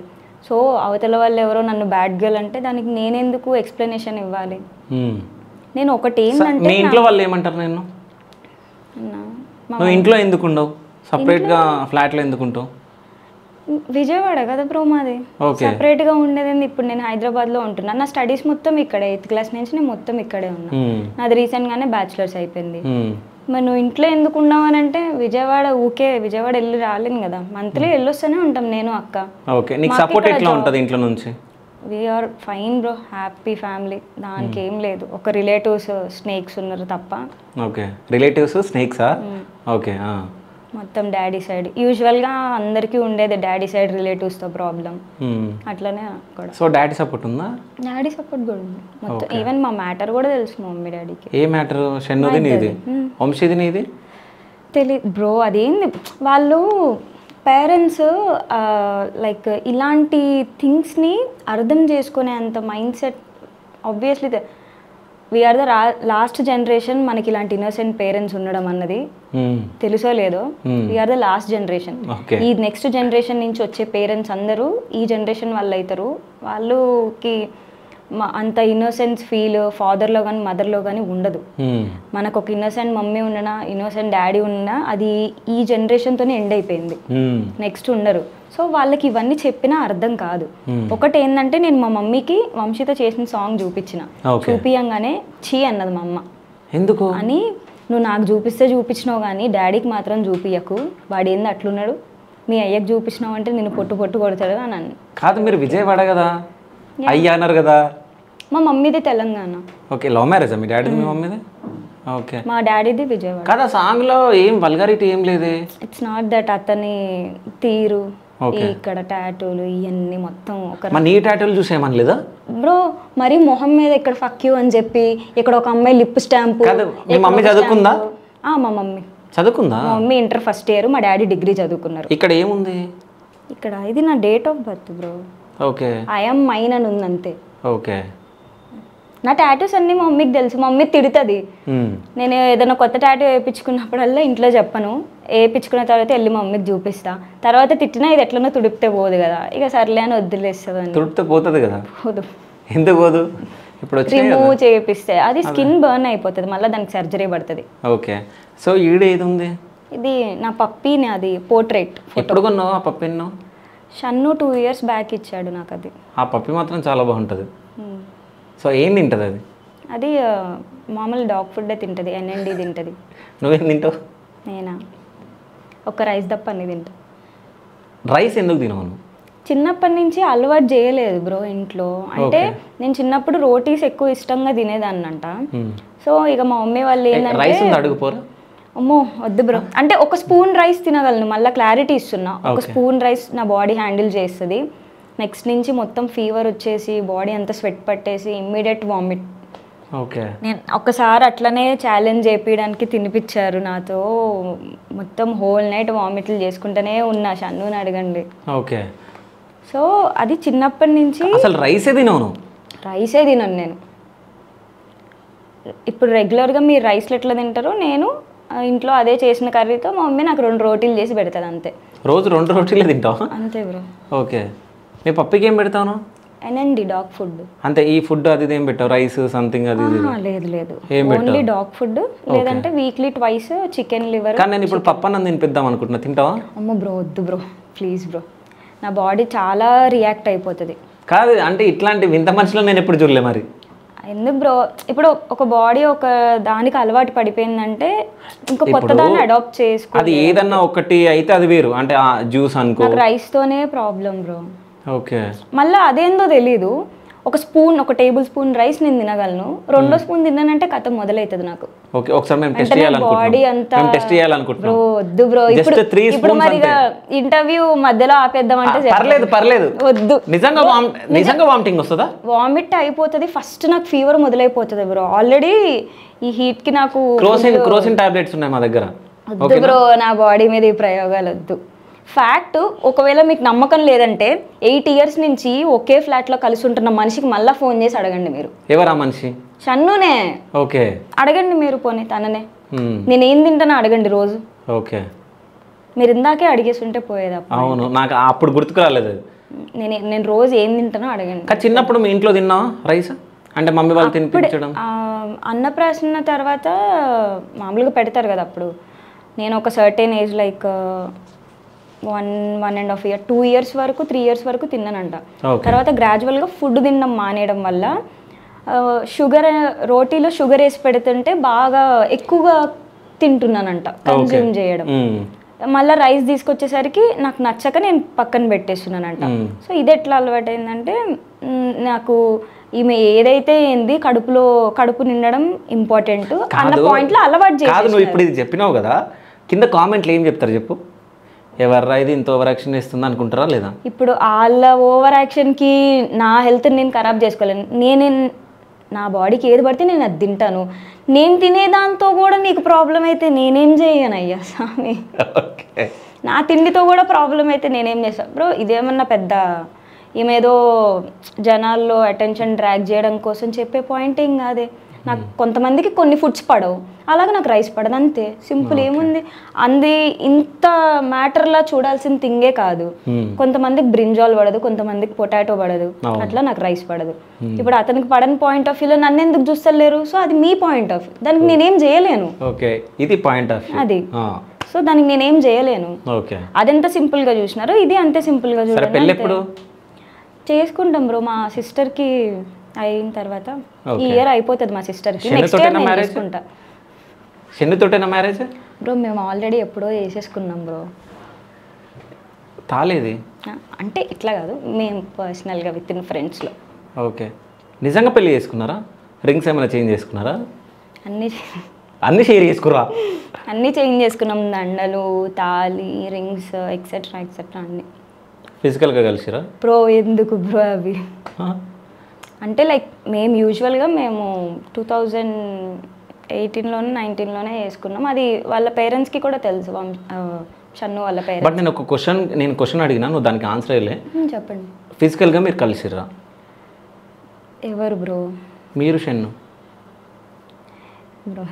సో అవతల వాళ్ళు ఎవరో నన్ను బ్యాడ్ గర్ల్ అంటే దానికి నేనెందుకు ఎక్స్ప్లెనేషన్ ఇవ్వాలి? నేను ఒకటి ఏంటంటే మీ ఇంట్లో వాళ్ళు ఏమంటారు? నేను నువ్వు ఇంట్లో ఎందుకు ఉండవు, సపరేట్గా ఫ్లాట్లో ఎందుకు ఉంటావు? విజయవాడ కదా బ్రో మాది, సపరేట్గా ఉండేది. ఇప్పుడు నేను హైదరాబాద్లో ఉంటున్నాను. నా స్టడీస్ మొత్తం ఇక్కడే, 8th క్లాస్ నుంచి నేను మొత్తం ఇక్కడే ఉన్నా. నాది రీసెంట్గానే బ్యాచిలర్స్ అయిపోయింది. మరి నువ్వు ఇంట్లో ఎందుకు ఉన్నావు అని అంటే విజయవాడ విజయవాడ వెళ్ళి రాలేను కదా, మంత్లీ వెళ్ళొస్తూనే ఉంటాం నేను అక్క. ఓకే, నీకు సపోర్ట్ ఎట్లా ఉంటుంది ఇంట్లో నుంచి? We're fine bro, happy family, దానికి ఏం లేదు. ఒక రిలేటివ్స్ స్నేక్స్ ఉన్నారు తప్ప. ఓకే, రిలేటివ్స్ స్నేక్సా? ఓకే, మొత్తం డాడీ సైడ్. యూజువల్గా అందరికీ ఉండేది డాడీ సైడ్ రిలేటివ్స్తో ప్రాబ్లం, అట్లనే కూడా. సో డాడీ సపోర్ట్ ఉందా? డాడీ సపోర్ట్ కూడా ఉంది మొత్తం. ఈవెన్ మా మ్యాటర్ కూడా తెలుసు మా మమ్మీ డాడీకి. ఏ మ్యాటర్? షన్నుది నీది, వంశీది నీది తెలియదు బ్రో. అదేంది వాళ్ళు పేరెంట్స్ లైక్ ఇలాంటి థింగ్స్ని అర్థం చేసుకునే అంత mind set. Obviously we are the last generation మనకి ఇలాంటి ఇన్నోసెంట్ పేరెంట్స్ ఉండడం అన్నది తెలుసో లేదో. We are the last generation. ఈ నెక్స్ట్ జనరేషన్ నుంచి వచ్చే పేరెంట్స్ అందరూ ఈ జనరేషన్ వాళ్ళు అవుతారు. వాళ్ళకి అంత ఇన్నోసెన్స్ ఫీల్ ఫాదర్లో కానీ మదర్లో కానీ ఉండదు. మనకు ఒక ఇన్నోసెంట్ మమ్మీ ఉన్నా, ఇన్నోసెంట్ డాడీ ఉన్నా, అది ఈ జనరేషన్తోనే ఎండ్ అయిపోయింది. నెక్స్ట్ ఉండరు. సో వాళ్ళకి ఇవన్నీ చెప్పినా అర్థం కాదు. ఒకటి ఏంటంటే నేను మా మమ్మీకి వంశీతో చేసిన సాంగ్ చూపించగానే చీ అన్నది మా అమ్మ. ఎందుకు అని, నువ్వు నాకు చూపించినావు కానీ డాడీకి మాత్రం చూపియకు, వాడు ఏంది అట్లున్నాడు, మీ అయ్యకు చూపించినావు అంటే నేను పొట్టు కొడతాడు అని అన్న. కాదు, మీరు విజయవాడ కదా, అయ్యా అన్నారు కదా. మా మమ్మీది తెలంగాణ. ఓకే, లవ్ మ్యారేజా మీ డాడీది మీ మమ్మీది? ఓకే, మా డాడీది విజయవాడ. కదా, సాంగ్ లో ఏం వల్గారిటీ ఏం లేదే. It's not that. అతని తీరు, ఇక్కడ టాటూలు ఇవన్నీ మొత్తం ఒక. నీ టాటూలు చూసేమని లేదా బ్రో? మరి మొహం మీద ఇక్కడ ఫక్ యూ అని చెప్పి, ఇక్కడ ఒక అమ్మాయి లిప్ స్టాంప్. మీ మమ్మీ చదువుకుందా? మా మమ్మీ చదువుకుందా? మా మమ్మీ ఇంటర్ ఫస్ట్ ఇయర్, మా డాడీ డిగ్రీ చదువుకున్నారు. ఇక్కడ ఏముంది? ఇక్కడ ఇది నా date of birth bro. Okay, I am mine అని ఉంది అంతే. ఓకే, నా టాటూస్ అన్నీ మా మమ్మీకి తెలుసు. మా మమ్మీ తిడుతుంది. నేను ఏదైనా కొత్త టాటూ వేయించుకున్నప్పుడల్లా ఇంట్లో చెప్పను, వేయించుకున్న తర్వాత వెళ్ళి మా మమ్మీకి చూపిస్తా. తర్వాత తిట్టినా ఇది ఎట్లనో తుడిపితే పోదు కదా, ఇక సర్లే అని వదిలేస్తుంది. తుడిపితే పోతుంది కదా? పోదు. ఎందుకు పోదు? ఇప్పుడు రిమూవ్ చేపిస్తే అది స్కిన్ బర్న్ అయిపోతుంది, మళ్ళీ దానికి సర్జరీ పడుతుంది. ఓకే, సో ఈడ ఏది ఉంది? ఇది నా పప్పీని, అది పోర్ట్రేట్. ఎప్పుడు కొన్నావు ఆ పప్పిని? షన్ను 2 years బ్యాక్ ఇచ్చాడు నాకు. అది ఆ పప్పి మాత్రం చాలా బాగుంటుంది. సో ఏం తింటుంది అది? అది మామూలు డాగ్ ఫుడ్ తింటుంది, NND తింటుంది. నువ్వేం తింటావు? నేనా ఒక రైస్ తప్ప అన్ని తింటా. రైస్ ఎందుకు తినవు? చిన్నప్పటి నుంచి అలవాటు చేయలేదు బ్రో ఇంట్లో. అంటే నేను చిన్నప్పుడు రోటీస్ ఎక్కువ ఇష్టంగా తినేదాన్నంట. సో ఇక మా మమ్మీ వాళ్ళు ఏంటంటే, అడుగుపోరా అమ్మో వద్దు బ్రో అంటే, ఒక స్పూన్ రైస్ తినగలను. మళ్ళీ క్లారిటీ ఇస్తున్నా, ఒక స్పూన్ రైస్ నా బాడీ హ్యాండిల్ చేస్తుంది. నెక్స్ట్ నుంచి మొత్తం ఫీవర్ వచ్చేసి బాడీ అంతా స్వెట్ పట్టేసి ఇమ్మీడియట్ వామిట్. ఓకే, నేను ఒక్కసారి అట్లనే ఛాలెంజ్ చేయించడానికి తినిపించారు నాతో. మొత్తం హోల్ నైట్ వామిట్లు చేసుకుంటూనే ఉన్నా, షన్నుని అడగండి. ఓకే, సో అది చిన్నప్పటి నుంచి. అసలు రైసే తినను? రైసే తినను నేను. ఇప్పుడు రెగ్యులర్గా మీరు రైస్లు ఎట్లా తింటారో, నేను ఇంట్లో అదే చేసిన కర్రీతో మా మమ్మీ నాకు 2 రోటీలు చేసి పెడతాను అంతే. రోజు 2 రోటీలే తింటావా? అంతే బ్రో. ఓకే, మీ పప్పికి ఏం పెడతాను? NND డాగ్ ఫుడ్ అంతే. ఈ ఫుడ్ అది ఏం పెట్టావు? రైస్ సంథింగ్ అది? లేదు, ఓన్లీ డాగ్ ఫుడ్. లేదంటే వీక్లీ ట్వైస్ చికెన్ లివర్. కానీ నేను ఇప్పుడు పప్పన్నం తినిపిద్దాం అనుకుంటున్నా, తింటావా? అమ్మో బ్రో వద్దు బ్రో, ప్లీజ్ బ్రో, నా బాడీ చాలా రియాక్ట్ అయిపోతుంది. కాదు అంటే ఇట్లాంటి వింత మనుషులు నేను ఎప్పుడు చూడలే. మరి ఎందుకు బ్రో? ఇప్పుడు ఒక బాడీ ఒక దానికి అలవాటు పడిపోయిందంటే ఇంకా కొత్త దాన్ని అడాప్ట్ చేసుకో. అది ఏదన్నా ఒకటి అయితే అది వేరు. అంటే జ్యూస్ అనుకో. నాకు రైస్తోనే ప్రాబ్లం బ్రో. ఓకే, మళ్ళీ అదేందో తెలీదు. ఒక టేబుల్ స్పూన్ రైస్ నేను తినగలను, 2వ స్పూన్ తిన్నానంటే కథ మొదలవుతుంది నాకు. ఓకే, ఒకసారి మేము టెస్ట్ చేయాలనుకుంటున్నాం. బాడీ అంతా టెస్ట్ చేయాలనుకుంటున్నాం. బ్రో వద్దు బ్రో, ఇప్పుడు మరి ఇంటర్వ్యూ మధ్యలో ఆపేద్దామంటే పర్లేదు వద్దు. నిజంగా వామిటింగ్ వస్తుందా? వామిట్ అయిపోతుంది. ఫస్ట్ నాకు ఫీవర్ మొదలైపోతుంది బ్రో. ఆల్రెడీ ఈ హీట్ కి నాకు క్రోసిన్ టాబ్లెట్స్ ఉన్నాయి మా దగ్గర. వద్దు బ్రో, నా బాడీ మీద ఈ ప్రయోగాలు వద్దు. ఫ్యాక్ట్. ఒకవేళ మీకు నమ్మకం లేదంటే 8 years నుంచి ఒకే ఫ్లాట్లో కలిసి ఉంటున్న మనిషికి మళ్ళీ ఫోన్ చేసి అడగండి మీరు. ఎవరా మనిషి? షన్నునే. ఓకే, అడగండి మీరు. పోనీ తననే. నేను ఏం తింటానో అడగండి రోజు. ఓకే, మీరు ఇందాకే అడిగేసి ఉంటే పోయేది. అవును, నాకు అప్పుడు గుర్తుకు రాలేదు. నేను రోజు ఏం తింటానో అడగండి. చిన్నప్పుడు మీ ఇంట్లో తిన్నావా రైస్? అంటే మమ్మీ వాళ్ళు తినిపించడం? అన్నప్రాసన తర్వాత మామూలుగా పెడతారు కదా. అప్పుడు నేను ఒక certain age like 1.5 year 2 years వరకు 3 years వరకు తిన్నానంట. తర్వాత గ్రాడ్యువల్గా ఫుడ్ తినడం మానేయడం వల్ల షుగర్, రోటీలో షుగర్ వేసి పెడుతుంటే బాగా ఎక్కువగా తింటున్నానంట, కన్జ్యూమ్ చేయడం. మళ్ళీ రైస్ తీసుకొచ్చేసరికి నాకు నచ్చక నేను పక్కన పెట్టేస్తున్నానంట. సో ఇది ఎట్లా అలవాటు అయిందంటే, నాకు ఈమె ఏదైతే ఏంది కడుపు నిండడం ఇంపార్టెంట్ అన్న పాయింట్లో అలవాటు చేయాలి. నువ్వు ఇప్పుడు ఇది చెప్పినావు కదా, కింద కామెంట్లు ఏం చెప్తారు చెప్పు? ఎవర్రా ఇది ఇంత ఓవర్ యాక్షన్ చేస్తుంది అనుకుంటారా లేదా? ఇప్పుడు వాళ్ళ ఓవర్ యాక్షన్కి నా హెల్త్ నేను ఖరాబ్ చేసుకోలేను. నా బాడీకి ఏది పడితే నేను అది తింటాను. నేను తినేదాంతో కూడా నీకు ప్రాబ్లం అయితే నేనేం చేయను అయ్యా స్వామి. నా తిండితో కూడా ప్రాబ్లం అయితే నేనేం చేస్తాను బ్రో? ఇదేమన్నా పెద్ద ఏమేదో జనాల్లో అటెన్షన్ డ్రాగ్ చేయడం కోసం చెప్పే పాయింట్ ఏం కాదే. నాకు కొంతమందికి కొన్ని ఫుడ్స్ పడవు, అలాగే నాకు రైస్ పడదు, అంతే సింపుల్. ఏముంది అంది, ఇంత మ్యాటర్లా చూడాల్సిన థింగే కాదు. కొంతమందికి బ్రింజాల్ పడదు, కొంతమందికి పొటాటో పడదు, అట్లా నాకు రైస్ పడదు. ఇప్పుడు అతనికి పడని పాయింట్ ఆఫ్ వ్యూలో నన్ను ఎందుకు చూస్తలేరు? సో అది మీ పాయింట్ ఆఫ్ వ్యూ, దానికి నేనేం చేయలేను. ఇది పాయింట్ ఆఫ్ వ్యూ అది. సో దానికి నేనేం చేయలేను. అదెంత సింపుల్ గా చూసినారో ఇది అంతే సింపుల్ గా చూడాలి. చేసుకుంటాం బ్రో. మా సిస్టర్కి అయిన తర్వాత ఈ ఇయర్ అయిపోతుంది మా సిస్టర్కి. నెక్స్ట్ ఇయర్ నేను చేసుకుంటా. షన్నుతోటేనా మ్యారేజ్ బ్రో? మేము ఆల్రెడీ ఎప్పుడో చేసేసుకున్నాం బ్రో. తాలేది అంటే ఇట్లా కాదు, మేము పర్సనల్గా విత్ ఇన్ ఫ్రెండ్స్లో. ఓకే, నిజంగా పెళ్లి చేసుకున్నారా? రింగ్స్ ఏమైనా చేంజ్ చేసుకున్నారా? అన్నీ షేర్ చేసుకురా? అన్నీ చేంజ్ చేసుకున్నాం. దండలు, తాళి, రింగ్స్ ఎక్సెట్రా ఎక్సెట్రా అన్నీ. ఫిజికల్గా కలిసిరా? బ్రో ఎందుకు బ్రో అవి? అంటే లైక్ మేము యూజువల్గా మేము 2018లోనే 19లోనే వేసుకున్నాం. అది వాళ్ళ పేరెంట్స్కి కూడా తెలుసు, షన్ను వాళ్ళ పేరెంట్స్. బట్ నేను క్వశ్చన్ అడిగినా, నువ్వు దానికి ఆన్సర్ అయ్యలే. చెప్పండి. ఫిజికల్గా మీరు కలిసిరా? ఎవరు బ్రో? మీరు షన్ను. బ్రో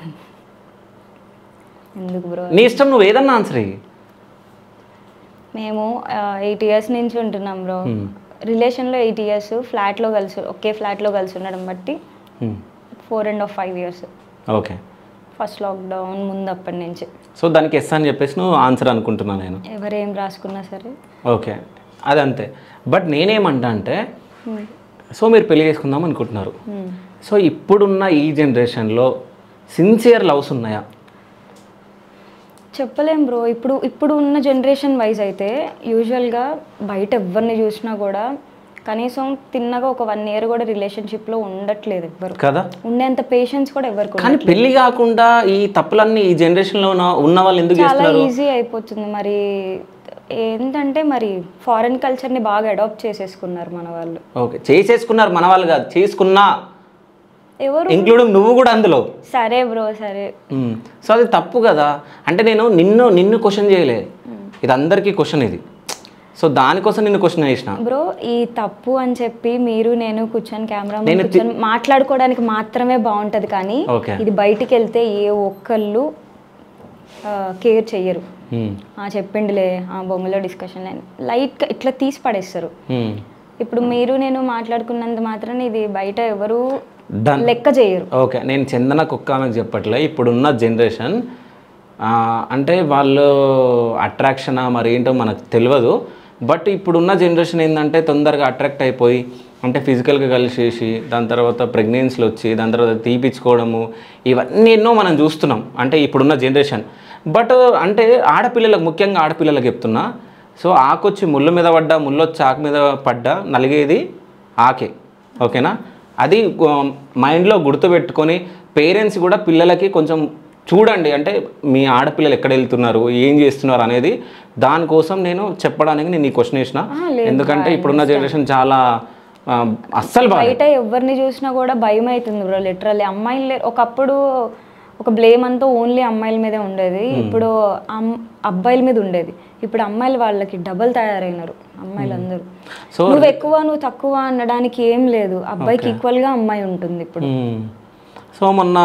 ఎందుకు బ్రో? నీ ఇష్టం, నువ్వు ఏదన్నా ఆన్సర్ అయ్యి. మేము 8 years నుంచి ఉంటున్నాం బ్రో. రిలేషన్లో 8 years, ఫ్లాట్లో కలిసి ఒకే ఫ్లాట్లో కలిసి ఉండడం బట్టి 4.5 years. ఓకే, ఫస్ట్ లాక్డౌన్ ముందు అప్పటి నుంచి. సో దానికి ఎస్ అని చెప్పేసి నువ్వు ఆన్సర్ అనుకుంటున్నాను నేను. ఎవరేం రాసుకున్నా సరే ఓకే, అదంతే. బట్ నేనేమంటా అంటే, సో మీరు పెళ్లి చేసుకుందాం అనుకుంటున్నారు. సో ఇప్పుడున్న ఈ జనరేషన్లో సిన్సియర్ లవ్స్ ఉన్నాయా? చెప్పలేం బ్రో. ఇప్పుడు ఉన్న జనరేషన్ వైజ్ అయితే యూజువల్గా బయట ఎవరిని చూసినా కూడా కనీసం తిన్నగా ఒక 1 year కూడా రిలేషన్షిప్లో ఉండట్లేదు ఎవ్వరు కదా. ఉండేంత పేషెన్స్ కూడా ఎవరికి. కానీ పెళ్లి కాకుండా ఈ తప్పులన్నీ ఈ జనరేషన్లో ఉన్న వాళ్ళు ఎందుకు చేస్తున్నారు? చాలా ఈజీ అయిపోతుంది. మరి ఏంటంటే మరి ఫారెన్ కల్చర్ని బాగా అడాప్ట్ చేసేసుకున్నారు మన వాళ్ళు. ఓకే, చేసేసుకున్నారు మన వాళ్ళు కాదు, చేసుకున్నా ఎవరు, ఇంక్లూడింగ్ నువ్వు కూడా అందులో. సరే బ్రో సరే. సో అది తప్పు కదా. అంటే నేను నిన్ను క్వశ్చన్ చేయలే, ఇది అందరికీ క్వశ్చన్ ఇది. సో దానికోసం నిన్ను క్వశ్చన్ చేసిన బ్రో. ఈ తప్పు అని చెప్పి మీరు నేను కూర్చొని కెమెరా కూర్చొని మాట్లాడుకోవడానికి మాత్రమే బాగుంటది, కానీ ఇది బయటికి వెళ్తే ఏ ఒక్కళ్ళు కేర్ చెయ్యరు. చెప్పిండిలే ఆ బొమ్మలో డిస్కషన్ లైట్గా ఇట్లా తీసి పడేస్తారు. ఇప్పుడు మీరు నేను మాట్లాడుకున్నంత మాత్రం ఇది బయట ఎవరు లెక్క చేయరు. ఓకే, నేను చందన కుక్క ఆమెకు చెప్పట్లే. ఇప్పుడున్న జనరేషన్ అంటే వాళ్ళు అట్రాక్షనా మరి ఏంటో మనకు తెలియదు. బట్ ఇప్పుడున్న జనరేషన్ ఏంటంటే తొందరగా అట్రాక్ట్ అయిపోయి, అంటే ఫిజికల్గా కలిసేసి దాని తర్వాత ప్రెగ్నెన్సీలు వచ్చి దాని తర్వాత తీపిచ్చుకోవడము, ఇవన్నీ ఎన్నో మనం చూస్తున్నాం అంటే ఇప్పుడున్న జనరేషన్. బట్ అంటే ఆడపిల్లలకు, ముఖ్యంగా ఆడపిల్లలకు చెప్తున్నా, సో ఆకొచ్చి ముళ్ళు మీద పడ్డా, ముళ్ళు వచ్చి ఆకు మీద పడ్డా నలిగేది ఆకే. ఓకేనా? అది మైండ్లో గుర్తుపెట్టుకొని పేరెంట్స్ కూడా పిల్లలకి కొంచెం చూడండి, అంటే మీ ఆడపిల్లలు ఎక్కడ వెళ్తున్నారు, ఏం చేస్తున్నారు అనేది. దానికోసం నేను చెప్పడానికి నేను ఈ క్వశ్చన్ వేసిన. ఎందుకంటే ఇప్పుడున్న జనరేషన్ చాలా అస్సలు బయట ఎవరిని చూసినా కూడా భయం అవుతుంది బ్రో. లిటరల్లీ అమ్మాయిలు ఒకప్పుడు ఒక బ్లేమ్ అంతా ఓన్లీ అమ్మాయిల మీదే ఉండేది. ఇప్పుడు అబ్బాయిల మీద ఉండేది. ఇప్పుడు అమ్మాయిలు వాళ్ళకి డబల్ తయారైనారు అమ్మాయిలందరూ. నువ్వు ఎక్కువ నువ్వు తక్కువ అనడానికి ఏం లేదు, అబ్బాయికి ఈక్వల్గా అమ్మాయి ఉంటుంది ఇప్పుడు. సో మొన్న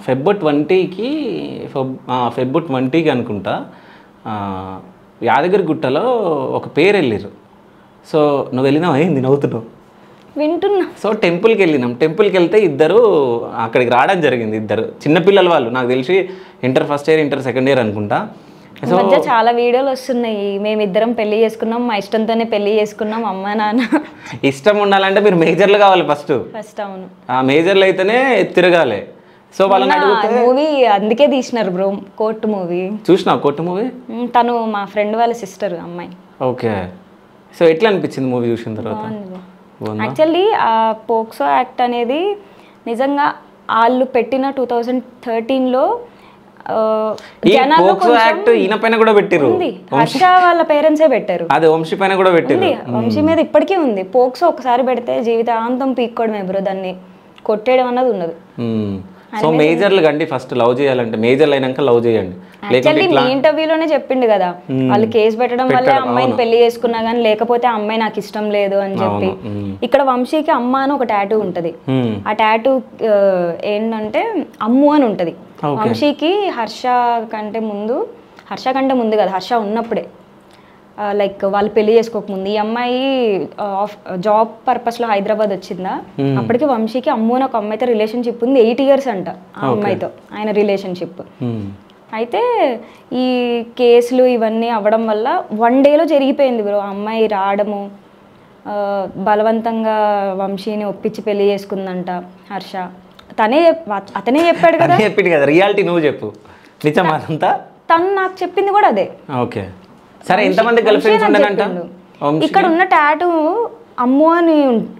ఫెబ్ 20కి అనుకుంటా యాదగిరి గుట్టలో ఒక పేరు వెళ్ళారు. సో నువ్వు వెళ్ళినావు, ఏంది నవ్వుతున్నావు? వింటున్నా. సో టెంపుల్కి వెళ్ళినాం. టెంపుల్కి వెళ్తే ఇద్దరు అక్కడికి రావడం జరిగింది. ఇద్దరు చిన్నపిల్లల వాళ్ళు, నాకు తెలిసి inter first year inter second year అనుకుంటా. ఈ మధ్య చాలా వీడియోలు వస్తున్నాయి, మేమిద్దరం పెళ్లి చేసుకున్నాం, మా ఇష్టంతోనే పెళ్లి చేసుకున్నాం, అమ్మ నాన్న. ఇష్టం ఉండాలంటే మీరు మేజర్లు కావాలి ఫస్ట్. అవును, ఆ మేజర్లు అయితేనే తిరగాలి. సో వాళ్ళని అడిగితే మూవీ అందుకే తీసినారు బ్రో, కోర్టు మూవీ. చూసినావు కోర్టు మూవీ? తను మా ఫ్రెండ్ వాళ్ళ సిస్టర్ అమ్మాయి. ఓకే. సో ఎట్లా అనిపించింది మూవీ చూసిన తర్వాత? యాక్చువల్లీ ఆ పోక్సో యాక్ట్ అనేది నిజంగా వాళ్ళు పెట్టిన 2013లో ఈయన పైన కూడా పెట్టిరు, హర్ష వాళ్ళ పేరెంట్సే పెట్టారు. అదే వంశీ పైన కూడా పెట్టిరు. వంశీ మీద ఇప్పటికీ ఉంది. పోక్సో ఒకసారి పెడితే జీవితాంతం పీక్కోవడమే బ్రో, దాన్ని కొట్టేయడం అన్నది ఉండదు. సో మేజర్లు కండి ఫస్ట్ లవ్ చేయాలంటే మేజర్లు అయినాక లవ్ చేయండి. యాక్చువల్లీ మీ ఇంటర్వ్యూలోనే చెప్పిండు కదా, వాళ్ళు కేసు పెట్టడం వల్ల అమ్మాయిని పెళ్లి చేసుకున్నా కానీ, లేకపోతే అమ్మాయి నాకు ఇష్టం లేదు అని చెప్పి. ఇక్కడ వంశీకి అమ్మ అని ఒక టాటూ ఉంటది. ఆ టాటూ ఏంటంటే అమ్ము అని ఉంటది. వంశీకి హర్ష కంటే ముందు కదా, హర్ష ఉన్నప్పుడే, లైక్ వాళ్ళు పెళ్లి చేసుకోకముందు ఈ అమ్మాయి జాబ్ పర్పస్లో హైదరాబాద్ వచ్చిందా, అప్పటికి వంశీకి అమ్ము అని ఒక అమ్మాయితో రిలేషన్షిప్ ఉంది. 8 years అంట ఆ అమ్మాయితో ఆయన రిలేషన్షిప్. అయితే ఈ కేసులు ఇవన్నీ అవ్వడం వల్ల 1 dayలో జరిగిపోయింది బ్రో. అమ్మాయి రావడము, బలవంతంగా వంశీని ఒప్పించి పెళ్లి చేసుకుందంట హర్ష. అతనే చెప్పాడు కదా. చెప్పింది కదా, రియాలిటీ నువ్వు చెప్పు, నిజమా అదంతా? తను నాకు చెప్పింది కూడా అదే. ఓకే సరే, ఎంతమంది గర్ల్ ఫ్రెండ్స్ ఉండేనంట? ఇక్కడ ఉన్న టాటూ అమ్ము అని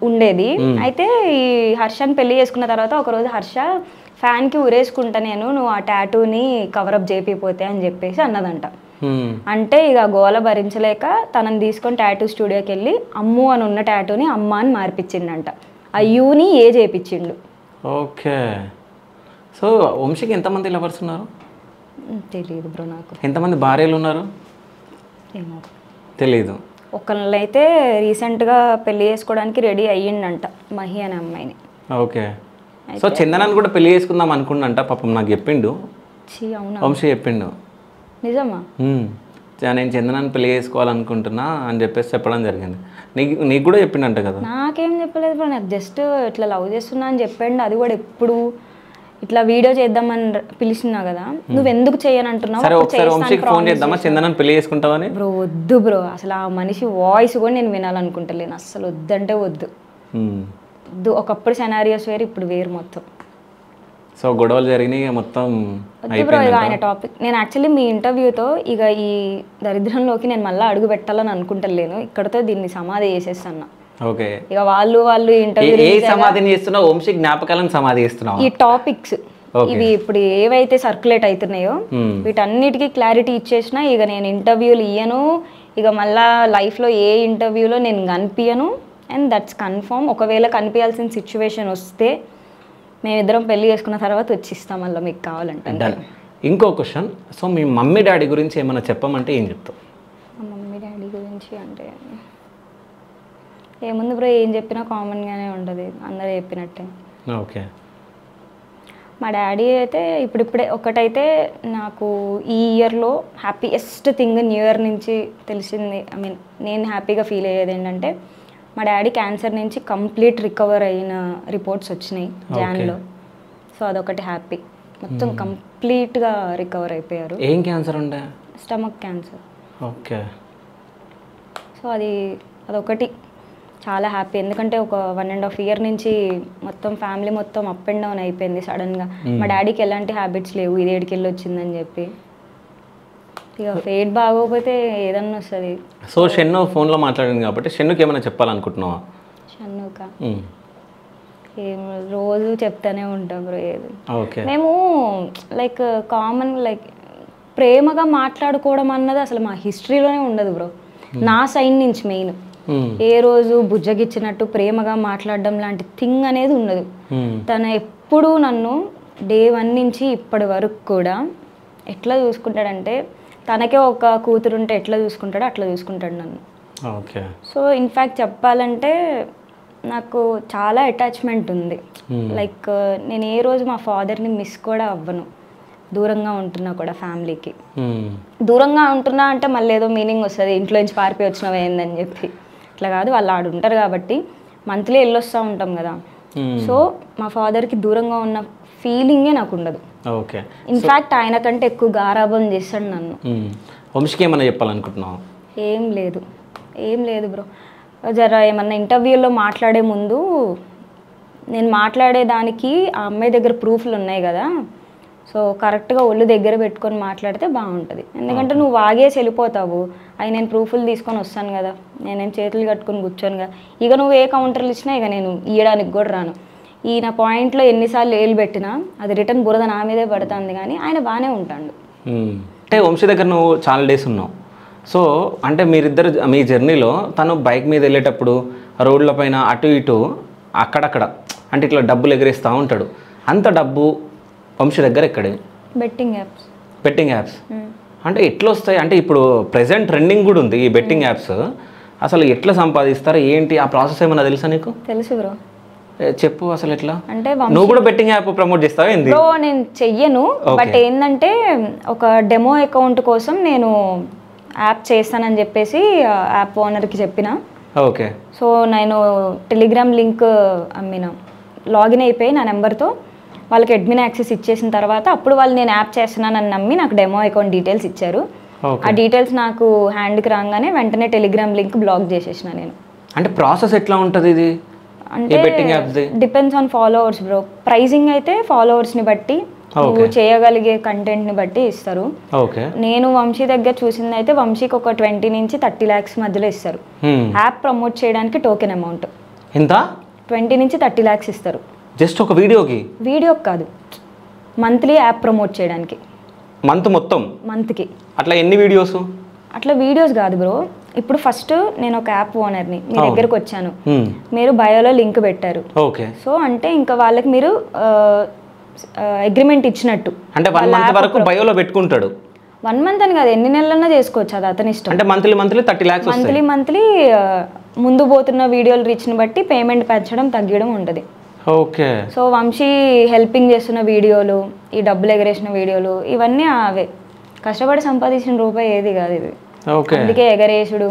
ఉండేది. అయితే ఈ హర్షని పెళ్లి చేసుకున్న తర్వాత ఒకరోజు హర్ష ఫ్యాన్కి ఉరేసుకుంటా నేను, నువ్వు ఆ టాటూని కవరప్ చేపిపోతే అని చెప్పేసి అన్నదంట. అంటే ఇక గోల భరించలేక తనని తీసుకొని టాటూ స్టూడియోకి వెళ్ళి అమ్ము అని ఉన్న టాటూని అమ్మ అని మార్పించిండంట. ఆ యూని ఏ చేపించిండు. ఓకే. సో వంశీకి ఎంతమంది లవర్స్ ఉన్నారు? తెలియదు బ్రో నాకు. ఎంతమంది భార్యలు ఉన్నారు ఏమో తెలీదు. ఒకళ్ళైతే రీసెంట్గా పెళ్లి చేసుకోవడానికి రెడీ అయ్యిండంట, మహి అనే అమ్మాయిని. ఓకే. సో చందనాన్ని కూడా పెళ్లి చేసుకుందాం అనుకున్నంట, పాపం నాకు చెప్పిండు, వంశీ చెప్పిండు. నిజమా? నేను చందనాన్ని పెళ్లి చేసుకోవాలనుకుంటున్నా అని చెప్పేసి చెప్పడం జరిగింది. నీకు కూడా చెప్పిండంట కదా? నాకేం చెప్పలేదు బ్రో, నాకు జస్ట్ ఇట్లా లవ్ చేస్తున్నా అని చెప్పండి. అది కూడా ఎప్పుడు ఇట్లా వీడియో చేద్దామని పిలిచినా కదా, నువ్వు ఎందుకు చేయనంటున్నావు? చందనాన్ని పెళ్లి చేసుకుంటావని. బ్రో వద్దు బ్రో, అసలు ఆ మనిషి వాయిస్ కూడా నేను వినాలనుకుంటలేను అసలు. వద్దంటే వద్దు. ఒకప్పుడు సెనారియోస్ వేరు, ఇప్పుడు వేరు మొత్తం. సో గొడవలు జరిగినాయి మొత్తం. బ్రో ఇక ఆయన టాపిక్, నేను యాక్చువల్లీ మీ ఇంటర్వ్యూతో ఇక ఈ దరిద్రంలోకి నేను మళ్ళీ అడుగు పెట్టాలని అనుకుంటలేను. ఇక్కడతో దీన్ని సమాధి చేసేస్తాను. ఓకే. ఇక వాళ్ళు ఇంటర్వ్యూ సమాధిని చేస్తున్నావు, వంశీ జ్ఞాపకాలను సమాధి చేస్తున్నావు. ఈ టాపిక్స్ ఇవి ఇప్పుడు ఏవైతే సర్క్యులేట్ అవుతున్నాయో వీటన్నిటికీ క్లారిటీ ఇచ్చేసిన. ఇక నేను ఇంటర్వ్యూలు ఇయ్యను, ఇక మళ్ళా లైఫ్లో ఏ ఇంటర్వ్యూలో నేను కనిపించను. And that's confirm. ఒకవేళ కనిపించాల్సిన సిచ్యువేషన్ వస్తే మేమిద్దరం పెళ్లి చేసుకున్న తర్వాత వచ్చిస్తాం మళ్ళీ మీకు కావాలంటే. ఇంకో క్వశ్చన్, సో మీ మమ్మీ డాడీ గురించి ఏమైనా చెప్పమంటే ఏం చెప్తావు? మా మమ్మీ డాడీ గురించి అంటే ఏముంది బ్రో, ఏం చెప్పినా కామన్గానే ఉంటుంది, అందరూ చెప్పినట్టే. ఓకే. మా డాడీ అయితే ఇప్పుడిప్పుడే ఒకటైతే నాకు ఈ ఇయర్లో హ్యాపీయెస్ట్ థింగ్ న్యూ ఇయర్ నుంచి తెలిసింది, ఐ మీన్ నేను హ్యాపీగా ఫీల్ అయ్యేది ఏంటంటే, మా డాడీ క్యాన్సర్ నుంచి కంప్లీట్ రికవర్ అయిన రిపోర్ట్స్ వచ్చినాయి జాన్లో. సో అదొకటి హ్యాపీ, మొత్తం కంప్లీట్గా రికవర్ అయిపోయారు. ఏం క్యాన్సర్ ఉండే? Stomach cancer. ఓకే. సో అదొకటి చాలా హ్యాపీ. ఎందుకంటే ఒక 1.5 year నుంచి మొత్తం ఫ్యామిలీ మొత్తం అప్ అండ్ డౌన్ అయిపోయింది సడన్గా. మా డాడీకి ఎలాంటి హ్యాబిట్స్ లేవు, ఇది ఏడికెళ్ళి వచ్చిందని చెప్పి. ఇక ఫేట్ బాగోకపోతే ఏదన్నా వస్తుంది. సో షెన్ను ఫోన్లో మాట్లాడింది కాబట్టి షెన్నుకి ఏమైనా చెప్పాలనుకుంటున్నావా? షన్నుకా ఏం రోజు చెప్తానే ఉంటాం బ్రో ఏది. ఓకే. మేము లైక్ కామన్ లైక్ ప్రేమగా మాట్లాడుకోవడం అన్నది అసలు మా హిస్టరీలోనే ఉండదు బ్రో, నా సైడ్ నుంచి మెయిన్. ఏ రోజు బుజ్జగిచ్చినట్టు ప్రేమగా మాట్లాడడం లాంటి థింగ్ అనేది ఉండదు. తను ఎప్పుడూ నన్ను డే 1 నుంచి ఇప్పటి వరకు కూడా ఎట్లా చూసుకుంటాడంటే తనకే ఒక కూతురు ఉంటే ఎట్లా చూసుకుంటాడో అట్లా చూసుకుంటాడు నన్ను. ఓకే. సో ఇన్ఫ్యాక్ట్ చెప్పాలంటే నాకు చాలా అటాచ్మెంట్ ఉంది. లైక్ నేను ఏ రోజు మా ఫాదర్ని మిస్ కూడా అవ్వను, దూరంగా ఉంటున్నా కూడా ఫ్యామిలీకి. దూరంగా ఉంటున్నా అంటే మళ్ళీ ఏదో మీనింగ్ వస్తుంది, ఇంట్లో నుంచి పారిపోయి వచ్చినవి ఏందని చెప్పి. అట్లా కాదు, వాళ్ళు ఆడు ఉంటారు కాబట్టి మంత్లీ వెళ్ళొస్తూ ఉంటాం కదా. సో మా ఫాదర్కి దూరంగా ఉన్న ఫీలింగే నాకు ఉండదు. ఓకే. ఇన్ఫ్యాక్ట్ ఆయన కంటే ఎక్కువ గారాబం చేస్తాడు నన్ను. వంశీకి ఏమైనా చెప్పాలనుకుంటున్నావు? ఏం లేదు బ్రో. జర ఏమన్నా ఇంటర్వ్యూలో మాట్లాడే ముందు నేను మాట్లాడేదానికి ఆ అమ్మాయి దగ్గర ప్రూఫ్లు ఉన్నాయి కదా, సో కరెక్ట్గా ఒళ్ళు దగ్గర పెట్టుకొని మాట్లాడితే బాగుంటుంది. ఎందుకంటే నువ్వు వాగేసి వెళ్ళిపోతావు, అవి నేను ప్రూఫ్లు తీసుకొని వస్తాను కదా, నేనేం చేతులు కట్టుకొని కూర్చోను కదా. ఇక నువ్వు ఏ కౌంటర్లు ఇచ్చినా ఇక నేను ఇవ్వడానికి కూడా రాను. ఈయన పాయింట్లో ఎన్నిసార్లు ఏలు పెట్టినా అది రిటర్న్ బురద నా మీదే పడుతుంది, కానీ ఆయన బాగానే ఉంటాడు. అంటే వంశీ దగ్గర నువ్వు చాలా డేస్ ఉన్నావు. సో అంటే మీరిద్దరు మీ జర్నీలో తను బైక్ మీద వెళ్ళేటప్పుడు రోడ్ల పైన అటు ఇటు అక్కడక్కడ అంటే ఇట్లా డబ్బులు ఎగరేస్తూ ఉంటాడు. అంత డబ్బు వంశీ దగ్గర ఎక్కడే? బెట్టింగ్ యాప్స్ అంటే ఎట్లా వస్తాయి? అంటే ఇప్పుడు ప్రెసెంట్ ట్రెండింగ్ కూడా ఉంది ఈ బెట్టింగ్ యాప్స్. అసలు ఎట్లా సంపాదిస్తారు ఏంటి ఆ ప్రాసెస్ ఏమన్నా తెలుసా నీకు? తెలుసు బ్రో. చెప్పు అసలు ఎట్లా. అంటే నువ్వు కూడా బెట్టింగ్ యాప్ ప్రమోట్ చేస్తావా ఏంది? బ్రో నేను చెయ్యను, బట్ ఏంటంటే ఒక డెమో అకౌంట్ కోసం నేను యాప్ చేస్తానని చెప్పేసి యాప్ ఓనర్కి చెప్పిన. ఓకే. సో నేను టెలిగ్రామ్ లింక్ అమ్మిన, లాగిన్ అయిపోయి నా నెంబర్తో వాళ్ళకి అడ్మిన్ యాక్సెస్ ఇచ్చేసిన తర్వాత అప్పుడు వాళ్ళు నేను యాప్ చేస్తున్నానని నమ్మి నాకు డెమో అకౌంట్ డీటెయిల్స్ ఇచ్చారు. ఆ డీటెయిల్స్ నాకు హ్యాండ్కి రాగానే వెంటనే టెలిగ్రామ్ లింక్ బ్లాక్ చేసేసిన నేను. అంటే ప్రాసెస్ ఎట్లా ఉంటుంది ఇది? అంటే depends on followers bro. Pricing అయితే ఫాలోవర్స్ని బట్టి, నువ్వు చేయగలిగే కంటెంట్ని బట్టి ఇస్తారు. నేను వంశీ దగ్గర చూసింది అయితే వంశీకి ఒక 20 నుంచి 30 lakhs మధ్యలో ఇస్తారు. యాప్ ప్రమోట్ చేయడానికి టోకెన్ అమౌంట్ ఎంత? 20 నుంచి 30 lakhs ఇస్తారు. జస్ట్ ఒక వీడియోకి కాదు, మంత్లీ యాప్ ప్రమోట్ చేయడానికి. మంత్కి అట్లా ఎన్ని వీడియోస్? అట్లా వీడియోస్ కాదు బ్రో. ఇప్పుడు ఫస్ట్ నేను ఒక యాప్ ఓనర్ని, మీ దగ్గరకు వచ్చాను, మీరు బయోలో లింక్ పెట్టారు. ఓకే. సో అంటే ఇంకా వాళ్ళకి మీరు అగ్రిమెంట్ ఇచ్చినట్టు. అంటే 1 month వరకు బయోలో పెట్టుకుంటాడు. 1 month అని కాదు, ఎన్ని నెలలన్నా చేసుకోవచ్చు, అది అతని ఇష్టం. అంటే మంత్లీ 30 lakhs మంత్లీ ముందు పోతున్న వీడియోల రీచ్ని బట్టి పేమెంట్ పెంచడం తగ్గడం ఉంటుంది. ఓకే. సో వంశీ హెల్పింగ్ చేస్తున్న వీడియోలు, ఈ డబ్బులు ఎగరేసిన వీడియోలు, ఇవన్నీ అవే. కష్టపడి సంపాదించిన రూపాయి ఏది కాదు ఇది. అందుకే ఎగరేసుడు.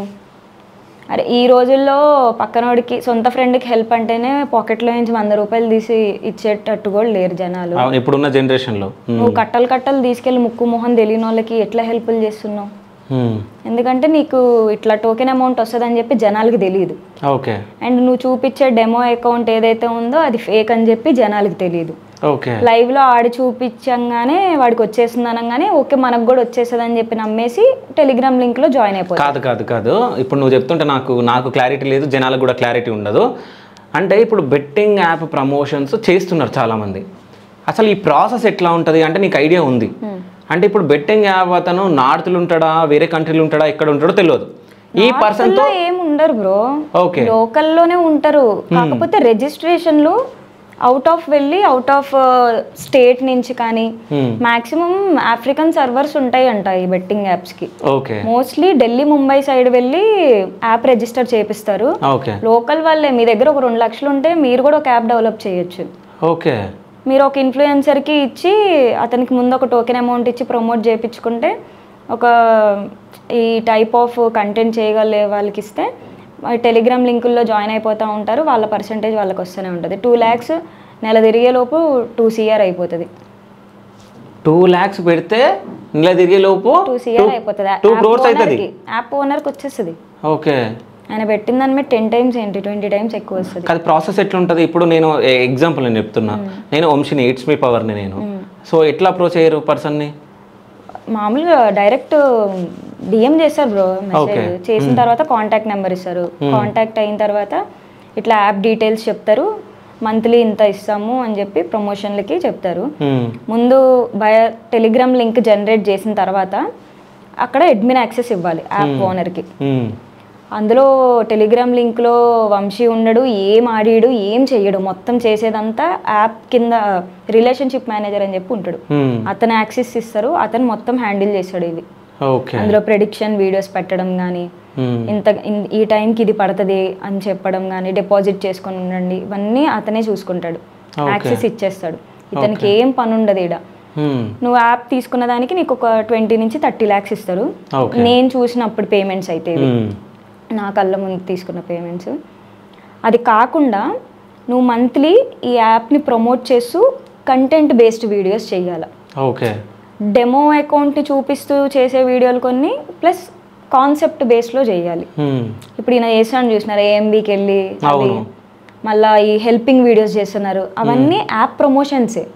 అరే ఈ రోజుల్లో పక్కనోడికి సొంత ఫ్రెండ్కి హెల్ప్ అంటేనే పాకెట్లో నుంచి 100 రూపాయలు తీసి ఇచ్చేటట్టు కూడా లేరు జనాలు ఇప్పుడున్న జనరేషన్లో. నువ్వు కట్టలు తీసుకెళ్ళి ముక్కు మొహం తెలియని వాళ్ళకి ఎట్లా హెల్ప్లు చేస్తున్నావు? ఎందుకంటే నీకు ఇట్లా టోకెన్ అమౌంట్ వస్తుందని చెప్పి జనాలకి తెలియదు. ఓకే. అండ్ నువ్వు చూపించే డెమో అకౌంట్ ఏదైతే ఉందో అది ఫేక్ అని చెప్పి జనాలకి తెలియదు. ఓకే. లైవ్లో ఆడి చూపించగానే వాడికి వచ్చేసింది అనగానే ఓకే మనకు కూడా వచ్చేస్తుంది అని చెప్పి నమ్మేసి టెలిగ్రామ్ లింక్లో జాయిన్ అయిపోతుంది. కాదు ఇప్పుడు నువ్వు చెప్తుంటే నాకు క్లారిటీ లేదు, జనాలకు కూడా క్లారిటీ ఉండదు. అంటే ఇప్పుడు బెట్టింగ్ యాప్ ప్రమోషన్స్ చేస్తున్నారు చాలామంది. అసలు ఈ ప్రాసెస్ ఎట్లా ఉంటుంది అంటే నీకు ఐడియా ఉంది? అంటే ఇప్పుడు బెట్టింగ్ యాప్ అతను నార్త్లో ఉంటాడా, వేరే కంట్రీలో ఉంటాడా, ఎక్కడ ఉంటాడో తెలియదు. ఈ పర్సన్ తో ఏం ఉండరు బ్రో, ఓకే, లోకల్లోనే ఉంటారు. కాకపోతే రిజిస్ట్రేషన్లు అవుట్ ఆఫ్ స్టేట్ నుంచి కానీ మాక్సిమం ఆఫ్రికన్ సర్వర్స్ ఉంటాయి అంట ఈ బెట్టింగ్ యాప్స్ కి. మోస్ట్లీ ఢిల్లీ ముంబై సైడ్ వెళ్ళి యాప్ రిజిస్టర్ చేపిస్తారు. లోకల్ వాళ్ళే మీ దగ్గర ఒక 2 లక్షలు ఉంటే మీరు కూడా ఒక యాప్ డెవలప్ చేయొచ్చు. ఓకే. మీరు ఒక ఇన్ఫ్లుయెన్సర్కి ఇచ్చి అతనికి ముందు ఒక టోకెన్ అమౌంట్ ఇచ్చి ప్రమోట్ చేయించుకుంటే ఒక ఈ టైప్ ఆఫ్ కంటెంట్ చేయగలే వాళ్ళకి ఇస్తే టెలిగ్రామ్ లింకుల్లో జాయిన్ అయిపోతూ ఉంటారు. వాళ్ళ పర్సంటేజ్ వాళ్ళకి వస్తూనే ఉంటుంది. 2 lakhs నెల తిరిగేలోపు 2 CR అయిపోతుంది. 2 lakhs పెడితే నెల తిరిగేలోపు 2 CR అయిపోతుంది. 2 crores అవుతుంది. యాప్ ఓనర్కి వచ్చేస్తుంది. ఓకే. ఆయన పెట్టిన దాని మీద 10 times ఏంటి 20 times ఎక్కువ వస్తుంది. అది ప్రాసెస్ ఎట్లా ఉంటుంది? ఇప్పుడు నేను ఎగ్జాంపుల్ నేను చెప్తున్నా, నేను వంశీని ఇట్స్ మీ పవర్ని నేను, సో ఎట్లా అప్రోచ్ అయ్యారు పర్సన్ని? మామూలుగా డైరెక్ట్ డిఎం చేస్తారు బ్రో. మెసేజ్ చేసిన తర్వాత కాంటాక్ట్ నెంబర్ ఇస్తారు. కాంటాక్ట్ అయిన తర్వాత ఇట్లా యాప్ డీటెయిల్స్ చెప్తారు, మంత్లీ ఇంత ఇస్తాము అని చెప్పి ప్రమోషన్లకి చెప్తారు. ముందు టెలిగ్రామ్ లింక్ జనరేట్ చేసిన తర్వాత అక్కడ అడ్మిన్ యాక్సెస్ ఇవ్వాలి యాప్ ఓనర్కి. అందులో టెలిగ్రామ్ లింక్లో వంశీ ఉండడు, ఏం ఆడిడు, ఏం చెయ్యడు, మొత్తం చేసేదంతా యాప్ కింద రిలేషన్షిప్ మేనేజర్ అని చెప్పి ఉంటాడు. అతను యాక్సెస్ ఇస్తారు, అతను మొత్తం హ్యాండిల్ చేస్తాడు ఇవి. అందులో ప్రెడిక్షన్ వీడియోస్ పెట్టడం కానీ, ఈ టైంకి ఇది పడుతుంది అని చెప్పడం కానీ, డిపాజిట్ చేసుకొని ఉండండి, ఇవన్నీ అతనే చూసుకుంటాడు, యాక్సెస్ ఇచ్చేస్తాడు. ఇతనికి ఏం పని ఉండదు ఈడ. నువ్వు యాప్ తీసుకున్న దానికి నీకు ఒక 20 నుంచి 30 lakhs ఇస్తారు. నేను చూసినప్పుడు పేమెంట్స్ అయితే ఇవి నా కళ్ళ ముందు తీసుకున్న పేమెంట్స్. అది కాకుండా నువ్వు మంత్లీ ఈ యాప్ని ప్రమోట్ చేస్తూ కంటెంట్ బేస్డ్ వీడియోస్ చేయాలి. డెమో అకౌంట్ని చూపిస్తూ చేసే వీడియోలు కొన్ని, ప్లస్ కాన్సెప్ట్ బేస్లో చేయాలి. ఇప్పుడు ఈయన చేస్తాను చూసినారు, ఏఎంబీకి వెళ్ళి మళ్ళీ ఈ హెల్పింగ్ వీడియోస్ చేస్తున్నారు, అవన్నీ యాప్ ప్రమోషన్సే.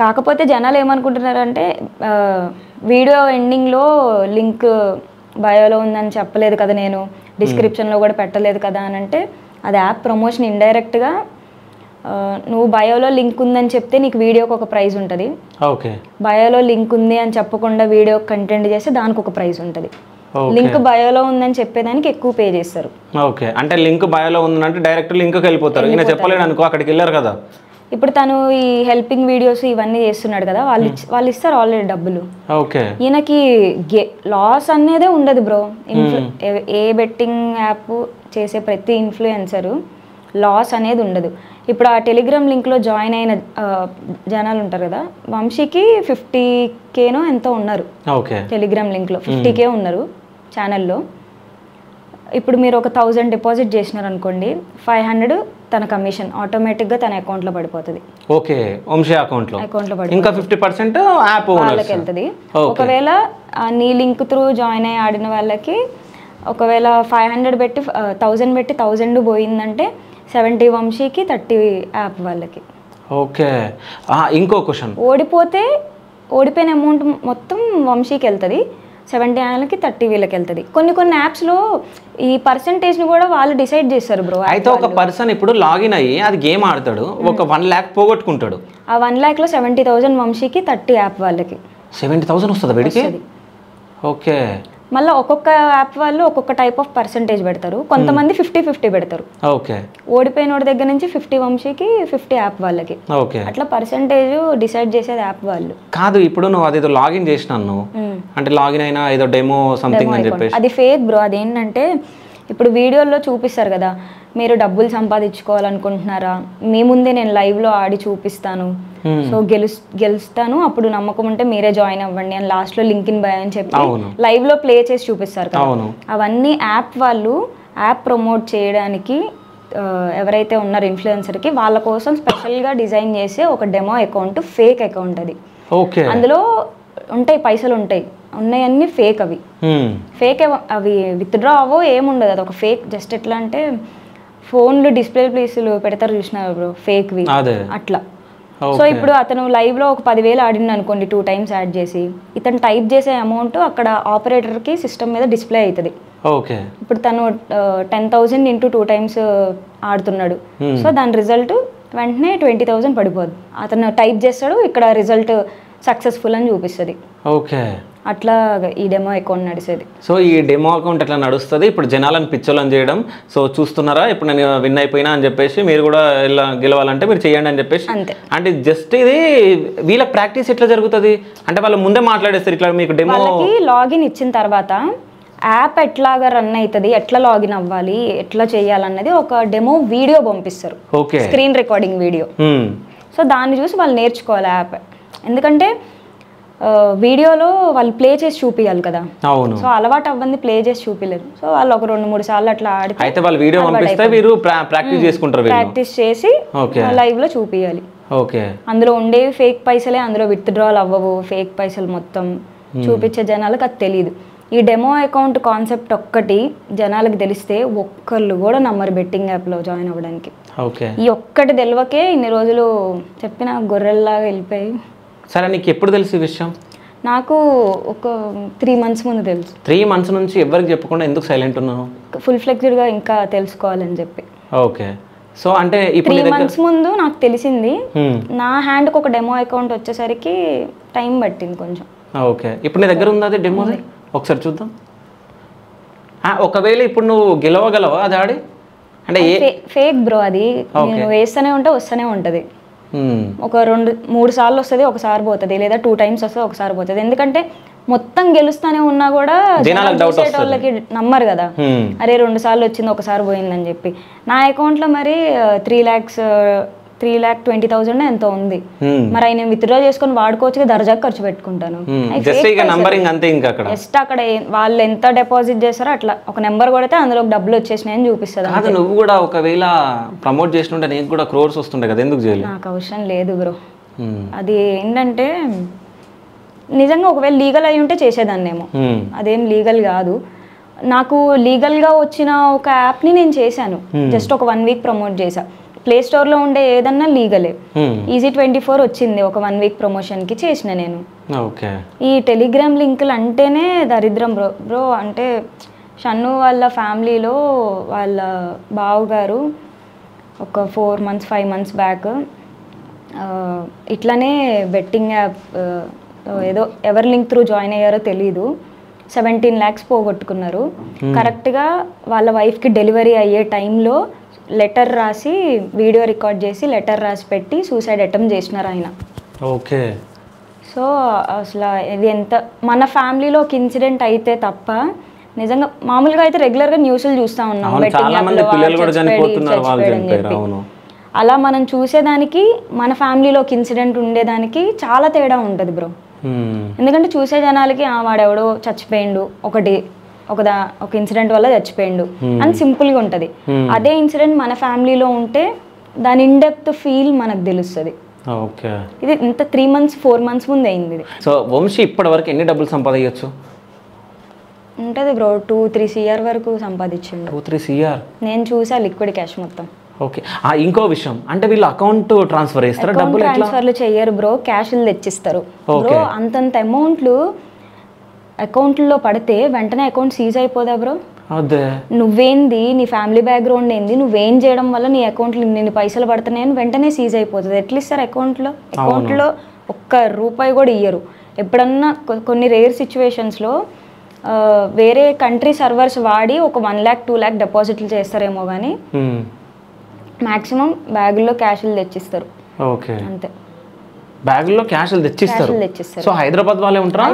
కాకపోతే జనాలు ఏమనుకుంటున్నారంటే వీడియో ఎండింగ్లో లింక్ బయోలో ఉందని చెప్పలేదు కదా, నేను డిస్క్రిప్షన్లో కూడా పెట్టలేదు కదా అని అంటే అది యాప్ ప్రమోషన్. ఇండైరెక్ట్గా నువ్వు బయోలో లింక్ ఉందని చెప్తే నీకు వీడియోకి ఒక ప్రైజ్ ఉంటుంది, బయోలో లింక్ ఉంది అని చెప్పకుండా వీడియో కంటెంట్ చేస్తే దానికి ఒక ప్రైజ్ ఉంటుంది. లింక్ బయోలో ఉందని చెప్పేదానికి ఎక్కువ పే చేస్తారు. అంటే లింక్ బయోలో ఉందంటే డైరెక్ట్ లింక్కి వెళ్ళిపోతారు, ఈయన చెప్పలేడు అనుకో, అక్కడికి వెళ్ళారు కదా. ఇప్పుడు తను ఈ హెల్పింగ్ వీడియోస్ ఇవన్నీ చేస్తున్నాడు కదా, వాళ్ళు ఇస్తారు ఆల్రెడీ డబ్బులు. ఈయనకి లాస్ అనేదే ఉండదు బ్రో. ఏ బెట్టింగ్ యాప్ చేసే ప్రతి ఇన్ఫ్లుయెన్సరు లాస్ అనేది ఉండదు. ఇప్పుడు ఆ టెలిగ్రామ్ లింక్లో జాయిన్ అయిన జనాలు ఉంటారు కదా, వంశీకి 50K ఎంతో ఉన్నారు టెలిగ్రామ్ లింక్లో, 50K ఉన్నారు ఛానల్లో. ఇప్పుడు మీరు ఒక 1000 డిపాజిట్ చేసినారు అనుకోండి, 500 తన కమిషన్ ఆటోమేటిక్గా తన అకౌంట్లో పడిపోతుంది. అకౌంట్లో ఇంకా 50% యాప్ వాళ్ళకి వెళ్తుంది. ఒకవేళ నీ లింక్ త్రూ జాయిన్ అయ్యి ఆడిన వాళ్ళకి ఒకవేళ 500 పెట్టి 1000 పెట్టి 1000 పోయిందంటే 70 వంశీకి, 30 యాప్ వాళ్ళకి. ఇంకో క్వశ్చన్, ఓడిపోయిన అమౌంట్ మొత్తం వంశీకి వెళ్తుంది, 70 వాళ్ళకి 30 వీళ్ళకి వెళ్తుంది. కొన్ని యాప్స్లో ఈ పర్సంటేజ్ని కూడా వాళ్ళు డిసైడ్ చేస్తారు బ్రో. అయితే ఒక పర్సన్ ఇప్పుడు లాగిన్ అయ్యి అది గేమ్ ఆడతాడు, ఒక 1 lakh పోగొట్టుకుంటాడు. ఆ 1 lakhలో 70,000 వంశీకి, 30 యాప్ వాళ్ళకి. 70,000 వస్తుందా వీడికి? మళ్ళీ ఒక్కొక్క యాప్ వాళ్ళు ఒక్కొక్క టైప్ ఆఫ్ పర్సంటేజ్ పెడతారు. కొంతమంది 50-50 పెడతారు. ఓడిపోయిన వాడి దగ్గర నుంచి 50 వంశీకి, 50 యాప్ వాళ్ళకి. అట్లా పర్సంటేజ్ డిసైడ్ చేసేది యాప్ వాళ్ళు కాదు. ఇప్పుడు నువ్వు అదేదో లాగిన్ చేసినాను అంటే లాగిన్ అయినా ఏదో డెమో సంథింగ్ అని చెప్పేసి, అది ఫేక్ బ్రో. అదేంటంటే ఇప్పుడు వీడియోలో చూపిస్తారు కదా, మీరు డబ్బులు సంపాదించుకోవాలనుకుంటున్నారా, మీ ముందే నేను లైవ్లో ఆడి చూపిస్తాను, సో గెలుస్తాను, అప్పుడు నమ్మకం ఉంటే మీరే జాయిన్ అవ్వండి అని లాస్ట్లో లింక్ ఇన్ బై అని చెప్పి లైవ్లో ప్లే చేసి చూపిస్తారు కదా. అవన్నీ యాప్ వాళ్ళు యాప్ ప్రమోట్ చేయడానికి ఎవరైతే ఉన్నారో ఇన్ఫ్లుయెన్సర్కి వాళ్ళ కోసం స్పెషల్గా డిజైన్ చేసే ఒక డెమో అకౌంట్, ఫేక్ అకౌంట్ అది. అందులో ఉంటాయి పైసలు ఉన్నాయన్నీ ఫేక్. అవి ఫేక్, అవి విత్డ్రా అవో ఏముండదు, అది ఒక ఫేక్. జస్ట్ ఎట్లా అంటే ఫోన్లు డిస్ప్లే ప్లేస్లు పెడతారు చూసినారు బ్రో, ఫేక్వి అట్లా. సో ఇప్పుడు అతను లైవ్లో ఒక 10,000 ఆడింది అనుకోండి, 2 times యాడ్ చేసి, ఇతను టైప్ చేసే అమౌంట్ అక్కడ ఆపరేటర్కి సిస్టమ్ మీద డిస్ప్లే అవుతుంది. ఇప్పుడు తను 10,000 ఇంటూ 2 times ఆడుతున్నాడు, సో దాని రిజల్ట్ వెంటనే 20,000 పడిపోద్ది. అతను టైప్ చేస్తాడు, ఇక్కడ రిజల్ట్ సక్సెస్ఫుల్ అని చూపిస్తుంది. అట్లా ఈ డెమో అకౌంట్ నడిచేది. సో ఈ డెమో అకౌంట్ ఎట్లా నడుస్తుంది? ఇప్పుడు జనాలను పిచ్చోళ్ళని చేయడం. సో చూస్తున్నారా, ఇప్పుడు నేను విన్ అయిపోయినా అని చెప్పేసి మీరు కూడా ఇలా గెలవాలంటే మీరు చేయండి అని చెప్పేసి, అంటే జస్ట్ ఇది వీళ్ళ ప్రాక్టీస్ ఎట్లా జరుగుతుంది అంటే వాళ్ళు ముందే మాట్లాడేస్తారు ఇట్లా మీకు డెమో. లాగిన్ ఇచ్చిన తర్వాత యాప్ ఎట్లాగా రన్ అవుతుంది, ఎట్లా లాగిన్ అవ్వాలి, ఎట్లా చేయాలన్నది ఒక డెమో వీడియో పంపిస్తారు, స్క్రీన్ రికార్డింగ్ వీడియో. సో దాన్ని చూసి వాళ్ళు నేర్చుకోవాలి యాప్. ఎందుకంటే వీడియోలో వాళ్ళు ప్లే చేసి చూపించాలి కదా, సో అలవాటు అవ్వంది ప్లే చేసి చూపించలేరు. సో వాళ్ళు ఒక 2-3 సార్లు అట్లా ఆడితే వాళ్ళు వీడియో పంపిస్తే మీరు ప్రాక్టీస్ చేసుకుంటారు, ప్రాక్టీస్ చేసి లైవ్ లో చూపించాలి. అందులో ఉండేవి ఫేక్ పైసలే, అందులో విత్డ్రాల్ అవ్వవు, ఫేక్ పైసలు మొత్తం చూపించే జనాలకు అది తెలియదు. ఈ డెమో అకౌంట్ కాన్సెప్ట్ ఒక్కటి జనాలకు తెలిస్తే ఒక్కళ్ళు కూడా నమ్మరు బెట్టింగ్ యాప్లో జాయిన్ అవ్వడానికి. ఈ ఒక్కటి తెలియకే ఇన్ని రోజులు చెప్పిన గొర్రెల్లాగా వెళ్ళిపోయి. సరే, నీకు ఎప్పుడు తెలుసు ఈ విషయం? నాకు ఒక 3 months ముందు తెలుసు. 3 months నుంచి ఎవరికి చెప్పకుండా ఎందుకు సైలెంట్ ఉన్నావు? ఫుల్ ఫ్లెక్స్డ్గా ఇంకా తెలుసుకోవాలని చెప్పి. సో అంటే ఇప్పుడు 3 months ముందు నాకు తెలిసింది. నా హ్యాండ్కి ఒక డెమో అకౌంట్ వచ్చేసరికి టైం పట్టింది కొంచెం. ఇప్పుడు నీ దగ్గర ఉంది అది డెమో, ఒకసారి చూద్దాం. ఒకవేళ ఇప్పుడు నువ్వు గెలవగలవా అది ఆడి అంటే ఫేక్ బ్రో అది. నేను వేస్తూనే ఉంటే వస్తూనే ఉంటుంది. ఒక 2-3 సార్లు వస్తుంది, ఒకసారి పోతుంది, లేదా 2 times వస్తుంది, ఒకసారి పోతుంది. ఎందుకంటే మొత్తం గెలుస్తానే ఉన్నా కూడా వాళ్ళకి నమ్మరు కదా, అరే 2 సార్లు వచ్చింది ఒకసారి పోయిందని చెప్పి. నా అకౌంట్లో మరి 3,20,000 ఎంతో ఉంది. మరి ఆయన విత్డ్రా చేసుకొని వాడుకోవచ్చు, దర్జాగా ఖర్చు పెట్టుకుంటాను. జస్ట్ అక్కడ వాళ్ళు ఎంత డిపాజిట్ చేస్తారో అట్లా ఒక నెంబర్ కొడితే అందులో డబ్బులు వచ్చేసినాయని చూపిస్తుంది. నువ్వు కూడా ఒకవేళ ప్రమోట్ చేస్తుంటే నీకు కూడా క్రోర్స్ వస్తుండే కదా, ఎందుకు చేయలేదు? నాకు అవసరం లేదు బ్రో. అది ఏంటంటే నిజంగా ఒకవేళ లీగల్ అయి ఉంటే చేసేదాన్నేమో, అదేం లీగల్ కాదు. నాకు లీగల్గా వచ్చిన ఒక యాప్ని నేను చేశాను, జస్ట్ ఒక 1 week ప్రమోట్ చేశా. ప్లే స్టోర్లో ఉండే ఏదన్నా లీగలే. Easy24 వచ్చింది ఒక 1 week ప్రమోషన్కి చేసిన నేను. ఈ టెలిగ్రామ్ లింకులు అంటేనే దరిద్రం బ్రో. అంటే షన్ను వాళ్ళ ఫ్యామిలీలో వాళ్ళ బావగారు ఒక 4 months 5 months బ్యాక్ ఇట్లానే బెట్టింగ్ యాప్ ఏదో ఎవరి లింక్ త్రూ జాయిన్ అయ్యారో తెలీదు, 17 lakhs పోగొట్టుకున్నారు. కరెక్ట్గా వాళ్ళ వైఫ్కి డెలివరీ అయ్యే టైంలో లెటర్ రాసి వీడియో రికార్డ్ చేసి లెటర్ రాసి పెట్టి సూసైడ్ అటెంప్ట్ చేసినారు ఆయన. ఓకే. సో అసలు ఇది ఎంత మన ఫ్యామిలీలో ఒక ఇన్సిడెంట్ అయితే తప్ప నిజంగా మామూలుగా అయితే రెగ్యులర్గా న్యూస్లు చూస్తూ ఉన్నాం, అలా మనం చూసేదానికి మన ఫ్యామిలీలో ఒక ఇన్సిడెంట్ ఉండేదానికి చాలా తేడా ఉంటుంది బ్రో. ఎందుకంటే చూసే జనాలకి వాడెవడో చచ్చిపోయిండు, ఒక ఇన్సిడెంట్ వల్ల చచ్చిపోయిండు అని సింపుల్గా ఉంటుంది. అదే ఇన్సిడెంట్ మన ఫ్యామిలీలో ఉంటే దాని ఇన్డెప్త్ ఫీల్ మనకు తెలుస్తుంది. ఇది ఇంత 3 months 4 months ముందు అయింది. సో వంశీ ఇప్పటి వరకు ఎన్ని డబ్బులు సంపాదించచ్చు ఉంటుంది బ్రో? 2-3 CR వరకు సంపాదించండి. 2-3 CR నేను చూసా, లిక్విడ్ క్యాష్ మొత్తం. ఓకే. ఇంకో విషయం అంటే వీళ్ళు అకౌంట్ ట్రాన్స్ఫర్ చేస్తారా? డబ్బులు ట్రాన్స్ఫర్లు చెయ్యరు బ్రో, క్యాష్లు తెచ్చిస్తారు బ్రో. అంతంత అమౌంట్లు అకౌంట్లో పడితే వెంటనే అకౌంట్ సీజ్ అయిపోదా బ్రో? నువ్వేంది, నీ ఫ్యామిలీ బ్యాక్గ్రౌండ్ ఏంది, నువ్వేం చేయడం వల్ల నీ అకౌంట్లో ఇన్ని పైసలు పడుతున్నాయని వెంటనే సీజ్ అయిపోతుంది. ఎట్లా ఇస్తారు అకౌంట్లో? అకౌంట్లో ₹1 కూడా ఇయ్యరు. ఎప్పుడన్నా కొన్ని రేర్ సిచ్యువేషన్స్లో వేరే కంట్రీ సర్వర్స్ వాడి ఒక 1 lakh 2 lakh డిపాజిట్లు చేస్తారేమో కానీ మ్యాక్సిమం బ్యాగుల్లో క్యాష్లు తెచ్చిస్తారు. ఓకే, అంతే. బ్యాగుల్లో క్యాష్లు తెచ్చిస్తారు. సో హైదరాబాద్ వాళ్ళే ఉంటారా?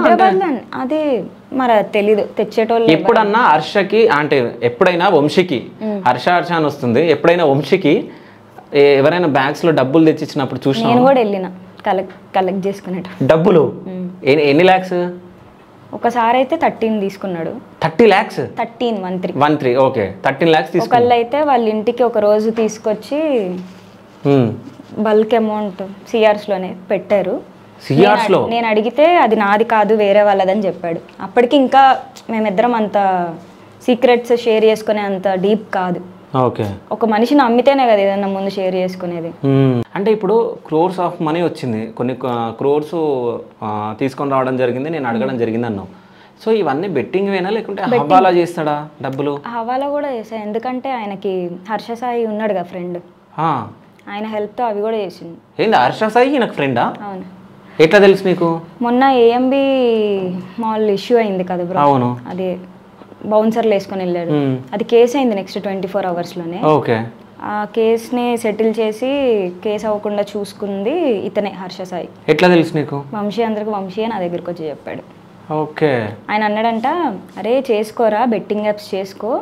అదే మరి తెలీదు, తెచ్చేటోళ్ళు. ఎప్పుడన్నా హర్షకి అంటే ఎప్పుడైనా వంశీకి హర్ష అని వస్తుంది, ఎప్పుడైనా వంశీకి ఎవరైనా బ్యాగ్స్ లో డబ్బులు తెచ్చిచ్చినప్పుడు చూసి నేను కూడా వెళ్ళిన కలెక్ట్ చేసుకునేట డబ్బులు. ఎన్ని lakhs? ఒకసారి అయితే 13 తీసుకున్నాడు. 30 lakhs? 13 ఓకే, 13 lakhs తీసుకున్నాడు. ఒకళ్ళు అయితే వాళ్ళ ఇంటికి ఒక రోజు తీసుకొచ్చి బల్క్ అమౌంట్ CRs లోనే పెట్టారు. నేను అడిగితే అది నాది కాదు వేరే వాళ్ళదని చెప్పాడు. అప్పటికి ఇంకా మేమిద్దరం అంత సీక్రెట్స్ షేర్ చేసుకునే అంత డీప్ కాదు. ఓకే, ఒక మనిషిని అమ్మితేనే కదా ఏదన్నా ముందు షేర్ చేసుకునేది. అంటే ఇప్పుడు క్రోర్స్ ఆఫ్ మనీ వచ్చింది, కొన్ని క్రోర్స్ తీసుకొని రావడం జరిగింది, నేను అడగడం జరిగింది అన్నావు. సో ఇవన్నీ బెట్టింగ్ వేనా లేకుంటే హవాలా చేస్తాడా డబ్బులు? హవాలా కూడా చేసా, ఎందుకంటే ఆయనకి హర్ష సాయి ఉన్నాడు కదా ఫ్రెండ్, ఆయన హెల్ప్తో అవి కూడా చేసింది. ఏంది హర్ష సాయి నాకు ఫ్రెండా? అవును. ఎట్లా తెలుసు నీకు? మొన్న AMB మాల్ ఇష్యూ అయింది కదా బ్రో. అవును. అది బౌన్సర్లు వేసుకొని వెళ్ళాడు, అది కేసు అయింది నెక్స్ట్ 24 hours లోనే. ఓకే. ఆ కేసుని సెటిల్ చేసి కేసు అవ్వకుండా చూసుకుంది ఇతనే హర్ష సాయి. ఎట్లా తెలుసు నీకు? వంశీ అందరికి వంశీ నా దగ్గరకు వచ్చి చెప్పాడు. ఓకే. ఆయన అన్నాడంట, అరే చేసుకోరా, బెట్టింగ్ యాప్స్ చేసుకో,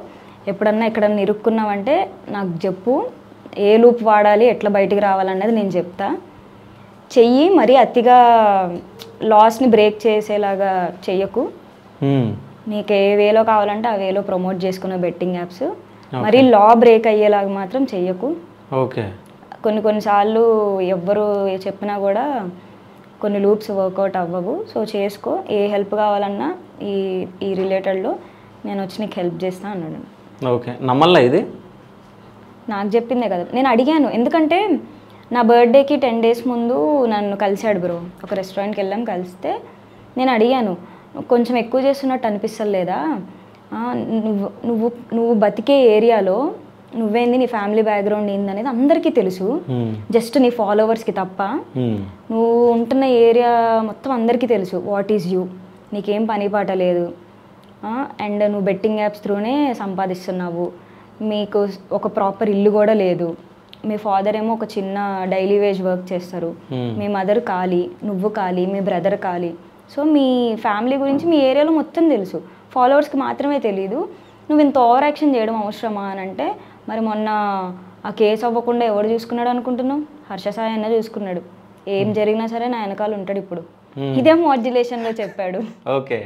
ఎప్పుడన్నా ఎక్కడన్నా ఇరుక్కున్నావంటే నాకు చెప్పు, ఏ లూప్ వాడాలి, ఎట్లా బయటికి రావాలన్నది నేను చెప్తా, చెయ్యి, మరీ అతిగా లాస్ని బ్రేక్ చేసేలాగా చెయ్యకు, నీకు ఏ వేలో కావాలంటే ఆ వేలో ప్రమోట్ చేసుకున్న బెట్టింగ్ యాప్స్, మరీ లా బ్రేక్ అయ్యేలాగా మాత్రం చెయ్యకు. ఓకే. కొన్నిసార్లు ఎవ్వరు చెప్పినా కూడా కొన్ని లూప్స్ వర్కౌట్ అవ్వవు, సో చేసుకో, ఏ హెల్ప్ కావాలన్నా ఈ రిలేటెడ్లో నేను వచ్చి నీకు హెల్ప్ చేస్తా అన్నాడు. ఓకే, నమ్మల్లా ఇది? నాకు చెప్పిందే కదా, నేను అడిగాను. ఎందుకంటే నా బర్త్డేకి 10 days ముందు నన్ను కలిశాడు బ్రో, ఒక రెస్టారెంట్కి వెళ్ళాం, కలిస్తే నేను అడిగాను, కొంచెం ఎక్కువ చేస్తున్నట్టు అనిపిస్తలేదా, నువ్వు బతికే ఏరియాలో నువ్వేంది, నీ ఫ్యామిలీ బ్యాక్గ్రౌండ్ ఏంది అనేది అందరికీ తెలుసు, జస్ట్ నీ ఫాలోవర్స్కి తప్ప, నువ్వు ఉంటున్న ఏరియా మొత్తం అందరికీ తెలుసు, వాట్ ఈజ్ యూ, నీకేం పని పాట లేదు, అండ్ నువ్వు బెట్టింగ్ యాప్స్ త్రూనే సంపాదిస్తున్నావు, మీకు ఒక ప్రాపర్ ఇల్లు కూడా లేదు, మీ ఫాదర్ ఏమో ఒక చిన్న డైలీ వేజ్ వర్క్ చేస్తారు, మీ మదర్ ఖాళీ, నువ్వు ఖాళీ, మీ బ్రదర్ ఖాళీ. సో మీ ఫ్యామిలీ గురించి మీ ఏరియాలో మొత్తం తెలుసు, ఫాలోవర్స్కి మాత్రమే తెలియదు. నువ్వు ఇంత ఓవర్ యాక్షన్ చేయడం అవసరమా అని అంటే, మరి మొన్న ఆ కేసు అవ్వకుండా ఎవడు చూసుకున్నాడు అనుకుంటున్నావు? హర్ష సాయి అన్న చూసుకున్నాడు. ఏం జరిగినా సరే నా వెనకాల ఉంటాడు ఇప్పుడు. ఇదే మాడ్యులేషన్లో చెప్పాడు. ఓకే,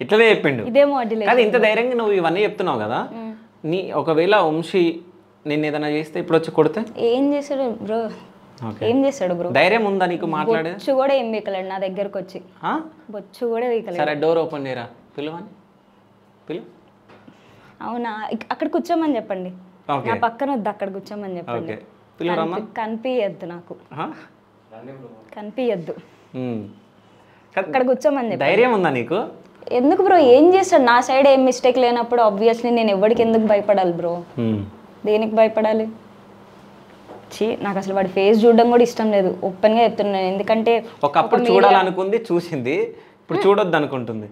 ఇట్లనే చెప్పిండు. ఇదే మాడ్యులేషన్. కానీ ఇంత ధైర్యంగా నువ్వు ఇవన్నీ చెప్తున్నావు కదా, నీ ఒకవేళ వంశీ నిన్ను ఏదైనా చేస్తే ఇప్పుడు వచ్చి కొడితే ఏం చేస్తాడు బ్రో? ఏం చేస్తాడు బ్రో? ధైర్యం ఉందా నీకు మాట్లాడే? బొచ్చు కూడా ఏం వీకలేడు నా దగ్గరకు వచ్చి. బొచ్చు కూడా వీకలేడు. సరే డోర్ ఓపెన్ చేయరా, పిలువని పిలు. అవునా, అక్కడ కూర్చోమని చెప్పండి. నా పక్కన వద్దు, అక్కడ కూర్చోమని చెప్పండి. కనిపించద్దు నాకు, కనిపించద్దు. అక్కడ కూర్చోమని చెప్పండి. ధైర్యం ఉందా నీకు? ఎందుకు బ్రో? ఏం చేస్తాడు? నా సైడ్ ఏం మిస్టేక్ లేనప్పుడు ఆబ్వియస్లీ నేను ఎవరికి ఎందుకు భయపడాలి బ్రో? దేనికి భయపడాలి? నాకు అసలు వాడి ఫేస్ చూడడం కూడా ఇష్టం లేదు, ఓపెన్గా చెప్తున్నాను. ఎందుకంటే ఒకప్పుడు చూడాలనుకుంది, చూసింది, ఇప్పుడు చూడొద్దు అనుకుంటుంది.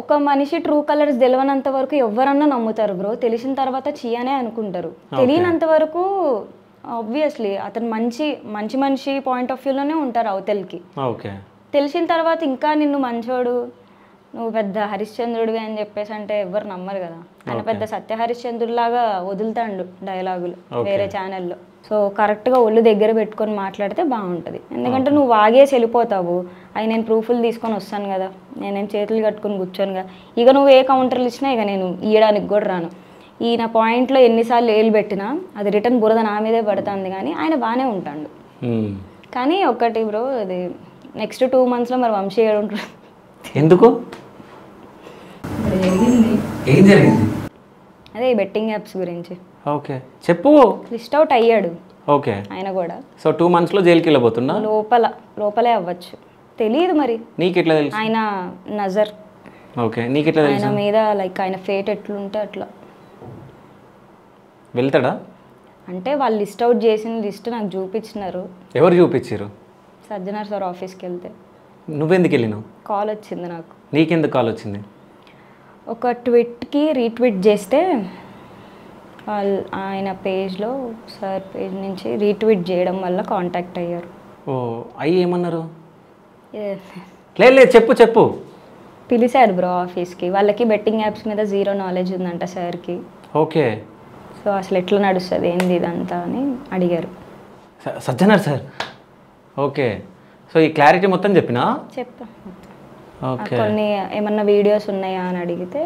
ఒక మనిషి ట్రూ కలర్స్ తెలియనంత వరకు ఎవరన్నా నమ్ముతారు బ్రో, తెలిసిన తర్వాత చీయనే అనుకుంటారు. తెలియనంత వరకు ఆబ్వియస్లీ అతను మంచి మనిషి పాయింట్ ఆఫ్ వ్యూలోనే ఉంటారు అవతలకి. తెలిసిన తర్వాత ఇంకా నిన్ను మంచోడు, నువ్వు పెద్ద హరిశ్చంద్రుడివి అని చెప్పేసి అంటే ఎవరు నమ్మరు కదా. ఆయన పెద్ద సత్య హరిశ్చంద్రుడిలాగా వదులుతాడు డైలాగులు వేరే ఛానల్లో. సో కరెక్ట్గా ఒళ్ళు దగ్గర పెట్టుకొని మాట్లాడితే బాగుంటుంది. ఎందుకంటే నువ్వు వాగేసి వెళ్ళిపోతావు, అవి నేను ప్రూఫ్లు తీసుకొని వస్తాను కదా, నేనేం చేతులు కట్టుకొని కూర్చోను కదా. ఇక నువ్వు ఏ కౌంటర్లు ఇచ్చినా ఇక నేను ఇవ్వడానికి కూడా రాను. ఈయన పాయింట్లో ఎన్నిసార్లు ఏలు పెట్టినా అది రిటర్న్ బురద నా మీదే పడుతుంది, కానీ ఆయన బాగానే ఉంటాడు. కానీ ఒకటి బ్రో, అది నెక్స్ట్ 2 monthsలో మరి వంశీ ఏడు ఉంటాడు. ఎందుకు? ఏం జరిగింది? అదే బెట్టింగ్ యాప్స్ గురించి. ఓకే, చెప్పు. లిస్ట్ అవుట్ అయ్యాడు. ఓకే, ఆయన కూడా. సో 2 monthsలో జైలుకి వెళ్ళబోతున్నా? లోపలే అవ్వచ్చు, తెలియదు మరి. నీకు ఎట్లా తెలుసు? ఆయన నజర్. ఓకే, నీకు ఎట్లా తెలుసు? ఆయన మీద లైక్ ఆయన ఫేట్ ఎట్లుంటే అట్లా వెళ్తాడా అంటే వాళ్ళు లిస్ట్ అవుట్ చేసిన లిస్ట్ నాకు చూపించినారు. ఎవరు చూపించారు? సజ్జనార్ సార్ ఆఫీస్కి వెళ్తే. నువ్వెందుకు వెళ్ళినావు? కాల్ వచ్చింది నాకు. నీకెందుకు కాల్ వచ్చింది? ఒక ట్వీట్కి రీట్వీట్ చేస్తే ఆయన పేజ్లో సార్ పేజ్ నుంచి రీట్వీట్ చేయడం వల్ల కాంటాక్ట్ అయ్యారు. ఓ, అయ్యి ఏమన్నారు? లేదు చెప్పు. పిలిచారు బ్రో ఆఫీస్కి. వాళ్ళకి బెట్టింగ్ యాప్స్ మీద 0 knowledge ఉందంట సార్కి. ఓకే, సో అసలు ఎట్లా నడుస్తుంది ఏంది ఇదంతా అని అడిగారు. సజ్జనార్ సార్. ఓకే, సో ఈ క్లారిటీ మొత్తం చెప్తా. కొన్ని ఏమన్నా వీడియోస్ ఉన్నాయా అని అడిగితే,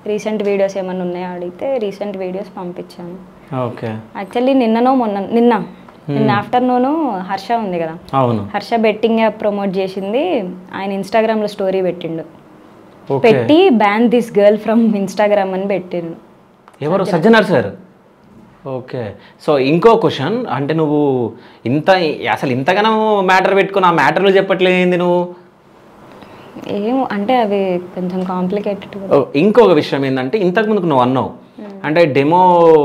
రీసెంట్ వీడియోస్ ఏమన్నా ఉన్నాయా అడిగితే రీసెంట్ వీడియోస్ పంపించాను. ఓకే, యాక్చువల్లీ నిన్న ఆఫ్టర్నూన్ హర్ష ఉంది కదా, అవును, హర్ష బెట్టింగ్ యాప్ ప్రమోట్ చేసింది. ఆయన ఇన్స్టాగ్రామ్లో స్టోరీ పెట్టిండు, పెట్టి ban this girl from Instagram అని పెట్టిండు. ఎవరు? సజ్జనార్ సార్. ఓకే, సో ఇంకో క్వశ్చన్, అంటే నువ్వు అసలు ఇంతగానో మ్యాటర్ పెట్టుకుని ఆ మ్యాటర్లు చెప్పట్లేదు నువ్వు? ఏమో అంటే అవి కొంచెం కాంప్లికేటెడ్. ఇంకొక విషయం ఏంటంటే, ఇంతకుముందుకు నువ్వు అన్నావు అంటే డెమో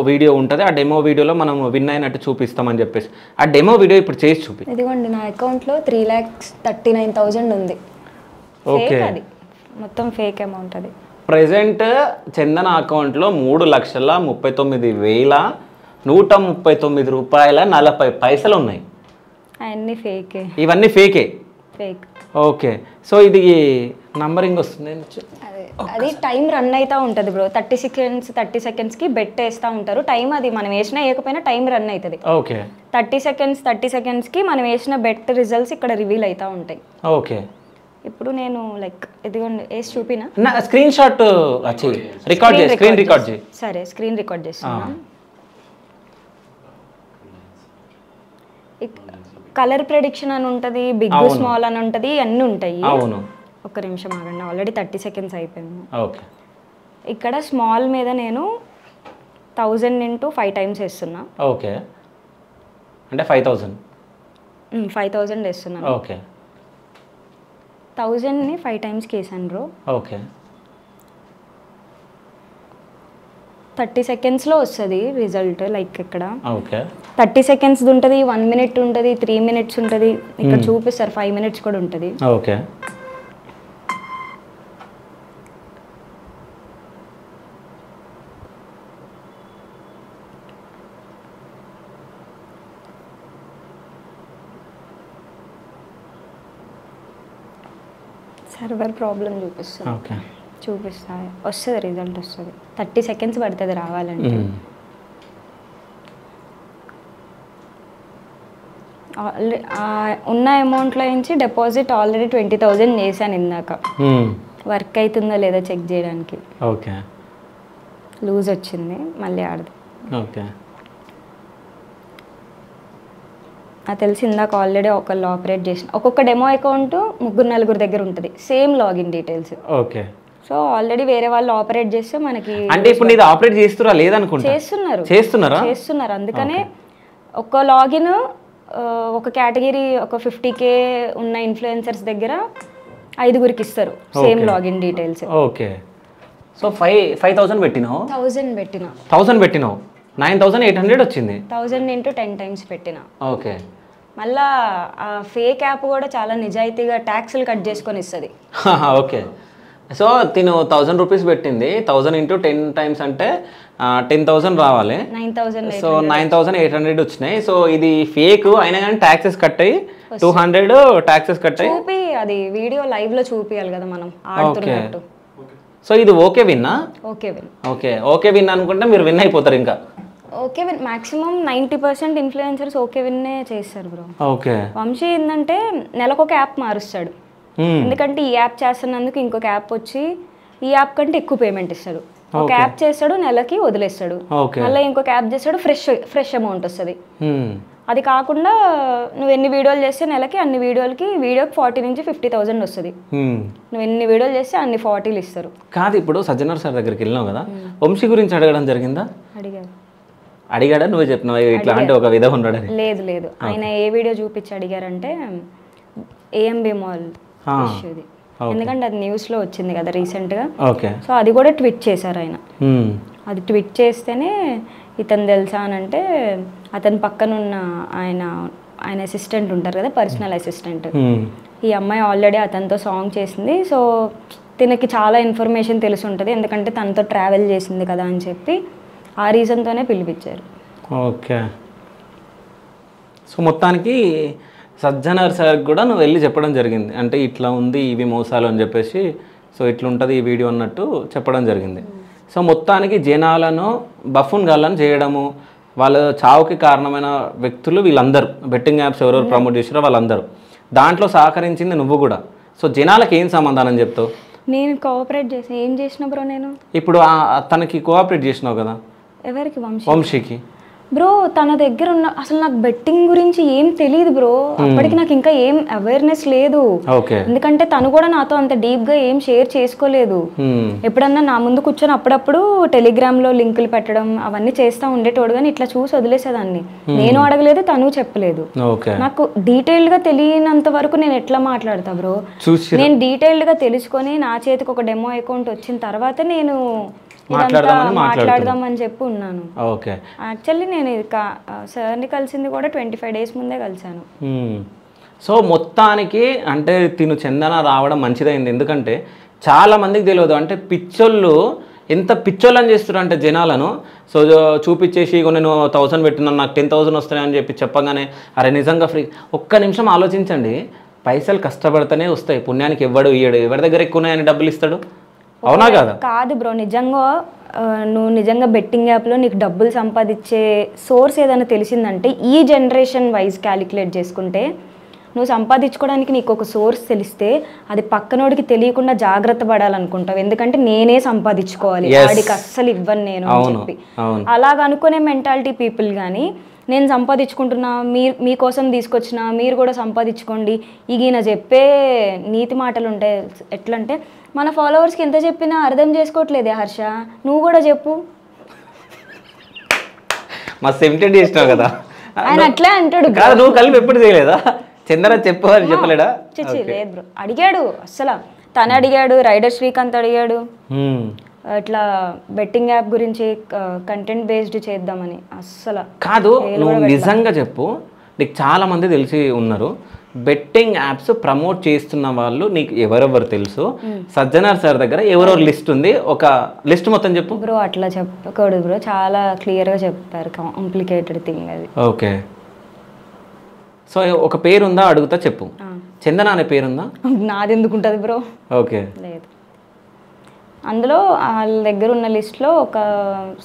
వీడియో ఉంటుంది, ఆ డెమో వీడియోలో మనం విన్ అయినట్టు చూపిస్తామని చెప్పేసి, ఆ డెమో వీడియో ఇప్పుడు చేసి చూపి. ఇదిగోండి నా అకౌంట్లో 3,39,000 ఉంది. ఓకే, అది మొత్తం ఫేక్ అమౌంట్. అది ప్రెసెంట్ చందన అకౌంట్లో 3,39,139 ఉన్నాయి. అవన్నీ ఫేకే, ఇవన్నీ ఫేకే. ఫేక్. ఓకే, సో ఇది నంబరింగ్ వస్తుంది. అది టైం రన్ అవుతూ ఉంటుంది బ్రో. 30 secondsకి బెట్ వేస్తూ ఉంటారు. టైం అది మనం వేసినా వేయకపోయినా టైం రన్ అవుతుంది. ఓకే, 30 secondsకి మనం వేసిన బెట్ రిజల్ట్స్ ఇక్కడ రివీల్ అవుతూ ఉంటాయి. ఓకే, ఇప్పుడు నేను లైక్ ఇదిగోండి వేసి చూపినా, స్క్రీన్ షాట్ రికార్డ్ చేయి, స్క్రీన్ రికార్డ్ చేయి. సరే, స్క్రీన్ రికార్డ్ చేస్తున్నా. కలర్ ప్రెడిక్షన్ అని ఉంటుంది, బిగ్ స్మాల్ అని ఉంటుంది, అన్నీ ఉంటాయి. అవును, ఒక్క నిమిషం ఆగండి, ఆల్రెడీ 30 seconds అయిపోయింది. ఓకే, ఇక్కడ స్మాల్ మీద నేను 1000 into 5 times వేస్తున్నా. ఓకే, అంటే 5,000 వేస్తున్నాను. ఓకే, 1000ని 5 times వేసాను బ్రో. ఓకే, 30 secondsలో వస్తుంది రిజల్ట్. లైక్ ఇక్కడ ఓకే 30 seconds ఉంటుంది, 1 minute ఉంటుంది, 3 minutes ఉంటుంది, ఇక్కడ చూపిస్తారు 5 minutes కూడా ఉంటుంది. ఓకే, సర్వర్ ప్రాబ్లం చూపిస్తుంది. ఓకే వస్తుంది, రిజల్ట్ వస్తుంది. 30 seconds పడుతుంది రావాలంటే. ఉన్న అమౌంట్లో నుంచి డిపాజిట్ ఆల్రెడీ 20,000 చేశాను ఇందాక. వర్క్ అవుతుందో లేదో చెక్ చేయడానికి. ఓకే లూజ్ వచ్చింది, మళ్ళీ ఆడదు. ఓకే నాకు తెలిసి ఇందాక ఆల్రెడీ ఒకళ్ళు ఆపరేట్ చేసిన ఒక్కొక్క డెమో అకౌంట్ 3-4 దగ్గర ఉంటుంది, same login details. Okay so already వేరే వాళ్ళు ఆపరేట్ చేస్తే మనకి అంటే ఇప్పుడు ఇది ఆపరేట్ చేస్తురా లేదనుకుంటా. చేస్తున్నారు. అందుకనే ఒక లాగిన్ ఒక కేటగిరీ ఒక 50K ఉన్న ఇన్ఫ్లుయెన్సర్స్ దగ్గర 5గురికి ఇస్తారు same login details. Okay so 5,000 పెట్టినావు, 1,000 పెట్టినావు 9,800 వచ్చింది. 1000 into 10 times పెట్టిన. ఓకే మళ్ళా ఆ ఫేక్ యాప్ కూడా చాలా నిజాయితీగా ట్యాక్స్లు కట్ చేసుకొని ఇస్తుంది. ఓకే సో తిను 1,000 రూపీస్ పెట్టింది, 1000 into 10 times అంటే 10,000 రావాలి. 9,000. సో 9,800 వచ్చినాయి. సో ఇది ఫేక్ అయినా కానీ ట్యాక్సెస్ కట్ అయ్యి 200 ట్యాక్సెస్ కట్ అయ్యి చూపి అది వీడియో లైవ్ లో చూపియాలి కదా మనం ఆడుతున్నట్టు. సో ఇది ఓకే విన్నా? ఓకే విన్ అనుకుంటే మీరు విన్ అయిపోతారు. ఇంకా okay win maximum 90% influencers okay విన్నే చేస్తారు బ్రో. ఓకే వంశీ ఏంటంటే నెలకొక యాప్ మారుస్తాడు. ఎందుకంటే ఈ యాప్ చేస్తున్నందుకు ఇంకొక యాప్ వచ్చి ఈ యాప్ కంటే ఎక్కువ పేమెంట్ ఇస్తాడు. ఒక యాప్ చేస్తాడు, నెలకి వదిలేస్తాడు. మళ్ళీ ఇంకొక యాప్ చేస్తాడు, ఫ్రెష్ అమౌంట్ వస్తుంది. అది కాకుండా నువ్వు ఎన్ని వీడియోలు చేస్తే నెలకి అన్ని వీడియోకి 40 నుంచి 50,000 వస్తుంది. నువ్వు ఎన్ని వీడియోలు చేస్తే అన్ని 40 ఇస్తారు. కాదు ఇప్పుడు సజ్జనర్ సార్ దగ్గరికి వెళ్ళినావు కదా, వంశీ గురించి అడగడం జరిగిందా? అడిగాడా? నువ్వే చెప్పినావు ఇట్లా అంటే ఒక విధంగా ఉన్నాడు? లేదు ఆయన ఏ వీడియో చూపించి అడిగారంటే AMB మాల్ ఇష్యూది. ఎందుకంటే అది న్యూస్లో వచ్చింది కదా రీసెంట్గా. సో అది కూడా ట్వీట్ చేశారు ఆయన. అది ట్వీట్ చేస్తేనే ఇతను తెలుసా అని అంటే అతని పక్కన ఉన్న ఆయన అసిస్టెంట్ ఉంటారు కదా, పర్సనల్ అసిస్టెంట్. ఈ అమ్మాయి ఆల్రెడీ అతనితో సాంగ్ చేసింది. సో తినకి చాలా ఇన్ఫర్మేషన్ తెలిసి ఉంటుంది, ఎందుకంటే తనతో ట్రావెల్ చేసింది కదా అని చెప్పి ఆ రీజన్తోనే పిలిపించారు. ఓకే సో మొత్తానికి సజ్జనర్ సార్ కూడా నువ్వు వెళ్ళి చెప్పడం జరిగింది, అంటే ఇట్లా ఉంది ఇవి మోసాలు అని చెప్పేసి, సో ఇట్లుంటుంది ఈ వీడియో అన్నట్టు చెప్పడం జరిగింది. సో మొత్తానికి జనాలను బఫూన్ గాళ్ళని చేయడము, వాళ్ళ చావుకి కారణమైన వ్యక్తులు వీళ్ళందరూ, బెట్టింగ్ యాప్స్ ఎవరెవరు ప్రమోట్ చేసారో వాళ్ళందరూ, దాంట్లో సహకరించింది నువ్వు కూడా. సో జనాలకు ఏం సమాధానం చెప్తావు? నేను కోఆపరేట్ చేసి ఏం చేసిన బ్రో? నేను ఇప్పుడు తనకి కోఆపరేట్ చేసినావు కదా. ఎవరికి? వంశీకి. బ్రో తన దగ్గర ఉన్న అసలు నాకు బెట్టింగ్ గురించి ఏం తెలియదు బ్రో. అప్పటికి నాకు ఇంకా ఏం అవేర్నెస్ లేదు. ఎందుకంటే తను కూడా నాతో అంత డీప్ గా ఏం షేర్ చేసుకోలేదు. ఎప్పుడన్నా నా ముందు కూర్చొని అప్పుడప్పుడు టెలిగ్రామ్ లో లింకులు పెట్టడం అవన్నీ చేస్తా ఉండేటోడు, కానీ ఇట్లా చూసి వదిలేసేదాన్ని. నేను అడగలేదు, తను చెప్పలేదు. నాకు డీటెయిల్డ్ గా తెలియనంత వరకు నేను ఎట్లా మాట్లాడతా బ్రో? నేను డీటెయిల్డ్ గా తెలుసుకొని నా చేతికి ఒక డెమో అకౌంట్ వచ్చిన తర్వాత నేను మాట్లాడదామని చెప్పి ఉన్నాను. యాక్చువల్లీ నేను సార్ని కలిసింది కూడా 25 days ముందే కలిసాను. సో మొత్తానికి అంటే తిను చందన రావడం మంచిదైంది, ఎందుకంటే చాలా మందికి తెలియదు. అంటే పిచ్చోళ్ళు ఎంత పిచ్చోళ్ళని చేస్తున్నారు అంటే జనాలను. సో చూపించేసి నేను 1000 పెట్టినాను నాకు 10,000 వస్తున్నాయి అని చెప్పి చెప్పగానే అరే నిజంగా ఫ్రీ. ఒక్క నిమిషం ఆలోచించండి, పైసలు కష్టపడితేనే వస్తాయి, పుణ్యానికి ఎవ్వడు ఇయ్యడు. ఎవరి దగ్గర ఎక్కువ ఉన్నాయని డబ్బులు ఇస్తాడు? అవునా కదా? కాదు బ్రో, నిజంగా నువ్వు నిజంగా బెట్టింగ్ యాప్లో నీకు డబ్బులు సంపాదించే సోర్స్ ఏదైనా తెలిసిందంటే ఈ జనరేషన్ వైజ్ క్యాలిక్యులేట్ చేసుకుంటే నువ్వు సంపాదించుకోవడానికి నీకు ఒక సోర్స్ తెలిస్తే అది పక్కనోడికి తెలియకుండా జాగ్రత్త పడాలనుకుంటావు. ఎందుకంటే నేనే సంపాదించుకోవాలి, వాడికి అస్సలు ఇవ్వను నేను అని చెప్పి అలాగ అనుకునే మెంటాలిటీ పీపుల్. కానీ నేను సంపాదించుకుంటున్నా, మీకోసం తీసుకొచ్చిన, మీరు కూడా సంపాదించుకోండి, ఈయన చెప్పే నీతి మాటలు ఉంటాయి. ఎట్లంటే మన ఫాలోవర్స్కి ఎంత చెప్పినా అర్థం చేసుకోవట్లేదే హర్ష, నువ్వు కూడా చెప్పు. కదా ఆయన అట్లే అంటాడు. నువ్వు కలిపి ఎప్పుడు చేయలేదా? చంద్ర చెప్పు అని చెప్పలేడా? లేదు బ్రో, అడిగాడు. అస్సలు తను అడిగాడు, రైడర్ శ్రీకాంత్ అడిగాడు ఇట్లా బెట్టింగ్ యాప్ గురించి కంటెంట్ బేస్డ్ చేద్దామని. అస్సలు కాదు, నువ్వు నిజంగా చెప్పు. నీకు చాలా మంది తెలిసి ఉన్నారు బెట్టింగ్ యాప్స్ ప్రమోట్ చేస్తున్న వాళ్ళు, నీకు ఎవరెవరు తెలుసు? సజ్జనర్ సార్ దగ్గర ఎవరెవరు లిస్ట్ ఉంది, ఒక లిస్ట్ మొత్తం చెప్పు బ్రో. అట్లా చెప్పకూడదు బ్రో, చాలా క్లియర్గా చెప్పారు, కాంప్లికేటెడ్ థింగ్ అది. ఓకే, సో ఒక పేరు ఉందా అడుగుతా చెప్పు. చందన అనే పేరుందా? నాది ఎందుకు ఉంటుంది బ్రో? ఓకే. లేదు. అందులో వాళ్ళ దగ్గర ఉన్న లిస్ట్లో ఒక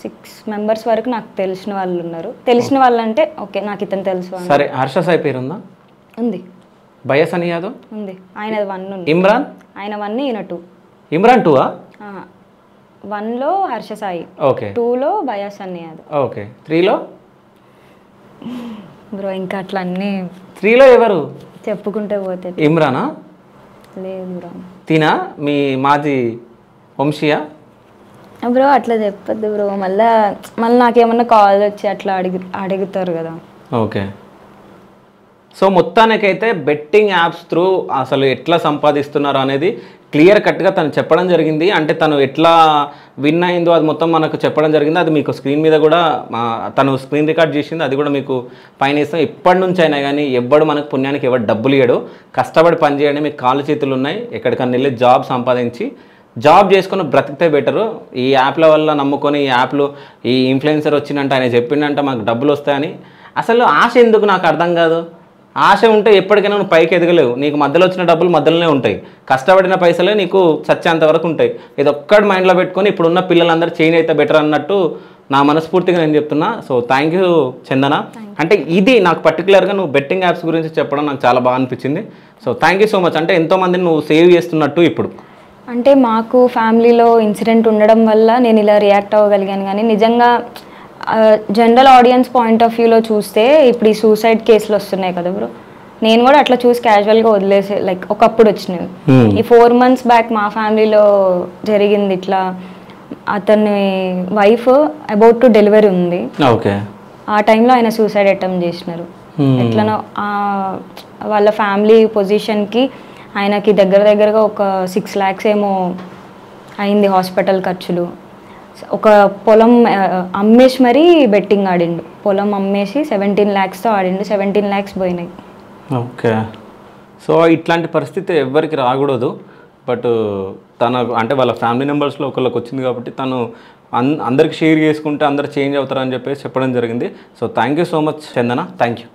6 మెంబర్స్ వరకు నాకు తెలిసిన వాళ్ళు ఉన్నారు. తెలిసిన వాళ్ళు అంటే ఓకే నాకు ఇతను తెలుసు. సరే, హర్ష సాయి పేరుందా? ఉంది. బయస్ అని యాదవ్ ఉంది. ఆయన 1 ఉంది. ఇమ్రాన్? ఆయన 1, ఈయన 2. ఇమ్రాన్ 2ఆ? 1లో హర్ష సాయి, ఓకే. 2లో బయాస్ అని యాదవ్, ఓకే. 3లో బ్రో ఇంకా అట్లా అన్నీ 3లో ఎవరు చెప్పుకుంటే పోతే. ఇమ్రానా? లేదు బ్రో. తినా మీ మాజీ వంశీయా? బ్రో అట్లా చెప్పొద్దు బ్రో, మళ్ళీ నాకేమన్నా కాల్ వచ్చి అట్లా అడుగుతారు కదా. ఓకే. సో మొత్తానికైతే బెట్టింగ్ యాప్స్ త్రూ అసలు ఎట్లా సంపాదిస్తున్నారు అనేది క్లియర్ కట్గా తను చెప్పడం జరిగింది. అంటే తను ఎట్లా విన్ అయిందో అది మొత్తం మనకు చెప్పడం జరిగింది. అది మీకు స్క్రీన్ మీద కూడా తను స్క్రీన్ రికార్డ్ చేసింది, అది కూడా మీకు పైన ఇస్తాం. ఇప్పటి నుంచి అయినా కానీ ఎవ్వడు మనకు పుణ్యానికి ఎవరు డబ్బులు ఇవ్వడు. కష్టపడి పని చేయండి, మీకు కాళ్ళు చేతులు ఉన్నాయి. ఎక్కడికన్నా వెళ్ళి జాబ్ సంపాదించి జాబ్ చేసుకొని బ్రతికితే బెటరు. ఈ యాప్ల వల్ల నమ్ముకొని ఈ యాప్లు ఈ ఇన్ఫ్లుయెన్సర్ వచ్చిందంటే ఆయన చెప్పిండంటే మాకు డబ్బులు వస్తాయని అసలు ఆశ ఎందుకు నాకు అర్థం కాదు. ఆశ ఉంటే ఎప్పటికైనా నువ్వు పైకి ఎదగలేవు. నీకు మధ్యలో వచ్చిన డబ్బులు మధ్యలోనే ఉంటాయి, కష్టపడిన పైసలే నీకు చచ్చేంత వరకు ఉంటాయి. ఇది ఒక్కటి మైండ్లో పెట్టుకొని ఇప్పుడున్న పిల్లలందరూ చేంజ్ అయితే బెటర్ అన్నట్టు నా మనస్ఫూర్తిగా నేను చెప్తున్నా. సో థ్యాంక్ యూ చందన. అంటే ఇది నాకు పర్టికులర్గా నువ్వు బెట్టింగ్ యాప్స్ గురించి చెప్పడం నాకు చాలా బాగా అనిపించింది. So thank you so much. అంటే ఎంతోమందిని నువ్వు సేవ్ చేస్తున్నట్టు ఇప్పుడు. అంటే మాకు ఫ్యామిలీలో ఇన్సిడెంట్ ఉండడం వల్ల నేను ఇలా రియాక్ట్ అవ్వగలిగాను, కానీ నిజంగా జనరల్ ఆడియన్స్ పాయింట్ ఆఫ్ వ్యూలో చూస్తే ఇప్పుడు ఈ సూసైడ్ కేసులు వస్తున్నాయి కదా బ్రో, నేను కూడా అట్లా చూసి క్యాజువల్గా వదిలేసే లైక్ ఒకప్పుడు వచ్చినవి. ఈ 4 months బ్యాక్ మా ఫ్యామిలీలో జరిగింది ఇట్లా. అతని వైఫ్ అబౌట్ టు డెలివరీ ఉంది, ఓకే. ఆ టైంలో ఆయన సూసైడ్ అటెంప్ట్ చేసినారు. ఎట్లనో వాళ్ళ ఫ్యామిలీ పొజిషన్కి ఆయనకి దగ్గరగా ఒక 6 lakhs ఏమో అయింది హాస్పిటల్ ఖర్చులు. ఒక పొలం అమ్మేసి మరీ బెట్టింగ్ ఆడిండు. పొలం అమ్మేసి 17 lakhsతో ఆడిండు. 17 lakhs పోయినాయి. ఓకే. సో ఇట్లాంటి పరిస్థితి ఎవ్వరికి రాకూడదు. బట్ తన అంటే వాళ్ళ ఫ్యామిలీ మెంబర్స్లో ఒకళ్ళకి వచ్చింది కాబట్టి తను అందరికి షేర్ చేసుకుంటే అందరు చేంజ్ అవుతారని చెప్పేసి చెప్పడం జరిగింది. So thank you so much Chandana. Thank you.